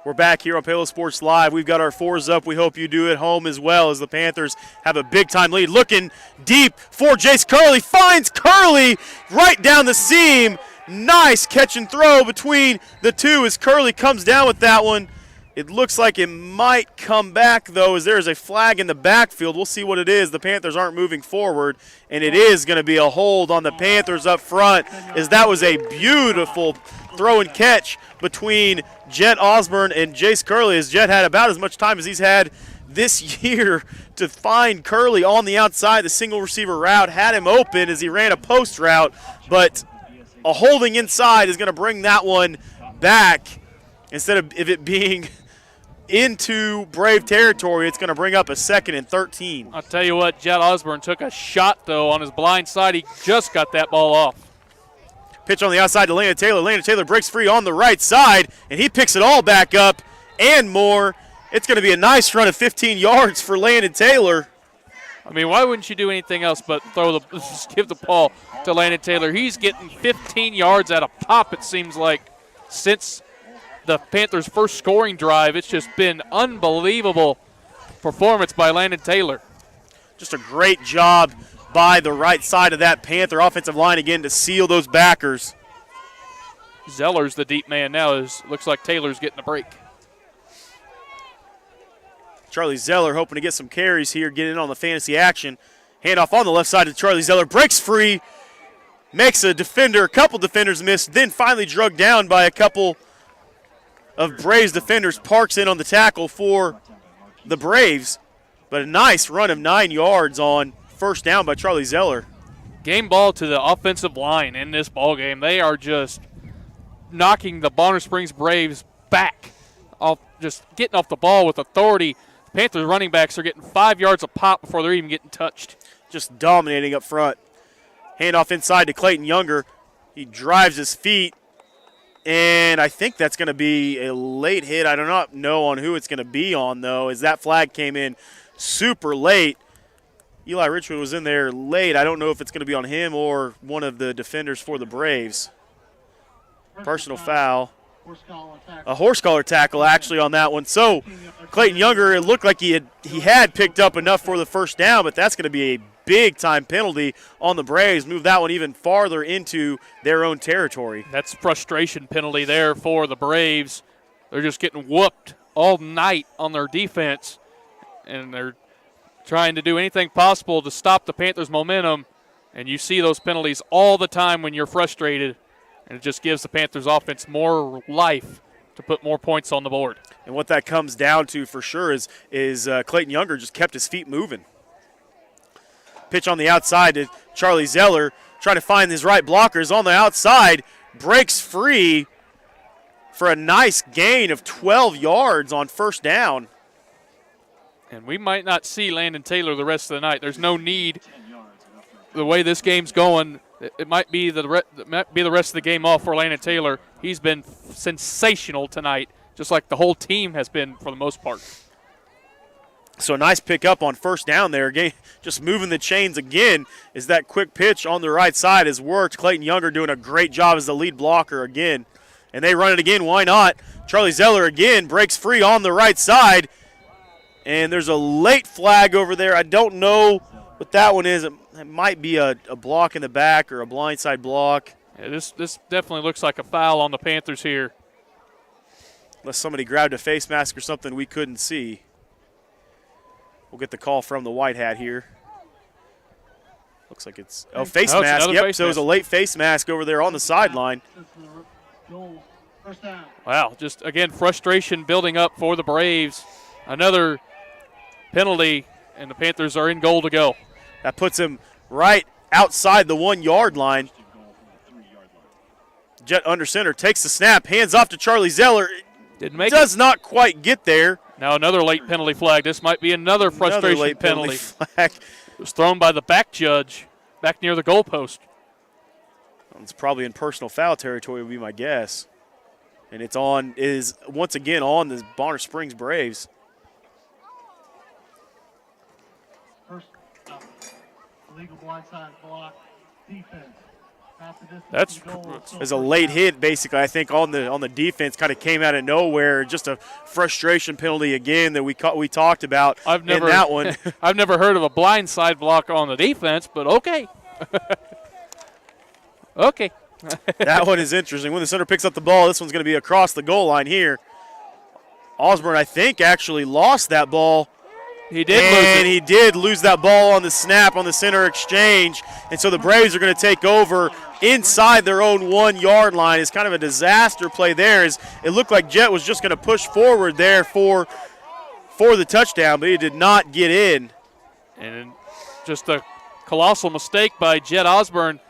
We're back here on Paola Sports Live. We've got our fours up. We hope you do at home as well, as the Panthers have a big-time lead. Looking deep for Jace Curley. Finds Curley right down the seam. Nice catch and throw between the two as Curley comes down with that one. It looks like it might come back, though, as there is a flag in the backfield. We'll see what it is. The Panthers aren't moving forward, and it is going to be a hold on the Panthers up front, as that was a beautiful throw and catch between Jet Osborne and Jace Curley, as Jet had about as much time as he's had this year to find Curley on the outside. The single receiver route had him open as he ran a post route, but a holding inside is going to bring that one back. Instead of it being into Brave territory, it's going to bring up a 2nd and 13. I'll tell you what, Jet Osborne took a shot, though, on his blind side. He just got that ball off. Pitch on the outside to Landon Taylor. Landon Taylor breaks free on the right side, and he picks it all back up and more. It's going to be a nice run of 15 yards for Landon Taylor. I mean, why wouldn't you do anything else but just give the ball to Landon Taylor? He's getting 15 yards at a pop, it seems like, since the Panthers' first scoring drive. It's just been unbelievable performance by Landon Taylor. Just a great job by the right side of that Panther offensive line again to seal those backers. Zeller's the deep man now. Looks like Taylor's getting a break. Charlie Zeller hoping to get some carries here, get in on the fantasy action. Handoff on the left side to Charlie Zeller. Breaks free, makes a couple defenders miss, then finally drugged down by a couple of Braves defenders. Parks in on the tackle for the Braves. But a nice run of 9 yards on first down by Charlie Zeller. Game ball to the offensive line in this ball game. They are just knocking the Bonner Springs Braves back, just getting off the ball with authority. The Panthers running backs are getting 5 yards a pop before they're even getting touched. Just dominating up front. Handoff inside to Clayton Younger. He drives his feet, and I think that's going to be a late hit. I do not know on who it's going to be on, though, as that flag came in super late. Eli Richmond was in there late. I don't know if it's going to be on him or one of the defenders for the Braves. Personal foul. A horse collar tackle, actually, on that one. So Clayton Younger, it looked like he had picked up enough for the first down, but that's going to be a big-time penalty on the Braves. Move that one even farther into their own territory. That's frustration penalty there for the Braves. They're just getting whooped all night on their defense, and they're trying to do anything possible to stop the Panthers' momentum. And you see those penalties all the time when you're frustrated, and it just gives the Panthers' offense more life to put more points on the board. And what that comes down to for sure is Clayton Younger just kept his feet moving. Pitch on the outside to Charlie Zeller, trying to find his right blockers on the outside, breaks free for a nice gain of 12 yards on first down. And we might not see Landon Taylor the rest of the night. There's no need. The way this game's going, it might be the rest of the game off for Landon Taylor. He's been sensational tonight, just like the whole team has been for the most part. So a nice pickup on first down there. Again, just moving the chains again as that quick pitch on the right side has worked. Clayton Younger doing a great job as the lead blocker again. And they run it again. Why not? Charlie Zeller again breaks free on the right side. And there's a late flag over there. I don't know what that one is. It might be a block in the back or a blindside block. Yeah, this definitely looks like a foul on the Panthers here. Unless somebody grabbed a face mask or something we couldn't see. We'll get the call from the white hat here. Looks like it's face mask. Yep, so it was a late face mask over there on the sideline. Wow, just again frustration building up for the Braves. Another penalty, and the Panthers are in goal to go. That puts him right outside the 1 yard line. Jet under center takes the snap, hands off to Charlie Zeller. Does not quite get there. Now another late penalty flag. This might be another frustration late penalty flag. It was thrown by the back judge back near the goalpost. It's probably in personal foul territory would be my guess. And it's once again on the Bonner Springs Braves. First illegal blindside block defense. That's a late hit, basically. I think on the defense, kind of came out of nowhere. Just a frustration penalty again that we talked about in that one. I've never heard of a blindside block on the defense, but okay. Okay. That one is interesting. When the center picks up the ball, this one's going to be across the goal line here. Osborne, I think, actually lost that ball. He did lose it. And he did lose that ball on the snap on the center exchange. And so the Braves are going to take over inside their own 1 yard line. It's kind of a disaster play there. As it looked like Jet was just going to push forward there for the touchdown, but he did not get in. And just a colossal mistake by Jet Osborne.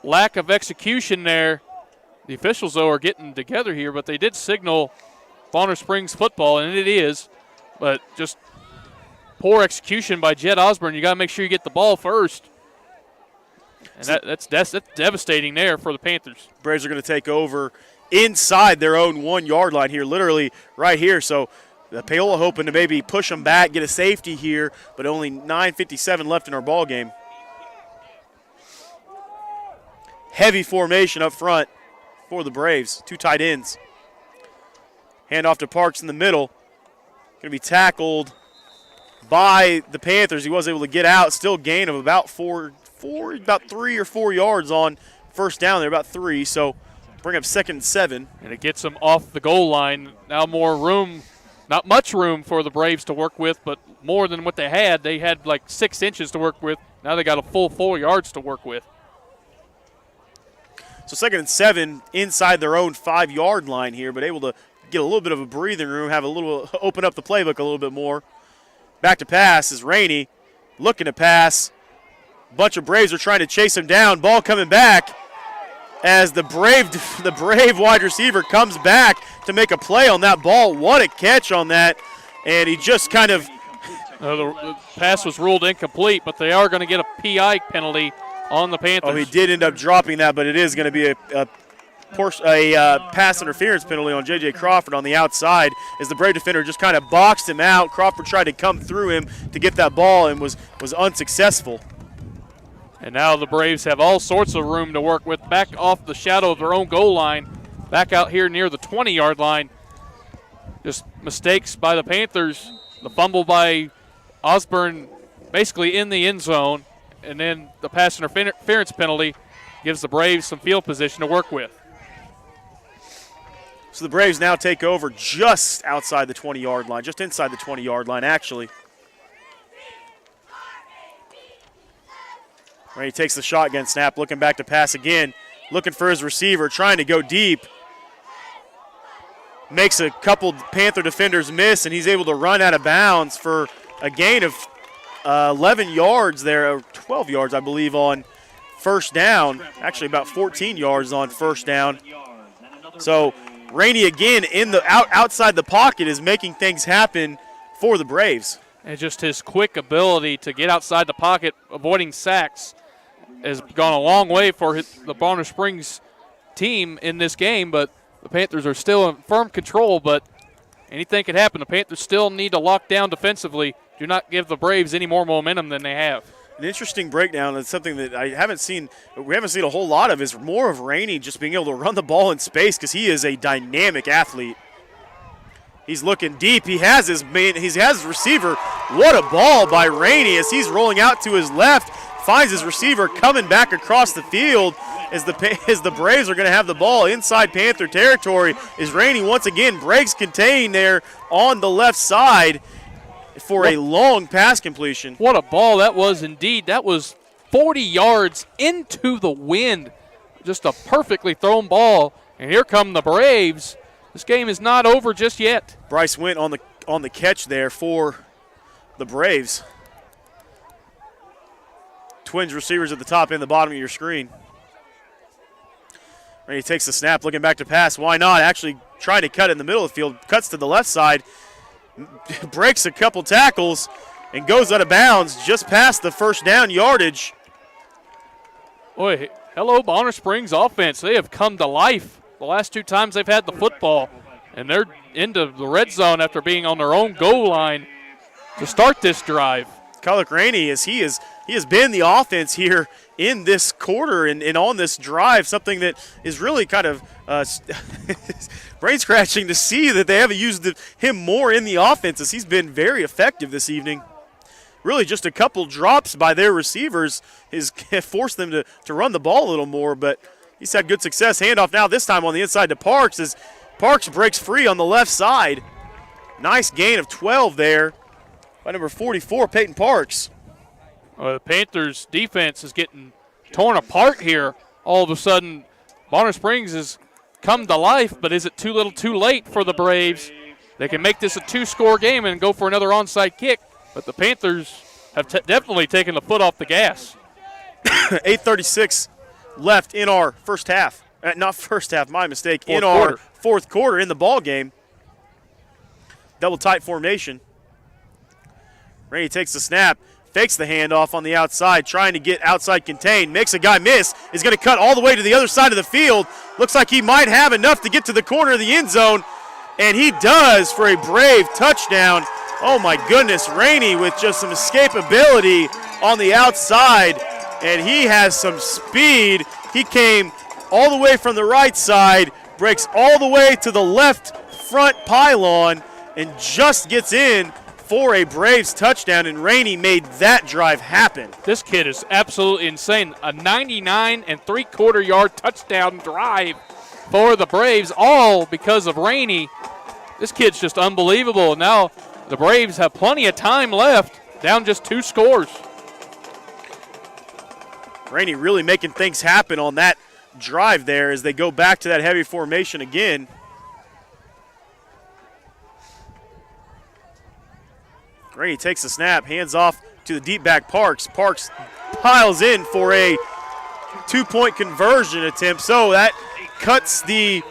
Lack of execution there. The officials, though, are getting together here, but they did signal Bonner Springs football, and it is. But just poor execution by Jet Osborne. You got to make sure you get the ball first. And that's devastating there for the Panthers. Braves are going to take over inside their own 1 yard line here, literally right here. So Paola hoping to maybe push them back, get a safety here, but only 9:57 left in our ball game. Heavy formation up front for the Braves. 2 tight ends. Hand off to Parks in the middle. Going to be tackled by the Panthers. He was able to get out. Still gain of about 3 or 4 yards on first down there, about 3. So bring up 2nd and 7. And it gets them off the goal line. Now more room, not much room for the Braves to work with, but more than what they had. They had like 6 inches to work with. Now they got a full 4 yards to work with. So 2nd and 7 inside their own 5 yard line here, but able to get a little bit of a breathing room, open up the playbook a little bit more. Back to pass is Rainey looking to pass. Bunch of Braves are trying to chase him down. Ball coming back as the Brave wide receiver comes back to make a play on that ball. What a catch on that. And he just kind of the pass was ruled incomplete, but they are going to get a PI penalty on the Panthers. Oh, he did end up dropping that, but it is going to be a pass interference penalty on J.J. Crawford on the outside as the Brave defender just kind of boxed him out. Crawford tried to come through him to get that ball and was unsuccessful. And now the Braves have all sorts of room to work with, back off the shadow of their own goal line, back out here near the 20-yard line. Just mistakes by the Panthers. The fumble by Osborne basically in the end zone, and then the pass interference penalty gives the Braves some field position to work with. So the Braves now take over just outside the 20-yard line, just inside the 20-yard line, actually. He takes the shotgun snap, looking back to pass again, looking for his receiver, trying to go deep. Makes a couple Panther defenders miss, and he's able to run out of bounds for a gain of 11 yards there, or 12 yards, I believe, on first down. Actually, about 14 yards on first down. So Rainey again outside the pocket is making things happen for the Braves. And just his quick ability to get outside the pocket, avoiding sacks, has gone a long way for the Bonner Springs team in this game, but the Panthers are still in firm control, but anything could happen. The Panthers still need to lock down defensively. Do not give the Braves any more momentum than they have. An interesting breakdown, and something that we haven't seen a whole lot of, is more of Rainey just being able to run the ball in space because he is a dynamic athlete. He's looking deep. He has his receiver. What a ball by Rainey as he's rolling out to his left, finds his receiver coming back across the field as the Braves are going to have the ball inside Panther territory. As Rainey once again breaks contain there on the left side for a long pass completion. What a ball that was indeed. That was 40 yards into the wind. Just a perfectly thrown ball. And here come the Braves. This game is not over just yet. Bryce went on the catch there for the Braves. Twins receivers at the top and the bottom of your screen. He takes the snap, looking back to pass. Why not? Actually trying to cut in the middle of the field. Cuts to the left side. Breaks a couple tackles and goes out of bounds just past the first down yardage. Boy, hello Bonner Springs offense. They have come to life the last 2 times they've had the football, and they're into the red zone after being on their own goal line to start this drive. Kyler Rainey, as he has been the offense here in this quarter and on this drive, something that is really kind of brain scratching to see that they haven't used him more in the offense, as he's been very effective this evening. Really just a couple drops by their receivers has forced them to run the ball a little more, but he's had good success. Handoff now this time on the inside to Parks as Parks breaks free on the left side. Nice gain of 12 there by number 44, Peyton Parks. The Panthers' defense is getting torn apart here. All of a sudden, Bonner Springs has come to life, but is it too little too late for the Braves? They can make this a 2-score game and go for another onside kick, but the Panthers have definitely taken the foot off the gas. 8:36 left in our first half. Not first half, my mistake. Fourth in our quarter. fourth quarter in the ball game. Double tight formation. Rainey takes the snap, fakes the handoff on the outside, trying to get outside contained, makes a guy miss, is going to cut all the way to the other side of the field. Looks like he might have enough to get to the corner of the end zone, and he does for a Brave touchdown. Oh my goodness, Rainey with just some escapability on the outside, and he has some speed. He came all the way from the right side, breaks all the way to the left front pylon, and just gets in for a Braves touchdown, and Rainey made that drive happen. This kid is absolutely insane. A 99 3/4 yard touchdown drive for the Braves, all because of Rainey. This kid's just unbelievable. Now the Braves have plenty of time left, down just 2 scores. Rainey really making things happen on that drive there as they go back to that heavy formation again. Rainey takes the snap, hands off to the deep back Parks. Parks piles in for a 2-point conversion attempt. So that cuts the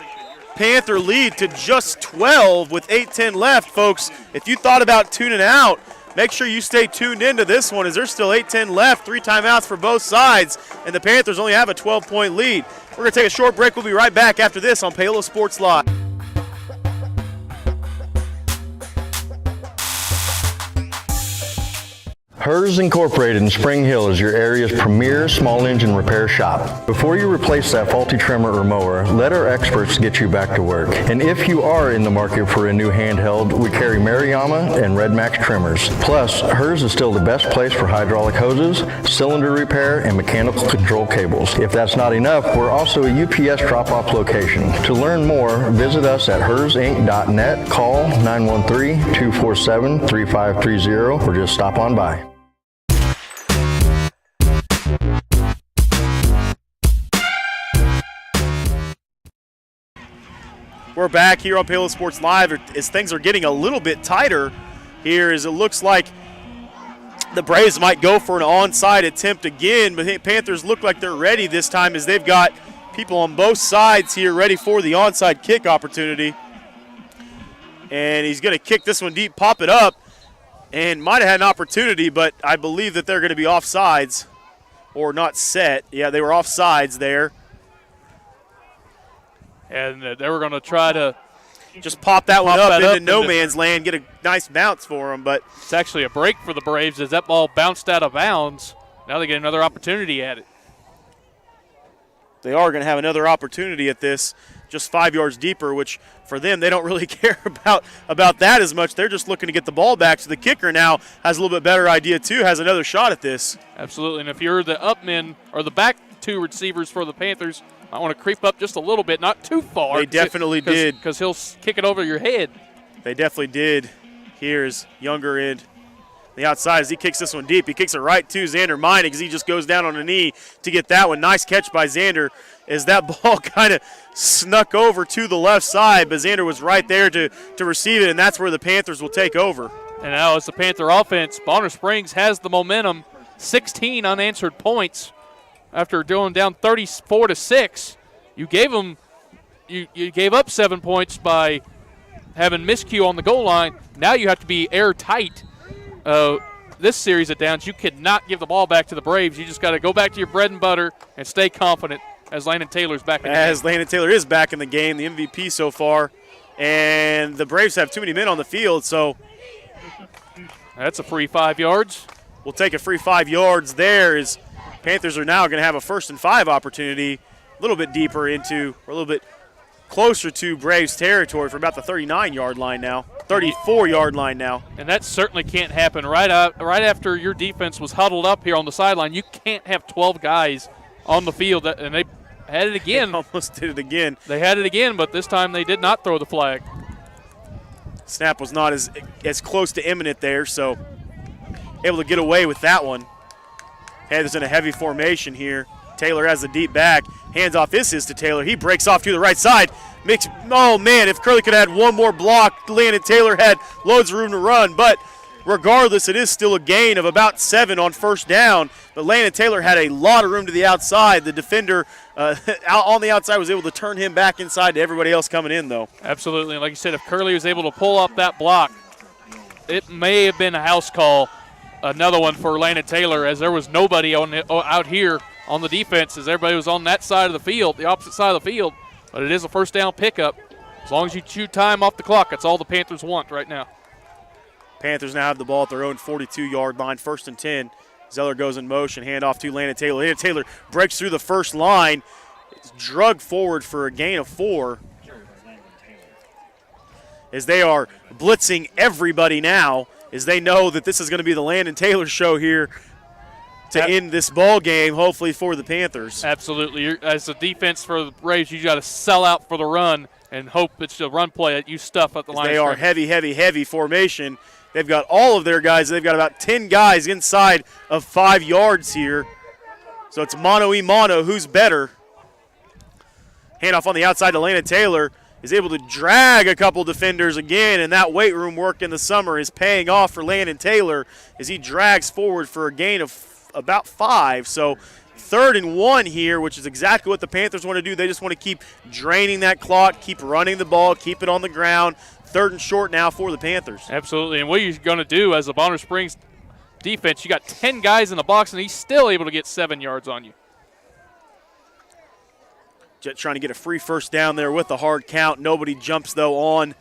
Panther lead to just 12 with 8:10 left, folks. If you thought about tuning out, make sure you stay tuned into this one as there's still 8:10 left, 3 timeouts for both sides, and the Panthers only have a 12-point lead. We're going to take a short break. We'll be right back after this on Paola Sports Live. Hers Incorporated in Spring Hill is your area's premier small engine repair shop. Before you replace that faulty trimmer or mower, let our experts get you back to work. And if you are in the market for a new handheld, we carry Maruyama and Red Max trimmers. Plus, Hers is still the best place for hydraulic hoses, cylinder repair, and mechanical control cables. If that's not enough, we're also a UPS drop-off location. To learn more, visit us at hersinc.net, call 913-247-3530, or just stop on by. We're back here on Paola Sports Live as things are getting a little bit tighter here, as it looks like the Braves might go for an onside attempt again, but the Panthers look like they're ready this time as they've got people on both sides here ready for the onside kick opportunity. And he's going to kick this one deep, pop it up, and might have had an opportunity, but I believe that they're going to be offsides or not set. Yeah, they were offsides there. And they were going to try to just pop that one up into no man's land, get a nice bounce for them. But it's actually a break for the Braves as that ball bounced out of bounds. Now they get another opportunity at it. They are going to have another opportunity at this, just 5 yards deeper, which for them, they don't really care about that as much. They're just looking to get the ball back. So the kicker now has a little bit better idea, too, has another shot at this. Absolutely, and if you're the up men or the back 2 receivers for the Panthers, I want to creep up just a little bit, not too far. They definitely did. Because he'll kick it over your head. They definitely did. Here's Younger in the outside as he kicks this one deep. He kicks it right to Xander Mining as he just goes down on a knee to get that one. Nice catch by Xander as that ball kind of snuck over to the left side, but Xander was right there to receive it, and that's where the Panthers will take over. And now as the Panther offense, Bonner Springs has the momentum, 16 unanswered points. After going down 34-6, you gave them, you gave up 7 points by having miscue on the goal line. Now you have to be airtight. This series of downs, you cannot give the ball back to the Braves. You just got to go back to your bread and butter and stay confident. As Landon Taylor's back in the game. As Landon Taylor is back in the game, the MVP so far, and the Braves have too many men on the field, so that's a free 5 yards. will take a free 5 yards there as Panthers are now going to have a 1st and 5 opportunity a little bit deeper into, or a little bit closer to Braves territory for about the 39-yard line now, 34-yard line now. And that certainly can't happen right after your defense was huddled up here on the sideline. You can't have 12 guys on the field, and they had it again. They almost did it again. They had it again, but this time they did not throw the flag. Snap was not as close to imminent there, so able to get away with that one. Panthers in a heavy formation here. Taylor has the deep back. Hands off to Taylor. He breaks off to the right side. Oh, man, if Curley could have had one more block, Landon Taylor had loads of room to run. But regardless, it is still a gain of about 7 on 1st down. But Landon Taylor had a lot of room to the outside. The defender out on the outside was able to turn him back inside to everybody else coming in, though. Absolutely. And like you said, if Curley was able to pull up that block, it may have been a house call. Another one for Landon Taylor, as there was nobody out here on the defense, as everybody was on that side of the field, the opposite side of the field. But it is a 1st down pickup. As long as you chew time off the clock, that's all the Panthers want right now. Panthers now have the ball at their own 42-yard line, 1st and 10. Zeller goes in motion, handoff to Landon Taylor. Landon Taylor breaks through the first line. It's drugged forward for a gain of 4. As they are blitzing everybody now, as they know that this is going to be the Landon Taylor show here to end this ball game, hopefully for the Panthers. Absolutely. As a defense for the Braves, you got to sell out for the run and hope it's a run play that you stuff at the line. They are heavy formation. They've got all of their guys. They've got about 10 guys inside of 5 yards here. So it's mano-a-mano. Who's better? Handoff on the outside to Landon Taylor. Is able to drag a couple defenders again, and that weight room work in the summer is paying off for Landon Taylor as he drags forward for a gain of about 5. So 3rd and 1 here, which is exactly what the Panthers want to do. They just want to keep draining that clock, keep running the ball, keep it on the ground. 3rd and short now for the Panthers. Absolutely, and what you're going to do as the Bonner Springs defense, you got 10 guys in the box, and he's still able to get 7 yards on you. Jet trying to get a free 1st down there with the hard count. Nobody jumps, though, on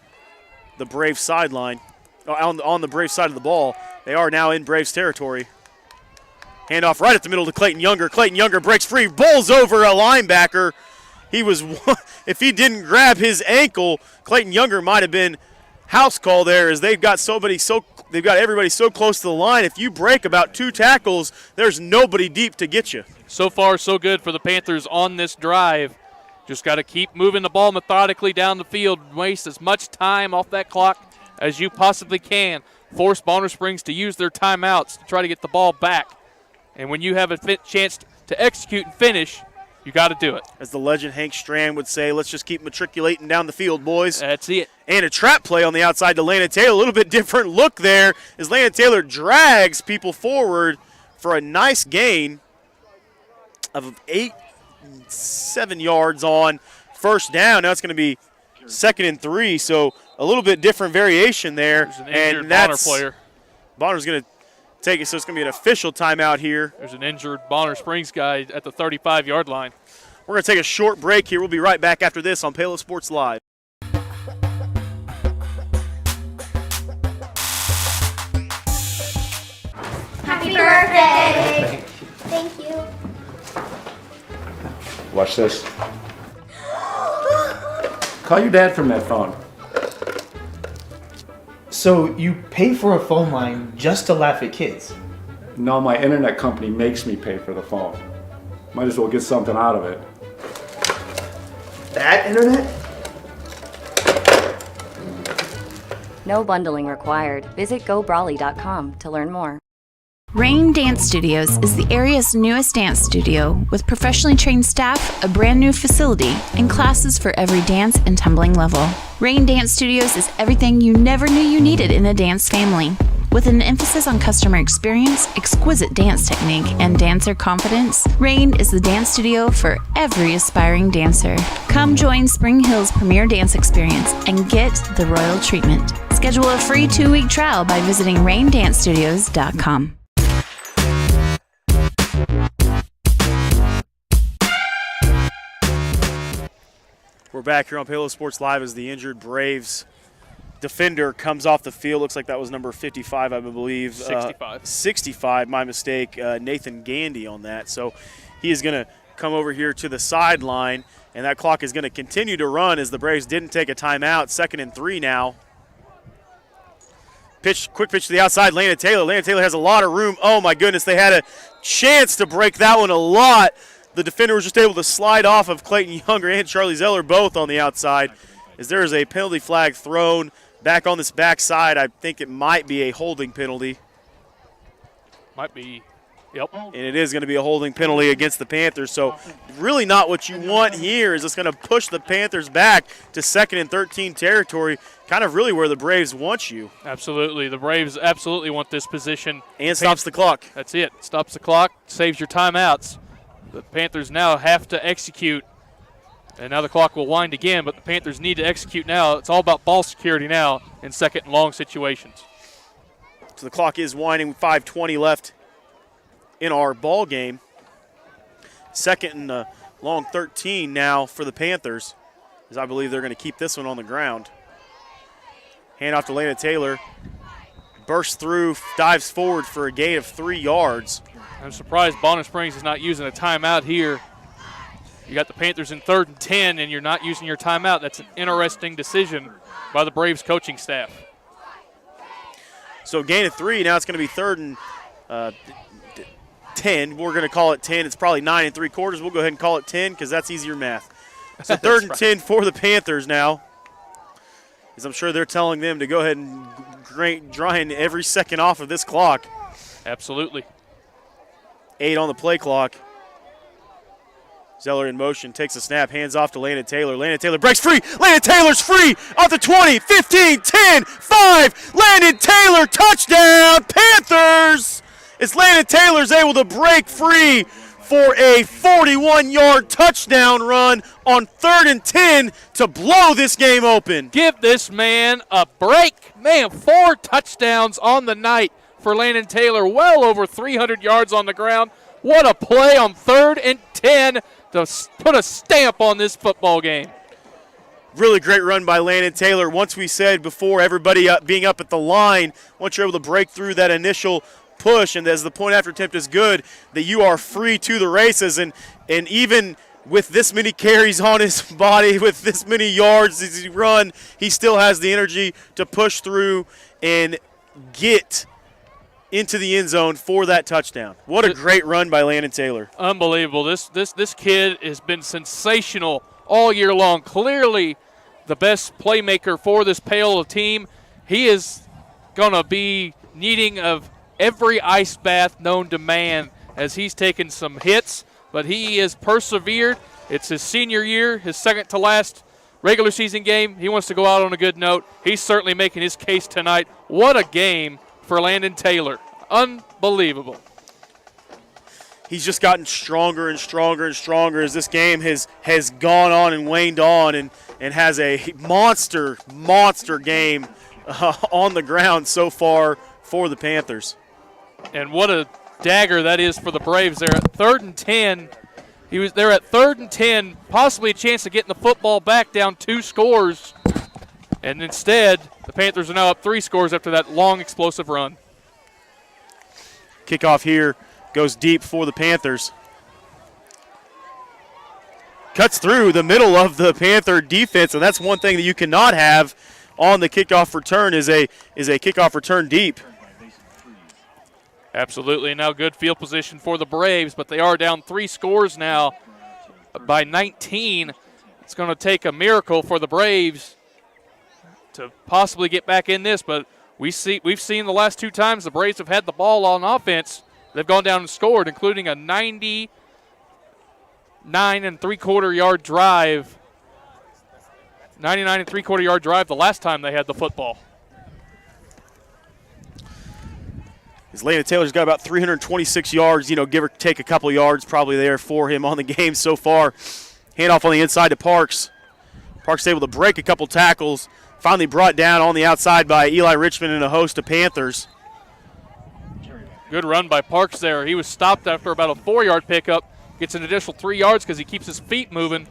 the Braves sideline, on the Braves side of the ball. They are now in Braves territory. Handoff right at the middle to Clayton Younger. Clayton Younger breaks free, bowls over a linebacker. If he didn't grab his ankle, Clayton Younger might have been house call there, as they've got everybody so close to the line. If you break about 2 tackles, there's nobody deep to get you. So far, so good for the Panthers on this drive. Just got to keep moving the ball methodically down the field, waste as much time off that clock as you possibly can. Force Bonner Springs to use their timeouts to try to get the ball back. And when you have a chance to execute and finish, you got to do it. As the legend Hank Strand would say, let's just keep matriculating down the field, boys. That's it. And a trap play on the outside to Landon Taylor. A little bit different look there as Landon Taylor drags people forward for a nice gain of 7 yards on 1st down. Now it's going to be 2nd and 3, so a little bit different variation there. There's an injured Bonner player. Bonner's going to take it, so it's going to be an official timeout here. There's an injured Bonner Springs guy at the 35-yard line. We're going to take a short break here. We'll be right back after this on Paola Sports Live. Happy birthday! Thank you. Watch this. Call your dad from that phone. So you pay for a phone line just to laugh at kids? No, my internet company makes me pay for the phone. Might as well get something out of it. That internet? No bundling required. Visit gobrawley.com to learn more. Rain Dance Studios is the area's newest dance studio with professionally trained staff, a brand new facility, and classes for every dance and tumbling level. Rain Dance Studios is everything you never knew you needed in a dance family. With an emphasis on customer experience, exquisite dance technique, and dancer confidence, Rain is the dance studio for every aspiring dancer. Come join Spring Hill's premier dance experience and get the royal treatment. Schedule a free 2-week trial by visiting raindancestudios.com. We're back here on Paola Sports Live as the injured Braves defender comes off the field. Looks like that was number 55, I believe. 65. 65, my mistake. Nathan Gandy on that. So he is going to come over here to the sideline, and that clock is going to continue to run as the Braves didn't take a timeout. 2nd and 3 now. Quick pitch to the outside, Landon Taylor. Landon Taylor has a lot of room. Oh, my goodness, they had a chance to break that one a lot. The defender was just able to slide off of Clayton Younger and Charlie Zeller both on the outside. As there is a penalty flag thrown back on this backside, I think it might be a holding penalty. Might be, yep. And it is going to be a holding penalty against the Panthers. So really not what you want here. Is it's going to push the Panthers back to 2nd and 13 territory, kind of really where the Braves want you. Absolutely. The Braves absolutely want this position. And stops the clock. That's it. Stops the clock, saves your timeouts. The Panthers now have to execute. And now the clock will wind again, but the Panthers need to execute now. It's all about ball security now in 2nd and long situations. So the clock is winding, 5:20 left in our ball game. 2nd and long 13 now for the Panthers, as I believe they're going to keep this one on the ground. Hand off to Landon Taylor. Bursts through, dives forward for a gain of 3 yards. I'm surprised Bonner Springs is not using a timeout here. You got the Panthers in 3rd and 10, and you're not using your timeout. That's an interesting decision by the Braves coaching staff. So gain of 3. Now it's going to be 3rd and 10. We're going to call it 10. It's probably 9 3/4. We'll go ahead and call it 10 because that's easier math. So 3rd and 10 for the Panthers now. As I'm sure they're telling them to go ahead and grind every second off of this clock. Absolutely. 8 on the play clock. Zeller in motion, takes a snap, hands off to Landon Taylor. Landon Taylor breaks free. Landon Taylor's free off the 20, 15, 10, 5. Landon Taylor, touchdown, Panthers! As Landon Taylor's able to break free for a 41-yard touchdown run on 3rd and 10 to blow this game open. Give this man a break. Man, 4 touchdowns on the night for Landon Taylor, well over 300 yards on the ground. What a play on 3rd and 10 to put a stamp on this football game. Really great run by Landon Taylor. Once we said before, everybody being up at the line, once you're able to break through that initial push, and as the point after attempt is good, that you are free to the races. And even with this many carries on his body, with this many yards as he run, he still has the energy to push through and get into the end zone for that touchdown. What a great run by Landon Taylor. Unbelievable. This kid has been sensational all year long. Clearly the best playmaker for this Paola team. He is going to be needing of every ice bath known to man as he's taken some hits, but he has persevered. It's his senior year, his second to last regular season game. He wants to go out on a good note. He's certainly making his case tonight. What a game for Landon Taylor. Unbelievable. He's just gotten stronger and stronger and stronger as this game has gone on and waned on, and has a monster game on the ground so far for the Panthers. And what a dagger that is for the Braves. They're at 3rd and 10. They're at 3rd and 10, possibly a chance of getting the football back down 2 scores. And instead, the Panthers are now up 3 scores after that long, explosive run. Kickoff here goes deep for the Panthers. Cuts through the middle of the Panther defense, and that's one thing that you cannot have on the kickoff return is a kickoff return deep. Absolutely. Now good field position for the Braves, but they are down 3 scores now by 19. It's going to take a miracle for the Braves to possibly get back in this, but we've seen the last 2 times the Braves have had the ball on offense. They've gone down and scored, including a 99 3/4 yard drive. 99 3/4 yard drive the last time they had the football. Landon Taylor's got about 326 yards, give or take a couple yards probably there for him on the game so far. Handoff on the inside to Parks. Parks able to break a couple tackles. Finally brought down on the outside by Eli Richmond and a host of Panthers. Good run by Parks there. He was stopped after about a 4-yard pickup. Gets an additional 3 yards because he keeps his feet moving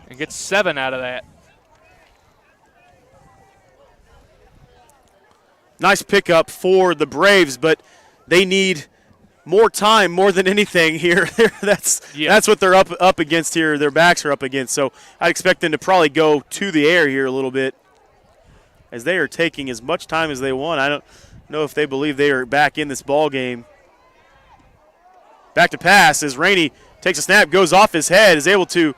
and gets 7 out of that. nice pickup for the Braves, but they need more time more than anything here. That's what they're up against here. Their backs are up against. So I'd expect them to probably go to the air here a little bit as they are taking as much time as they want. I don't know if they believe they are back in this ball game. Back to pass as Rainey takes a snap, goes off his head, is able to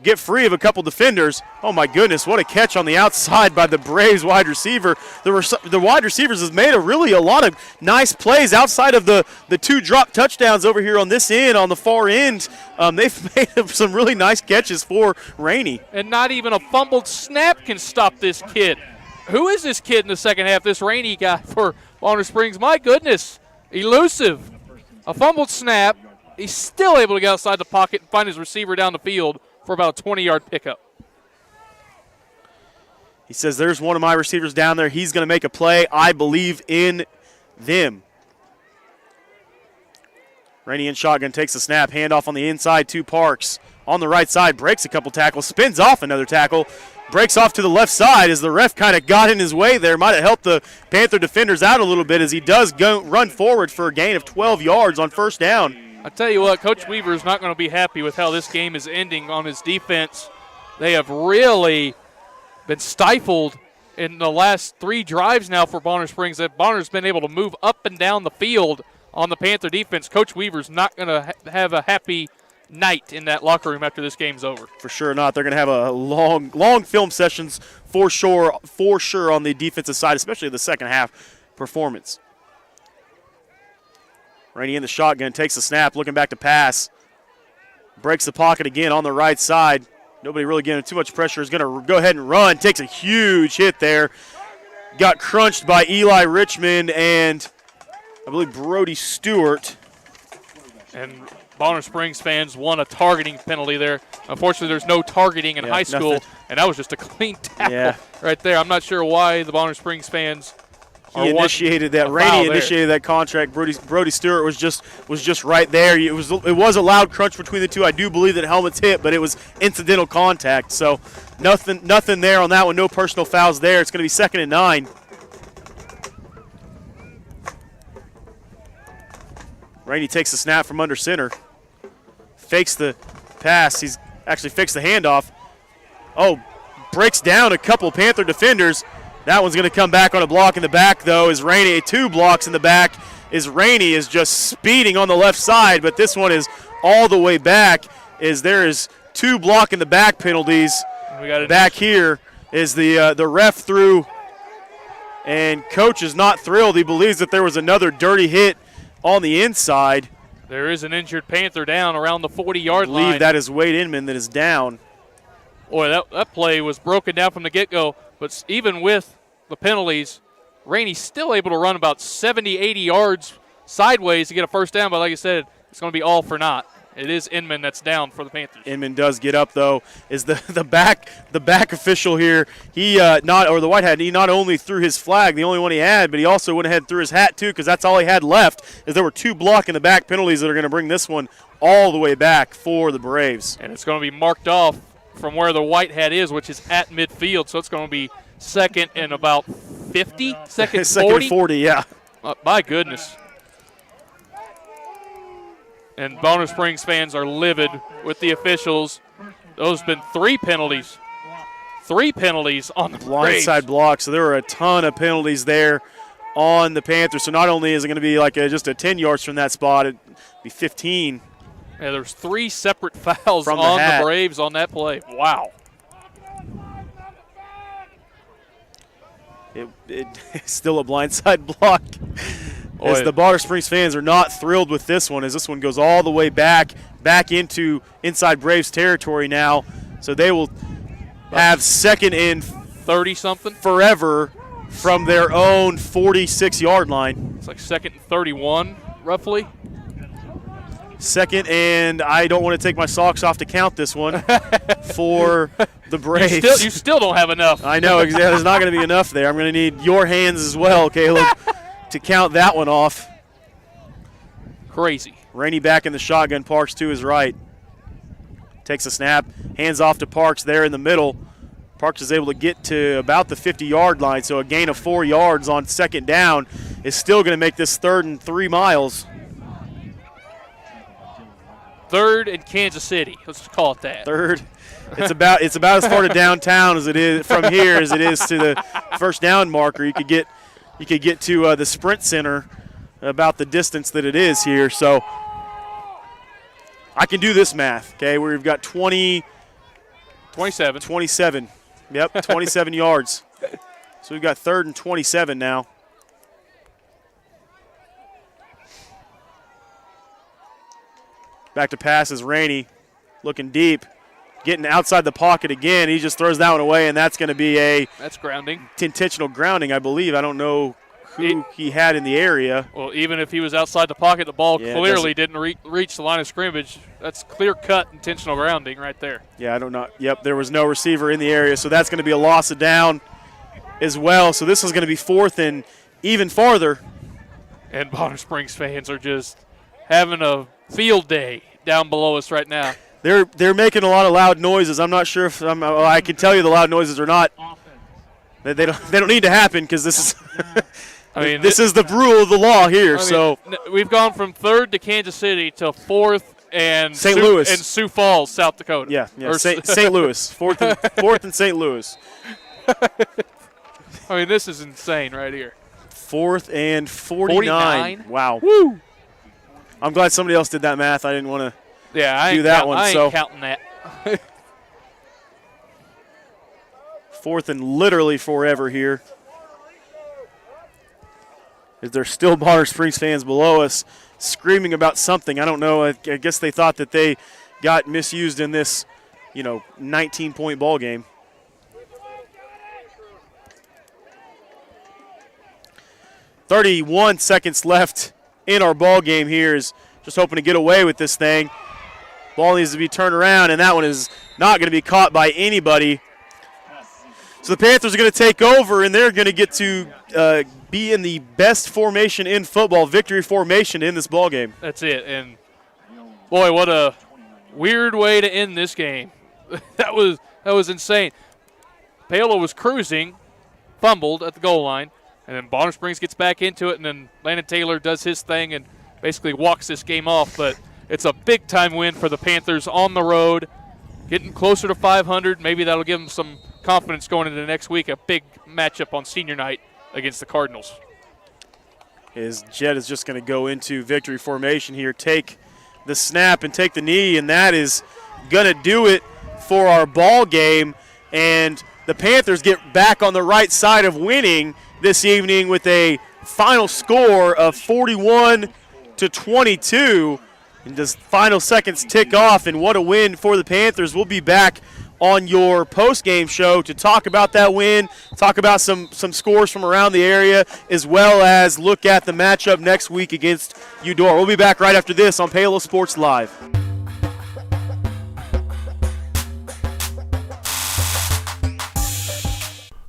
get free of a couple defenders. Oh, my goodness, what a catch on the outside by the Braves wide receiver. The wide receivers has made a lot of nice plays outside of the two drop touchdowns over here on this end, on the far end. They've made some really nice catches for Rainey. And not even a fumbled snap can stop this kid. Who is this kid in the second half, this Rainey guy for Bonner Springs? My goodness, elusive. A fumbled snap. He's still able to get outside the pocket and find his receiver down the field for about a 20-yard pickup. He says, there's one of my receivers down there. He's going to make a play. I believe in them. Rainey in shotgun takes a snap. Handoff on the inside to Parks. On the right side, breaks a couple tackles, spins off another tackle, breaks off to the left side as the ref kind of got in his way there. Might have helped the Panther defenders out a little bit as he does run forward for a gain of 12 yards on first down. I tell you what, Coach Weaver is not going to be happy with how this game is ending on his defense. They have really been stifled in the last 3 drives now for Bonner Springs. That Bonner's been able to move up and down the field on the Panther defense. Coach Weaver's not going to have a happy night in that locker room after this game's over. For sure not. They're going to have a long film sessions for sure on the defensive side, especially the second half performance. Rainey in the shotgun, takes a snap, looking back to pass. Breaks the pocket again on the right side. Nobody really getting too much pressure. Is going to go ahead and run. Takes a huge hit there. Got crunched by Eli Richmond and I believe Brody Stewart. And Bonner Springs fans won a targeting penalty there. Unfortunately, there's no targeting in high school, nothing. and that was just a clean tackle right there. I'm not sure why the Bonner Springs fans He initiated that. Rainey initiated that contract. Brody Stewart was just right there. It was a loud crunch between the two. I do believe that helmets hit, but it was incidental contact. So nothing there on that one. No personal fouls there. It's going to be 2nd and 9. Rainey takes the snap from under center. Fakes the pass. He's actually fakes the handoff. Oh, breaks down a couple Panther defenders. That one's going to come back on a block in the back, though, as Rainey, 2 blocks in the back, as Rainey is just speeding on the left side, but this one is all the way back, as there is 2 block in the back penalties. Back here is the ref threw, and coach is not thrilled. He believes that there was another dirty hit on the inside. There is an injured Panther down around the 40-yard line. I believe that is Wade Inman that is down. Boy, that play was broken down from the get-go, but even with the penalties, Rainey's still able to run about 70, 80 yards sideways to get a first down, but like I said, it's going to be all for naught. It is Inman that's down for the Panthers. Inman does get up, though. Is the back official here? The white hat. He not only threw his flag, the only one he had, but he also went ahead and threw his hat too, because that's all he had left. Is there were 2 block in the back penalties that are going to bring this one all the way back for the Braves. And it's going to be marked off from where the white hat is, which is at midfield. So it's going to be 2nd and about 50, 2nd 40. 40, yeah. My goodness. And Bonner Springs fans are livid with the officials. Those have been 3 penalties. 3 penalties on the Braves. Blindside block, so there were a ton of penalties there on the Panthers. So not only is it going to be like just a 10 yards from that spot, it'd be 15. Yeah, there's 3 separate fouls on the Braves on that play. Wow. It's still a blindside block. As the Bonner Springs fans are not thrilled with this one, as this one goes all the way back into inside Braves territory now. So they will have 2nd and 30-something forever from their own 46-yard line. It's like 2nd and 31, roughly. 2nd, and I don't want to take my socks off to count this one for the Braves. You still don't have enough. I know, there's not going to be enough there. I'm going to need your hands as well, Caleb, to count that one off. Crazy. Rainey back in the shotgun, Parks to his right. Takes a snap, hands off to Parks there in the middle. Parks is able to get to about the 50-yard line, so a gain of 4 yards on second down is still going to make this 3rd and 3 miles. 3rd and Kansas City. Let's call it that. 3rd. It's about as far to downtown as it is from here as it is to the first down marker. You could get to the Sprint Center about the distance that it is here. So I can do this math, okay, where we've got 27. Yep, 27 yards. So we've got 3rd and 27 now. Back to pass is Rainey, looking deep, getting outside the pocket again. He just throws that one away, and that's going to be that's grounding. Intentional grounding, I believe. I don't know who he had in the area. Well, even if he was outside the pocket, the ball clearly didn't reach the line of scrimmage. That's clear-cut intentional grounding right there. Yeah, I don't know. Yep, there was no receiver in the area, so that's going to be a loss of down as well. So this is going to be 4th and even farther. And Bonner Springs fans are just having a field day down below us right now. They're making a lot of loud noises. I'm not sure if I can tell you the loud noises are not. They don't need to happen because this is. I mean, this is the rule of the law here. We've gone from 3rd to Kansas City to 4th and St. Louis and Sioux Falls, South Dakota. Yeah. St. Louis, 4th and St. Louis. I mean, this is insane right here. 4th and 49. Wow. Woo! I'm glad somebody else did that math. I didn't want to do that one. I ain't counting that. 4th and literally forever here. Is there still Bonner Springs fans below us screaming about something? I don't know. I guess they thought that they got misused in this, 19-point ball game. .31 seconds left in our ball game here. Is just hoping to get away with this thing. Ball needs to be turned around, and that one is not going to be caught by anybody. So the Panthers are going to take over, and they're going to get to be in the best formation in football, victory formation in this ball game. That's it. And, boy, what a weird way to end this game. that was insane. Paola was cruising, fumbled at the goal line, and then Bonner Springs gets back into it, and then Landon Taylor does his thing and basically walks this game off. But it's a big-time win for the Panthers on the road, getting closer to 500. Maybe that'll give them some confidence going into the next week, a big matchup on senior night against the Cardinals. His Jet is just going to go into victory formation here, take the snap and take the knee, and that is going to do it for our ball game. And the Panthers get back on the right side of winning this evening with a final score of 41-22. And just final seconds tick off, and what a win for the Panthers. We'll be back on your post-game show to talk about that win, talk about some scores from around the area, as well as look at the matchup next week against Eudora. We'll be back right after this on Paola Sports Live.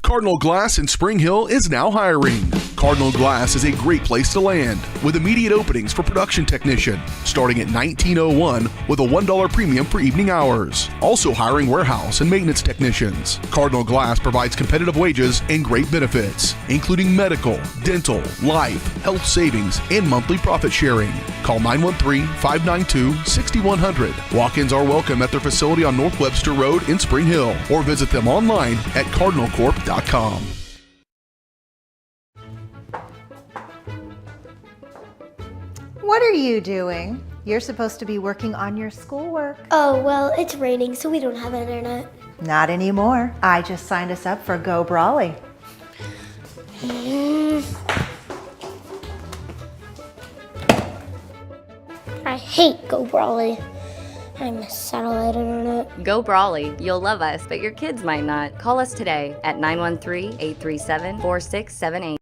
Cardinal Glass in Spring Hill is now hiring. Cardinal Glass is a great place to land, with immediate openings for production technician, starting at $19.01 with a $1 premium for evening hours. Also hiring warehouse and maintenance technicians. Cardinal Glass provides competitive wages and great benefits, including medical, dental, life, health savings, and monthly profit sharing. Call 913-592-6100. Walk-ins are welcome at their facility on North Webster Road in Spring Hill, or visit them online at cardinalcorp.com. What are you doing? You're supposed to be working on your schoolwork. Oh, well, it's raining, so we don't have internet. Not anymore. I just signed us up for Go Brawley. I hate Go Brawley. I miss satellite internet. Go Brawley. You'll love us, but your kids might not. Call us today at 913-837-4678.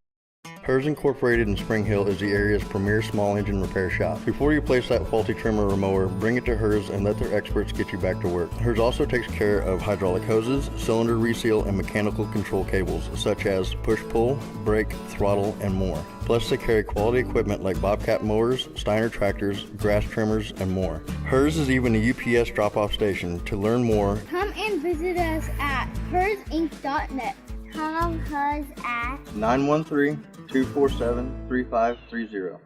Hers Incorporated in Spring Hill is the area's premier small engine repair shop. Before you place that faulty trimmer or mower, bring it to Hers and let their experts get you back to work. Hers also takes care of hydraulic hoses, cylinder reseal, and mechanical control cables, such as push-pull, brake, throttle, and more. Plus, they carry quality equipment like Bobcat mowers, Steiner tractors, grass trimmers, and more. Hers is even a UPS drop-off station. To learn more, Come and visit us at hersinc.net. Call Hers at 913-247-3530.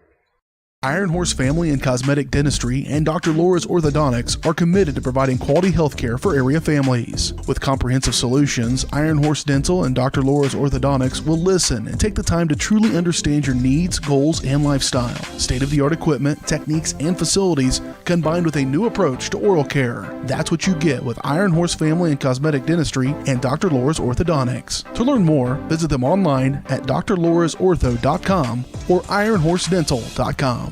Iron Horse Family and Cosmetic Dentistry and Dr. Laura's Orthodontics are committed to providing quality health care for area families. With comprehensive solutions, Iron Horse Dental and Dr. Laura's Orthodontics will listen and take the time to truly understand your needs, goals, and lifestyle. State-of-the-art equipment, techniques, and facilities combined with a new approach to oral care. That's what you get with Iron Horse Family and Cosmetic Dentistry and Dr. Laura's Orthodontics. To learn more, visit them online at drlaurasortho.com or ironhorsedental.com.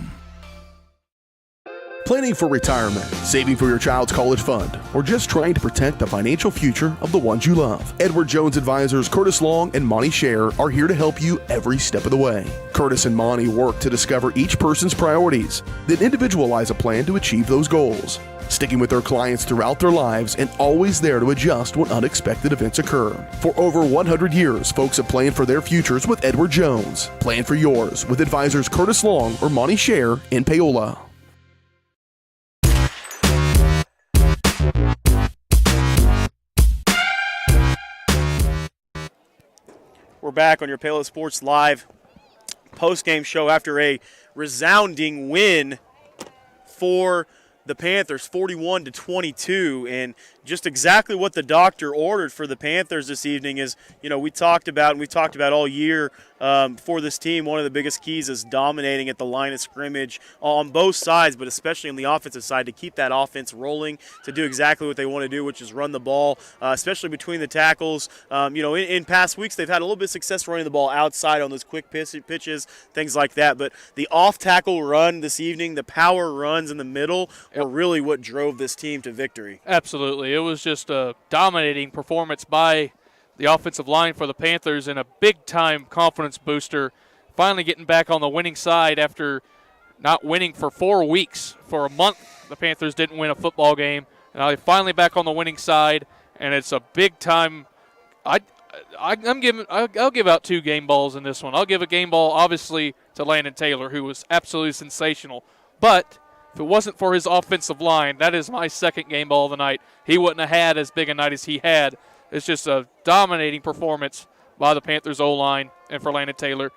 Planning for retirement, saving for your child's college fund, or just trying to protect the financial future of the ones you love. Edward Jones advisors Curtis Long and Monty Scher are here to help you every step of the way. Curtis and Monty work to discover each person's priorities, then individualize a plan to achieve those goals, sticking with their clients throughout their lives and always there to adjust when unexpected events occur. For over 100 years, folks have planned for their futures with Edward Jones. Plan for yours with advisors Curtis Long or Monty Scher in Paola. We're back on your Paola Sports Live post-game show after a resounding win for the Panthers, 41-22, and just exactly what the doctor ordered for the Panthers this evening is, we talked about all year for this team, one of the biggest keys is dominating at the line of scrimmage on both sides, but especially on the offensive side, to keep that offense rolling, to do exactly what they want to do, which is run the ball, especially between the tackles. In past weeks, they've had a little bit of success running the ball outside on those quick pitches, things like that, but the off-tackle run this evening, the power runs in the middle were really what drove this team to victory. Absolutely. It was just a dominating performance by the offensive line for the Panthers and a big-time confidence booster, finally getting back on the winning side after not winning for 4 weeks. For a month, the Panthers didn't win a football game, and now they're finally back on the winning side, and it's a big-time I'll give out 2 game balls in this one. I'll give a game ball, obviously, to Landon Taylor, who was absolutely sensational. But if it wasn't for his offensive line, that is my second game ball of the night. He wouldn't have had as big a night as he had. It's just a dominating performance by the Panthers O-line and for Landon Taylor.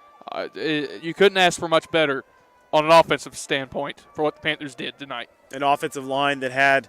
You couldn't ask for much better on an offensive standpoint for what the Panthers did tonight. An offensive line that had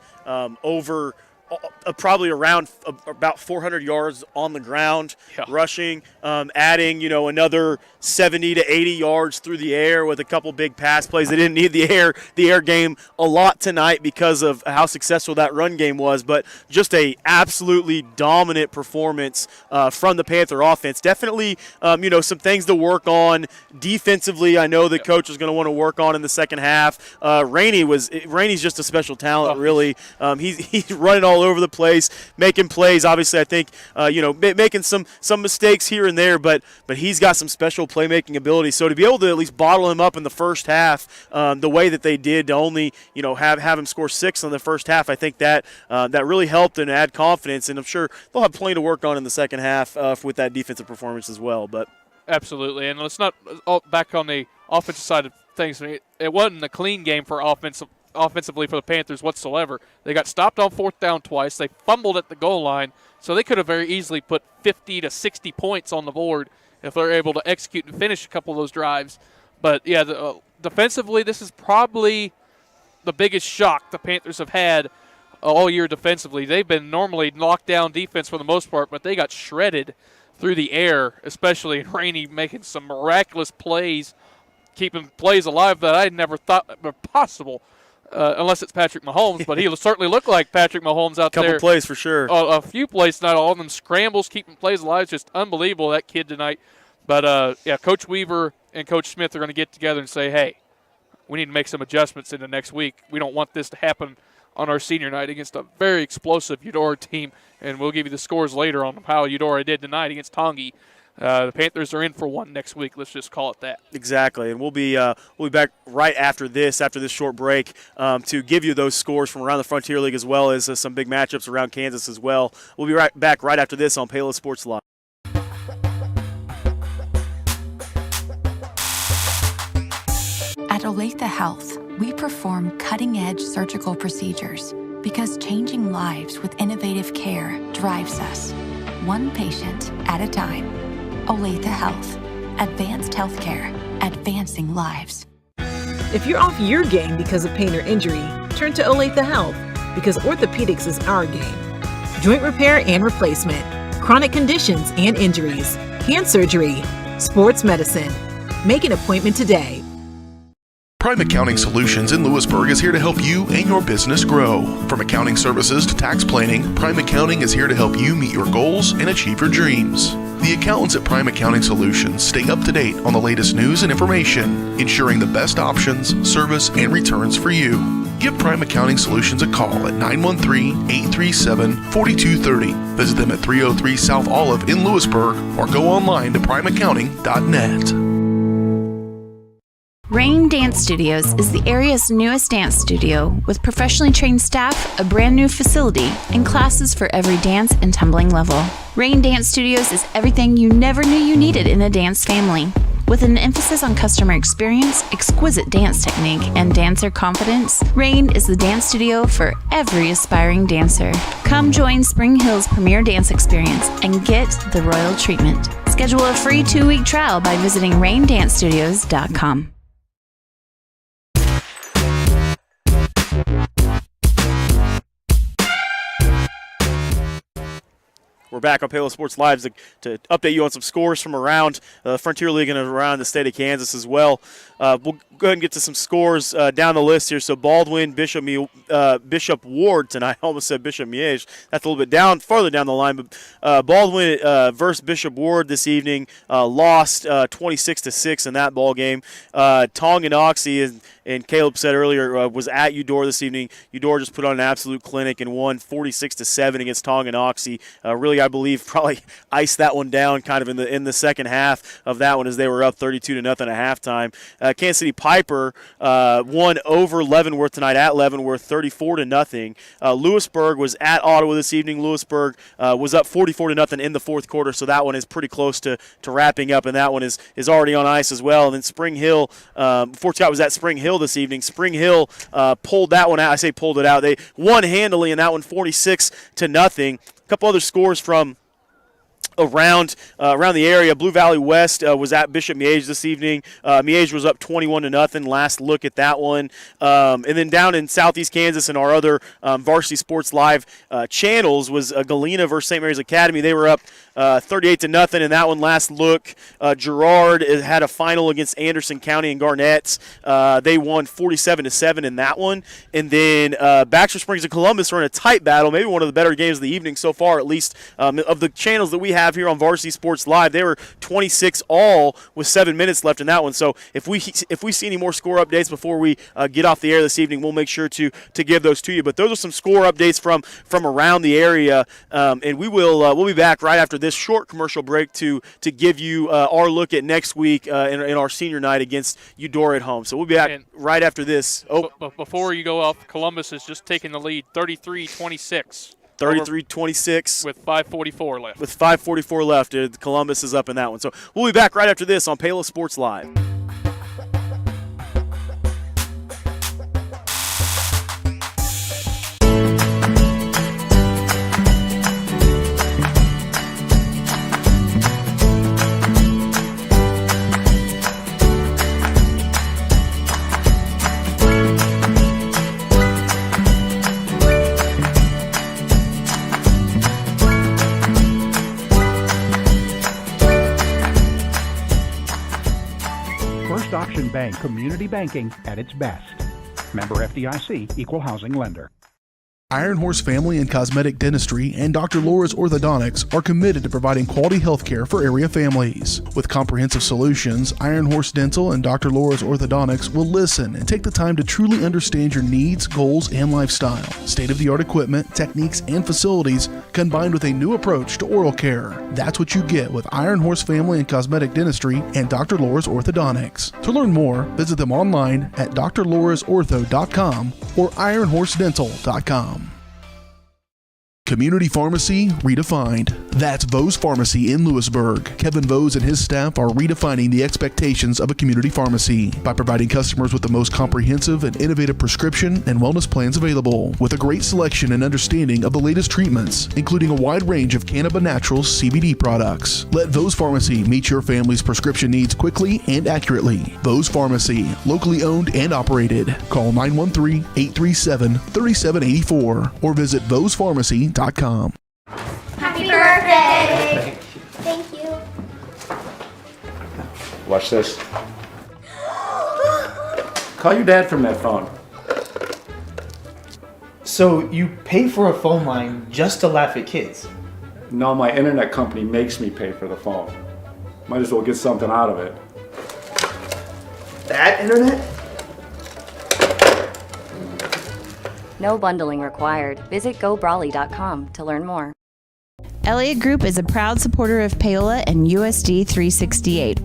probably around about 400 yards on the ground, rushing, adding, another 70 to 80 yards through the air with a couple big pass plays. They didn't need the air game a lot tonight because of how successful that run game was, but just a absolutely dominant performance from the Panther offense. Definitely, some things to work on defensively. I know the coach is going to want to work on in the second half. Rainey's just a special talent, really. He's running all over the place, making plays. Obviously, I think making some mistakes here and there, but he's got some special playmaking ability. So to be able to at least bottle him up in the first half, the way that they did, to only have him score 6 in the first half, I think that really helped and add confidence. And I'm sure they'll have plenty to work on in the second half with that defensive performance as well. But absolutely, and let's not back on the offensive side of things. It wasn't a clean game for offensively for the Panthers whatsoever. They got stopped on 4th down twice. They fumbled at the goal line, so they could have very easily put 50 to 60 points on the board if they're able to execute and finish a couple of those drives. But, yeah, defensively, this is probably the biggest shock the Panthers have had all year defensively. They've been normally locked down defense for the most part, but they got shredded through the air, especially in Rainey making some miraculous plays, keeping plays alive that I never thought were possible. Unless it's Patrick Mahomes, but he certainly looked like Patrick Mahomes out there. Couple plays for sure. A few plays tonight, all of them scrambles, keeping plays alive. Just unbelievable, that kid tonight. But, Coach Weaver and Coach Smith are going to get together and say, hey, we need to make some adjustments into next week. We don't want this to happen on our senior night against a very explosive Eudora team, and we'll give you the scores later on how Eudora did tonight against Tongi. The Panthers are in for one next week. Let's just call it that. Exactly, and we'll be back right after this short break, to give you those scores from around the Frontier League as well as some big matchups around Kansas as well. We'll be back right after this on Paola Sports Live. At Olathe Health, we perform cutting-edge surgical procedures because changing lives with innovative care drives us, one patient at a time. Olathe Health. Advanced healthcare. Advancing lives. If you're off your game because of pain or injury, turn to Olathe Health, because orthopedics is our game. Joint repair and replacement, chronic conditions and injuries, hand surgery, sports medicine. Make an appointment today. Prime Accounting Solutions in Lewisburg is here to help you and your business grow. From accounting services to tax planning, Prime Accounting is here to help you meet your goals and achieve your dreams. The accountants at Prime Accounting Solutions stay up to date on the latest news and information, ensuring the best options, service, and returns for you. Give Prime Accounting Solutions a call at 913-837-4230. Visit them at 303 South Olive in Lewisburg or go online to primeaccounting.net. Rain Dance Studios is the area's newest dance studio with professionally trained staff, a brand new facility, and classes for every dance and tumbling level. Rain Dance Studios is everything you never knew you needed in a dance family. With an emphasis on customer experience, exquisite dance technique, and dancer confidence, Rain is the dance studio for every aspiring dancer. Come join Spring Hill's premier dance experience and get the royal treatment. Schedule a free 2-week trial by visiting raindancestudios.com. We're back on Paola Sports Live to update you on some scores from around the Frontier League and around the state of Kansas as well. We'll go ahead and get to some scores down the list here. So Baldwin, Bishop Ward tonight. I almost said Bishop Miege. That's a little bit farther down the line. But Baldwin versus Bishop Ward this evening lost 26-6 in that ball game. Tonganoxie, and Caleb said earlier, was at Eudora this evening. Eudora just put on an absolute clinic and won 46-7 against Tonganoxie. Really, I believe, probably iced that one down kind of in the second half of that one as they were up 32-0 at halftime. Kansas City Piper won over Leavenworth tonight at Leavenworth, 34-0. Lewisburg was at Ottawa this evening. Lewisburg was up 44-0 in the fourth quarter, so that one is pretty close to wrapping up, and that one is already on ice as well. And then Spring Hill, Fort Scott was at Spring Hill this evening. Spring Hill pulled that one out. I say pulled it out. They won handily in that one, 46-0. A couple other scores from around the area. Blue Valley West was at Bishop Miege this evening. Miege was up 21-0. Last look at that one. And then down in Southeast Kansas and our other Varsity Sports Live channels was Galena versus St. Mary's Academy. They were up 38-0 in that one. Last look, Girard had a final against Anderson County and Garnett. They won 47-7 in that one. And then Baxter Springs and Columbus are in a tight battle, maybe one of the better games of the evening so far, at least of the channels that we have here on Varsity Sports Live. They were 26-all with 7 minutes left in that one. So if we see any more score updates before we get off the air this evening, we'll make sure to give those to you. But those are some score updates from around the area, and we'll be back right after this short commercial break to give you our look at next week in our senior night against Eudora at home. So we'll be back right after this. Before you go off, Columbus is just taking the lead, 33-26. 33-26. With 5:44 left. With 5:44 left, Columbus is up in that one. So we'll be back right after this on Paola Sports Live. Option Bank Community Banking at its best. Member FDIC, Equal Housing Lender. Iron Horse Family and Cosmetic Dentistry and Dr. Laura's Orthodontics are committed to providing quality health care for area families. With comprehensive solutions, Iron Horse Dental and Dr. Laura's Orthodontics will listen and take the time to truly understand your needs, goals, and lifestyle. State-of-the-art equipment, techniques, and facilities combined with a new approach to oral care. That's what you get with Iron Horse Family and Cosmetic Dentistry and Dr. Laura's Orthodontics. To learn more, visit them online at drlaurasortho.com or ironhorsedental.com. Community Pharmacy redefined. That's Vose Pharmacy in Lewisburg. Kevin Vose and his staff are redefining the expectations of a community pharmacy by providing customers with the most comprehensive and innovative prescription and wellness plans available, with a great selection and understanding of the latest treatments, including a wide range of Cannabis Naturals CBD products. Let Vose Pharmacy meet your family's prescription needs quickly and accurately. Vose Pharmacy, locally owned and operated. Call 913-837-3784 or visit vosepharmacy.com. Happy birthday! Thank you. Watch this. Call your dad from that phone. So you pay for a phone line just to laugh at kids? No, my internet company makes me pay for the phone. Might as well get something out of it. That internet? No bundling required. Visit GoBrawly.com to learn more. Elliott Group is a proud supporter of Paola and USD 368.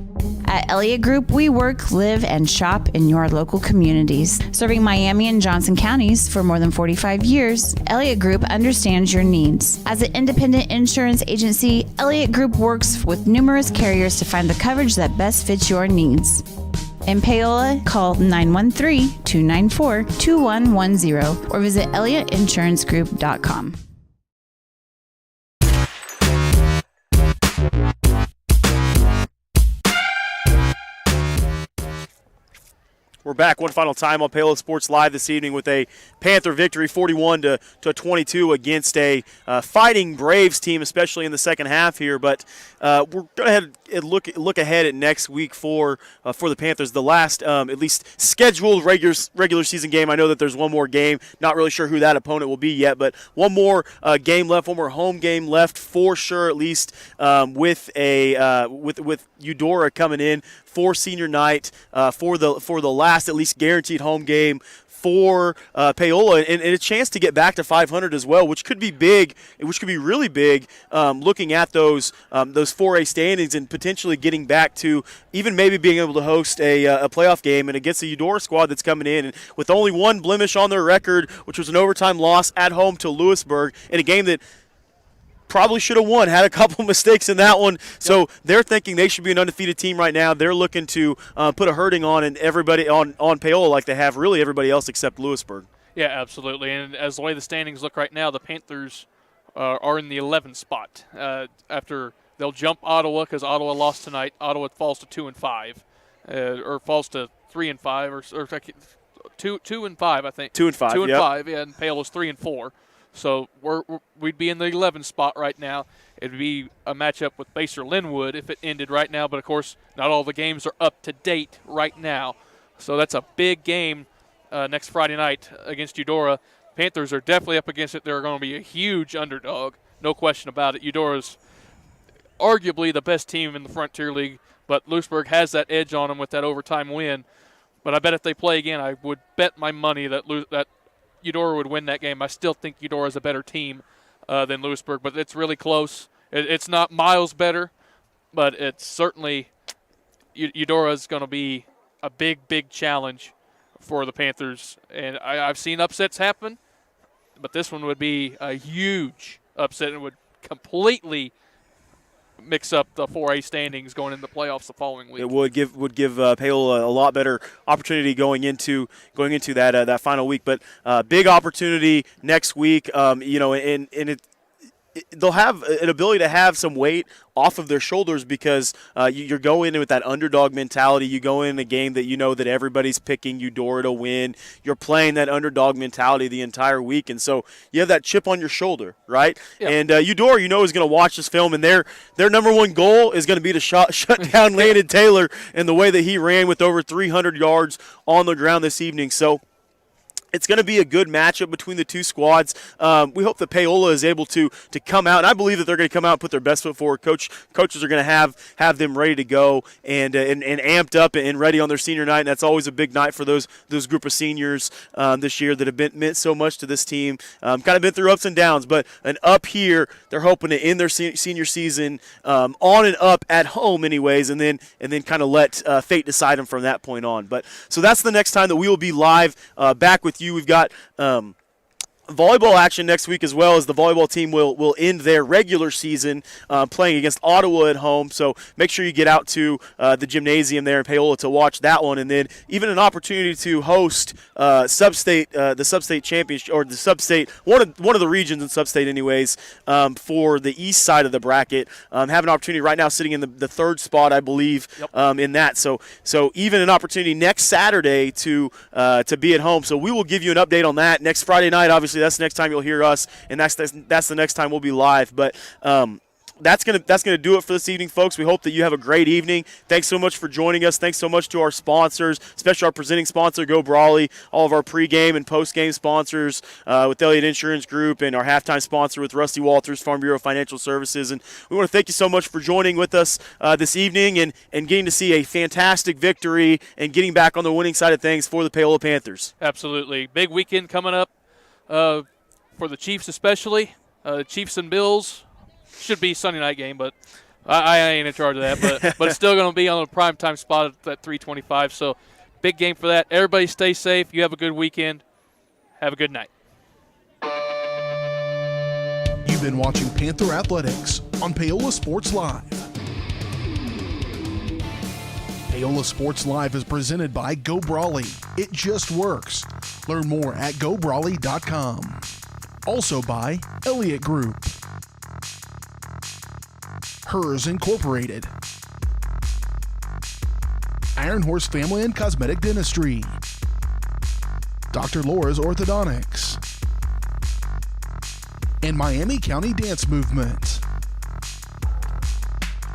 At Elliott Group, we work, live, and shop in your local communities. Serving Miami and Johnson counties for more than 45 years, Elliott Group understands your needs. As an independent insurance agency, Elliott Group works with numerous carriers to find the coverage that best fits your needs. In Paola, call 913-294-2110 or visit ElliottInsuranceGroup.com. We're back one final time on Paola Sports Live this evening with a Panther victory, 41-22 against a fighting Braves team, especially in the second half here. But we're going to look ahead at next week for the Panthers, the last at least scheduled regular season game. I know that there's one more game. Not really sure who that opponent will be yet, but one more game left, one more home game left for sure, at least with Eudora coming in for senior night for the last at least guaranteed home game for Paola, and a chance to get back to 500 as well, which could be big, which could be really big, looking at those 4A standings and potentially getting back to even maybe being able to host a playoff game and against the Eudora squad that's coming in and with only one blemish on their record, which was an overtime loss at home to Lewisburg in a game that probably should have won, had a couple mistakes in that one. So they're thinking they should be an undefeated team right now. They're looking to put a hurting on and everybody on Paola like they have really everybody else except Lewisburg. Yeah, absolutely. And as the way the standings look right now, the Panthers are in the 11th spot. After they'll jump Ottawa because Ottawa lost tonight. Ottawa falls to 2-5, or falls to 3-5, or 2-5, I think. 2-5. 2-5. Yeah, and Paola's 3-4. So we'd be in the 11th spot right now. It would be a matchup with Baser Linwood if it ended right now. But, of course, not all the games are up to date right now. So that's a big game next Friday night against Eudora. Panthers are definitely up against it. They're going to be a huge underdog, no question about it. Eudora's arguably the best team in the Frontier League, but Lewisburg has that edge on them with that overtime win. But I bet if they play again, I would bet my money that Eudora would win that game. I still think Eudora is a better team than Lewisburg, but it's really close. It's not miles better, but it's certainly Eudora is going to be a big, big challenge for the Panthers. And I've seen upsets happen, but this one would be a huge upset and would completely mix up the 4A standings going into the playoffs the following week. It would give Paola a lot better opportunity going into that final week. But big opportunity next week. They'll have an ability to have some weight off of their shoulders because you're going in with that underdog mentality. You go in a game that you know that everybody's picking Eudora to win. You're playing that underdog mentality the entire week, and so you have that chip on your shoulder, right? Yeah. And Eudora, is going to watch this film, and their number one goal is going to be to shut down Landon Taylor in the way that he ran with over 300 yards on the ground this evening. So it's going to be a good matchup between the two squads. We hope that Paola is able to come out, and I believe that they're going to come out and put their best foot forward. Coaches are going to have them ready to go and amped up and ready on their senior night, and that's always a big night for those group of seniors this year that have meant so much to this team. Kind of been through ups and downs, but an up here, they're hoping to end their senior season on and up at home anyways, and then kind of let fate decide them from that point on. But so that's the next time that we will be live back with you. We've got volleyball action next week as well, as the volleyball team will end their regular season playing against Ottawa at home. So make sure you get out to the gymnasium there in Paola to watch that one, and then even an opportunity to host the Substate Championship, or the Substate, one of the regions in Substate anyways, for the east side of the bracket. Have an opportunity right now sitting in the third spot, I believe, in that. So even an opportunity next Saturday to be at home. So we will give you an update on that next Friday night. Obviously, that's the next time you'll hear us, and that's the next time we'll be live. But that's gonna do it for this evening, folks. We hope that you have a great evening. Thanks so much for joining us. Thanks so much to our sponsors, especially our presenting sponsor, Go Brawley, all of our pregame and postgame sponsors with Elliott Insurance Group, and our halftime sponsor with Rusty Walters, Farm Bureau Financial Services. And we want to thank you so much for joining with us this evening and getting to see a fantastic victory and getting back on the winning side of things for the Paola Panthers. Absolutely. Big weekend coming up for the Chiefs especially. Chiefs and Bills. Should be Sunday night game, but I ain't in charge of that. But it's still going to be on a primetime spot at 3:25. So big game for that. Everybody stay safe. You have a good weekend. Have a good night. You've been watching Panther Athletics on Paola Sports Live. Paola Sports Live is presented by Go Brawley. It just works. Learn more at gobrawley.com. Also by Elliott Group, Hers Incorporated, Iron Horse Family and Cosmetic Dentistry, Dr. Laura's Orthodontics, and Miami County Dance Movement.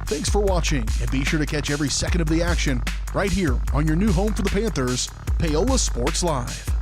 Thanks for watching, and be sure to catch every second of the action right here on your new home for the Panthers, Paola Sports Live.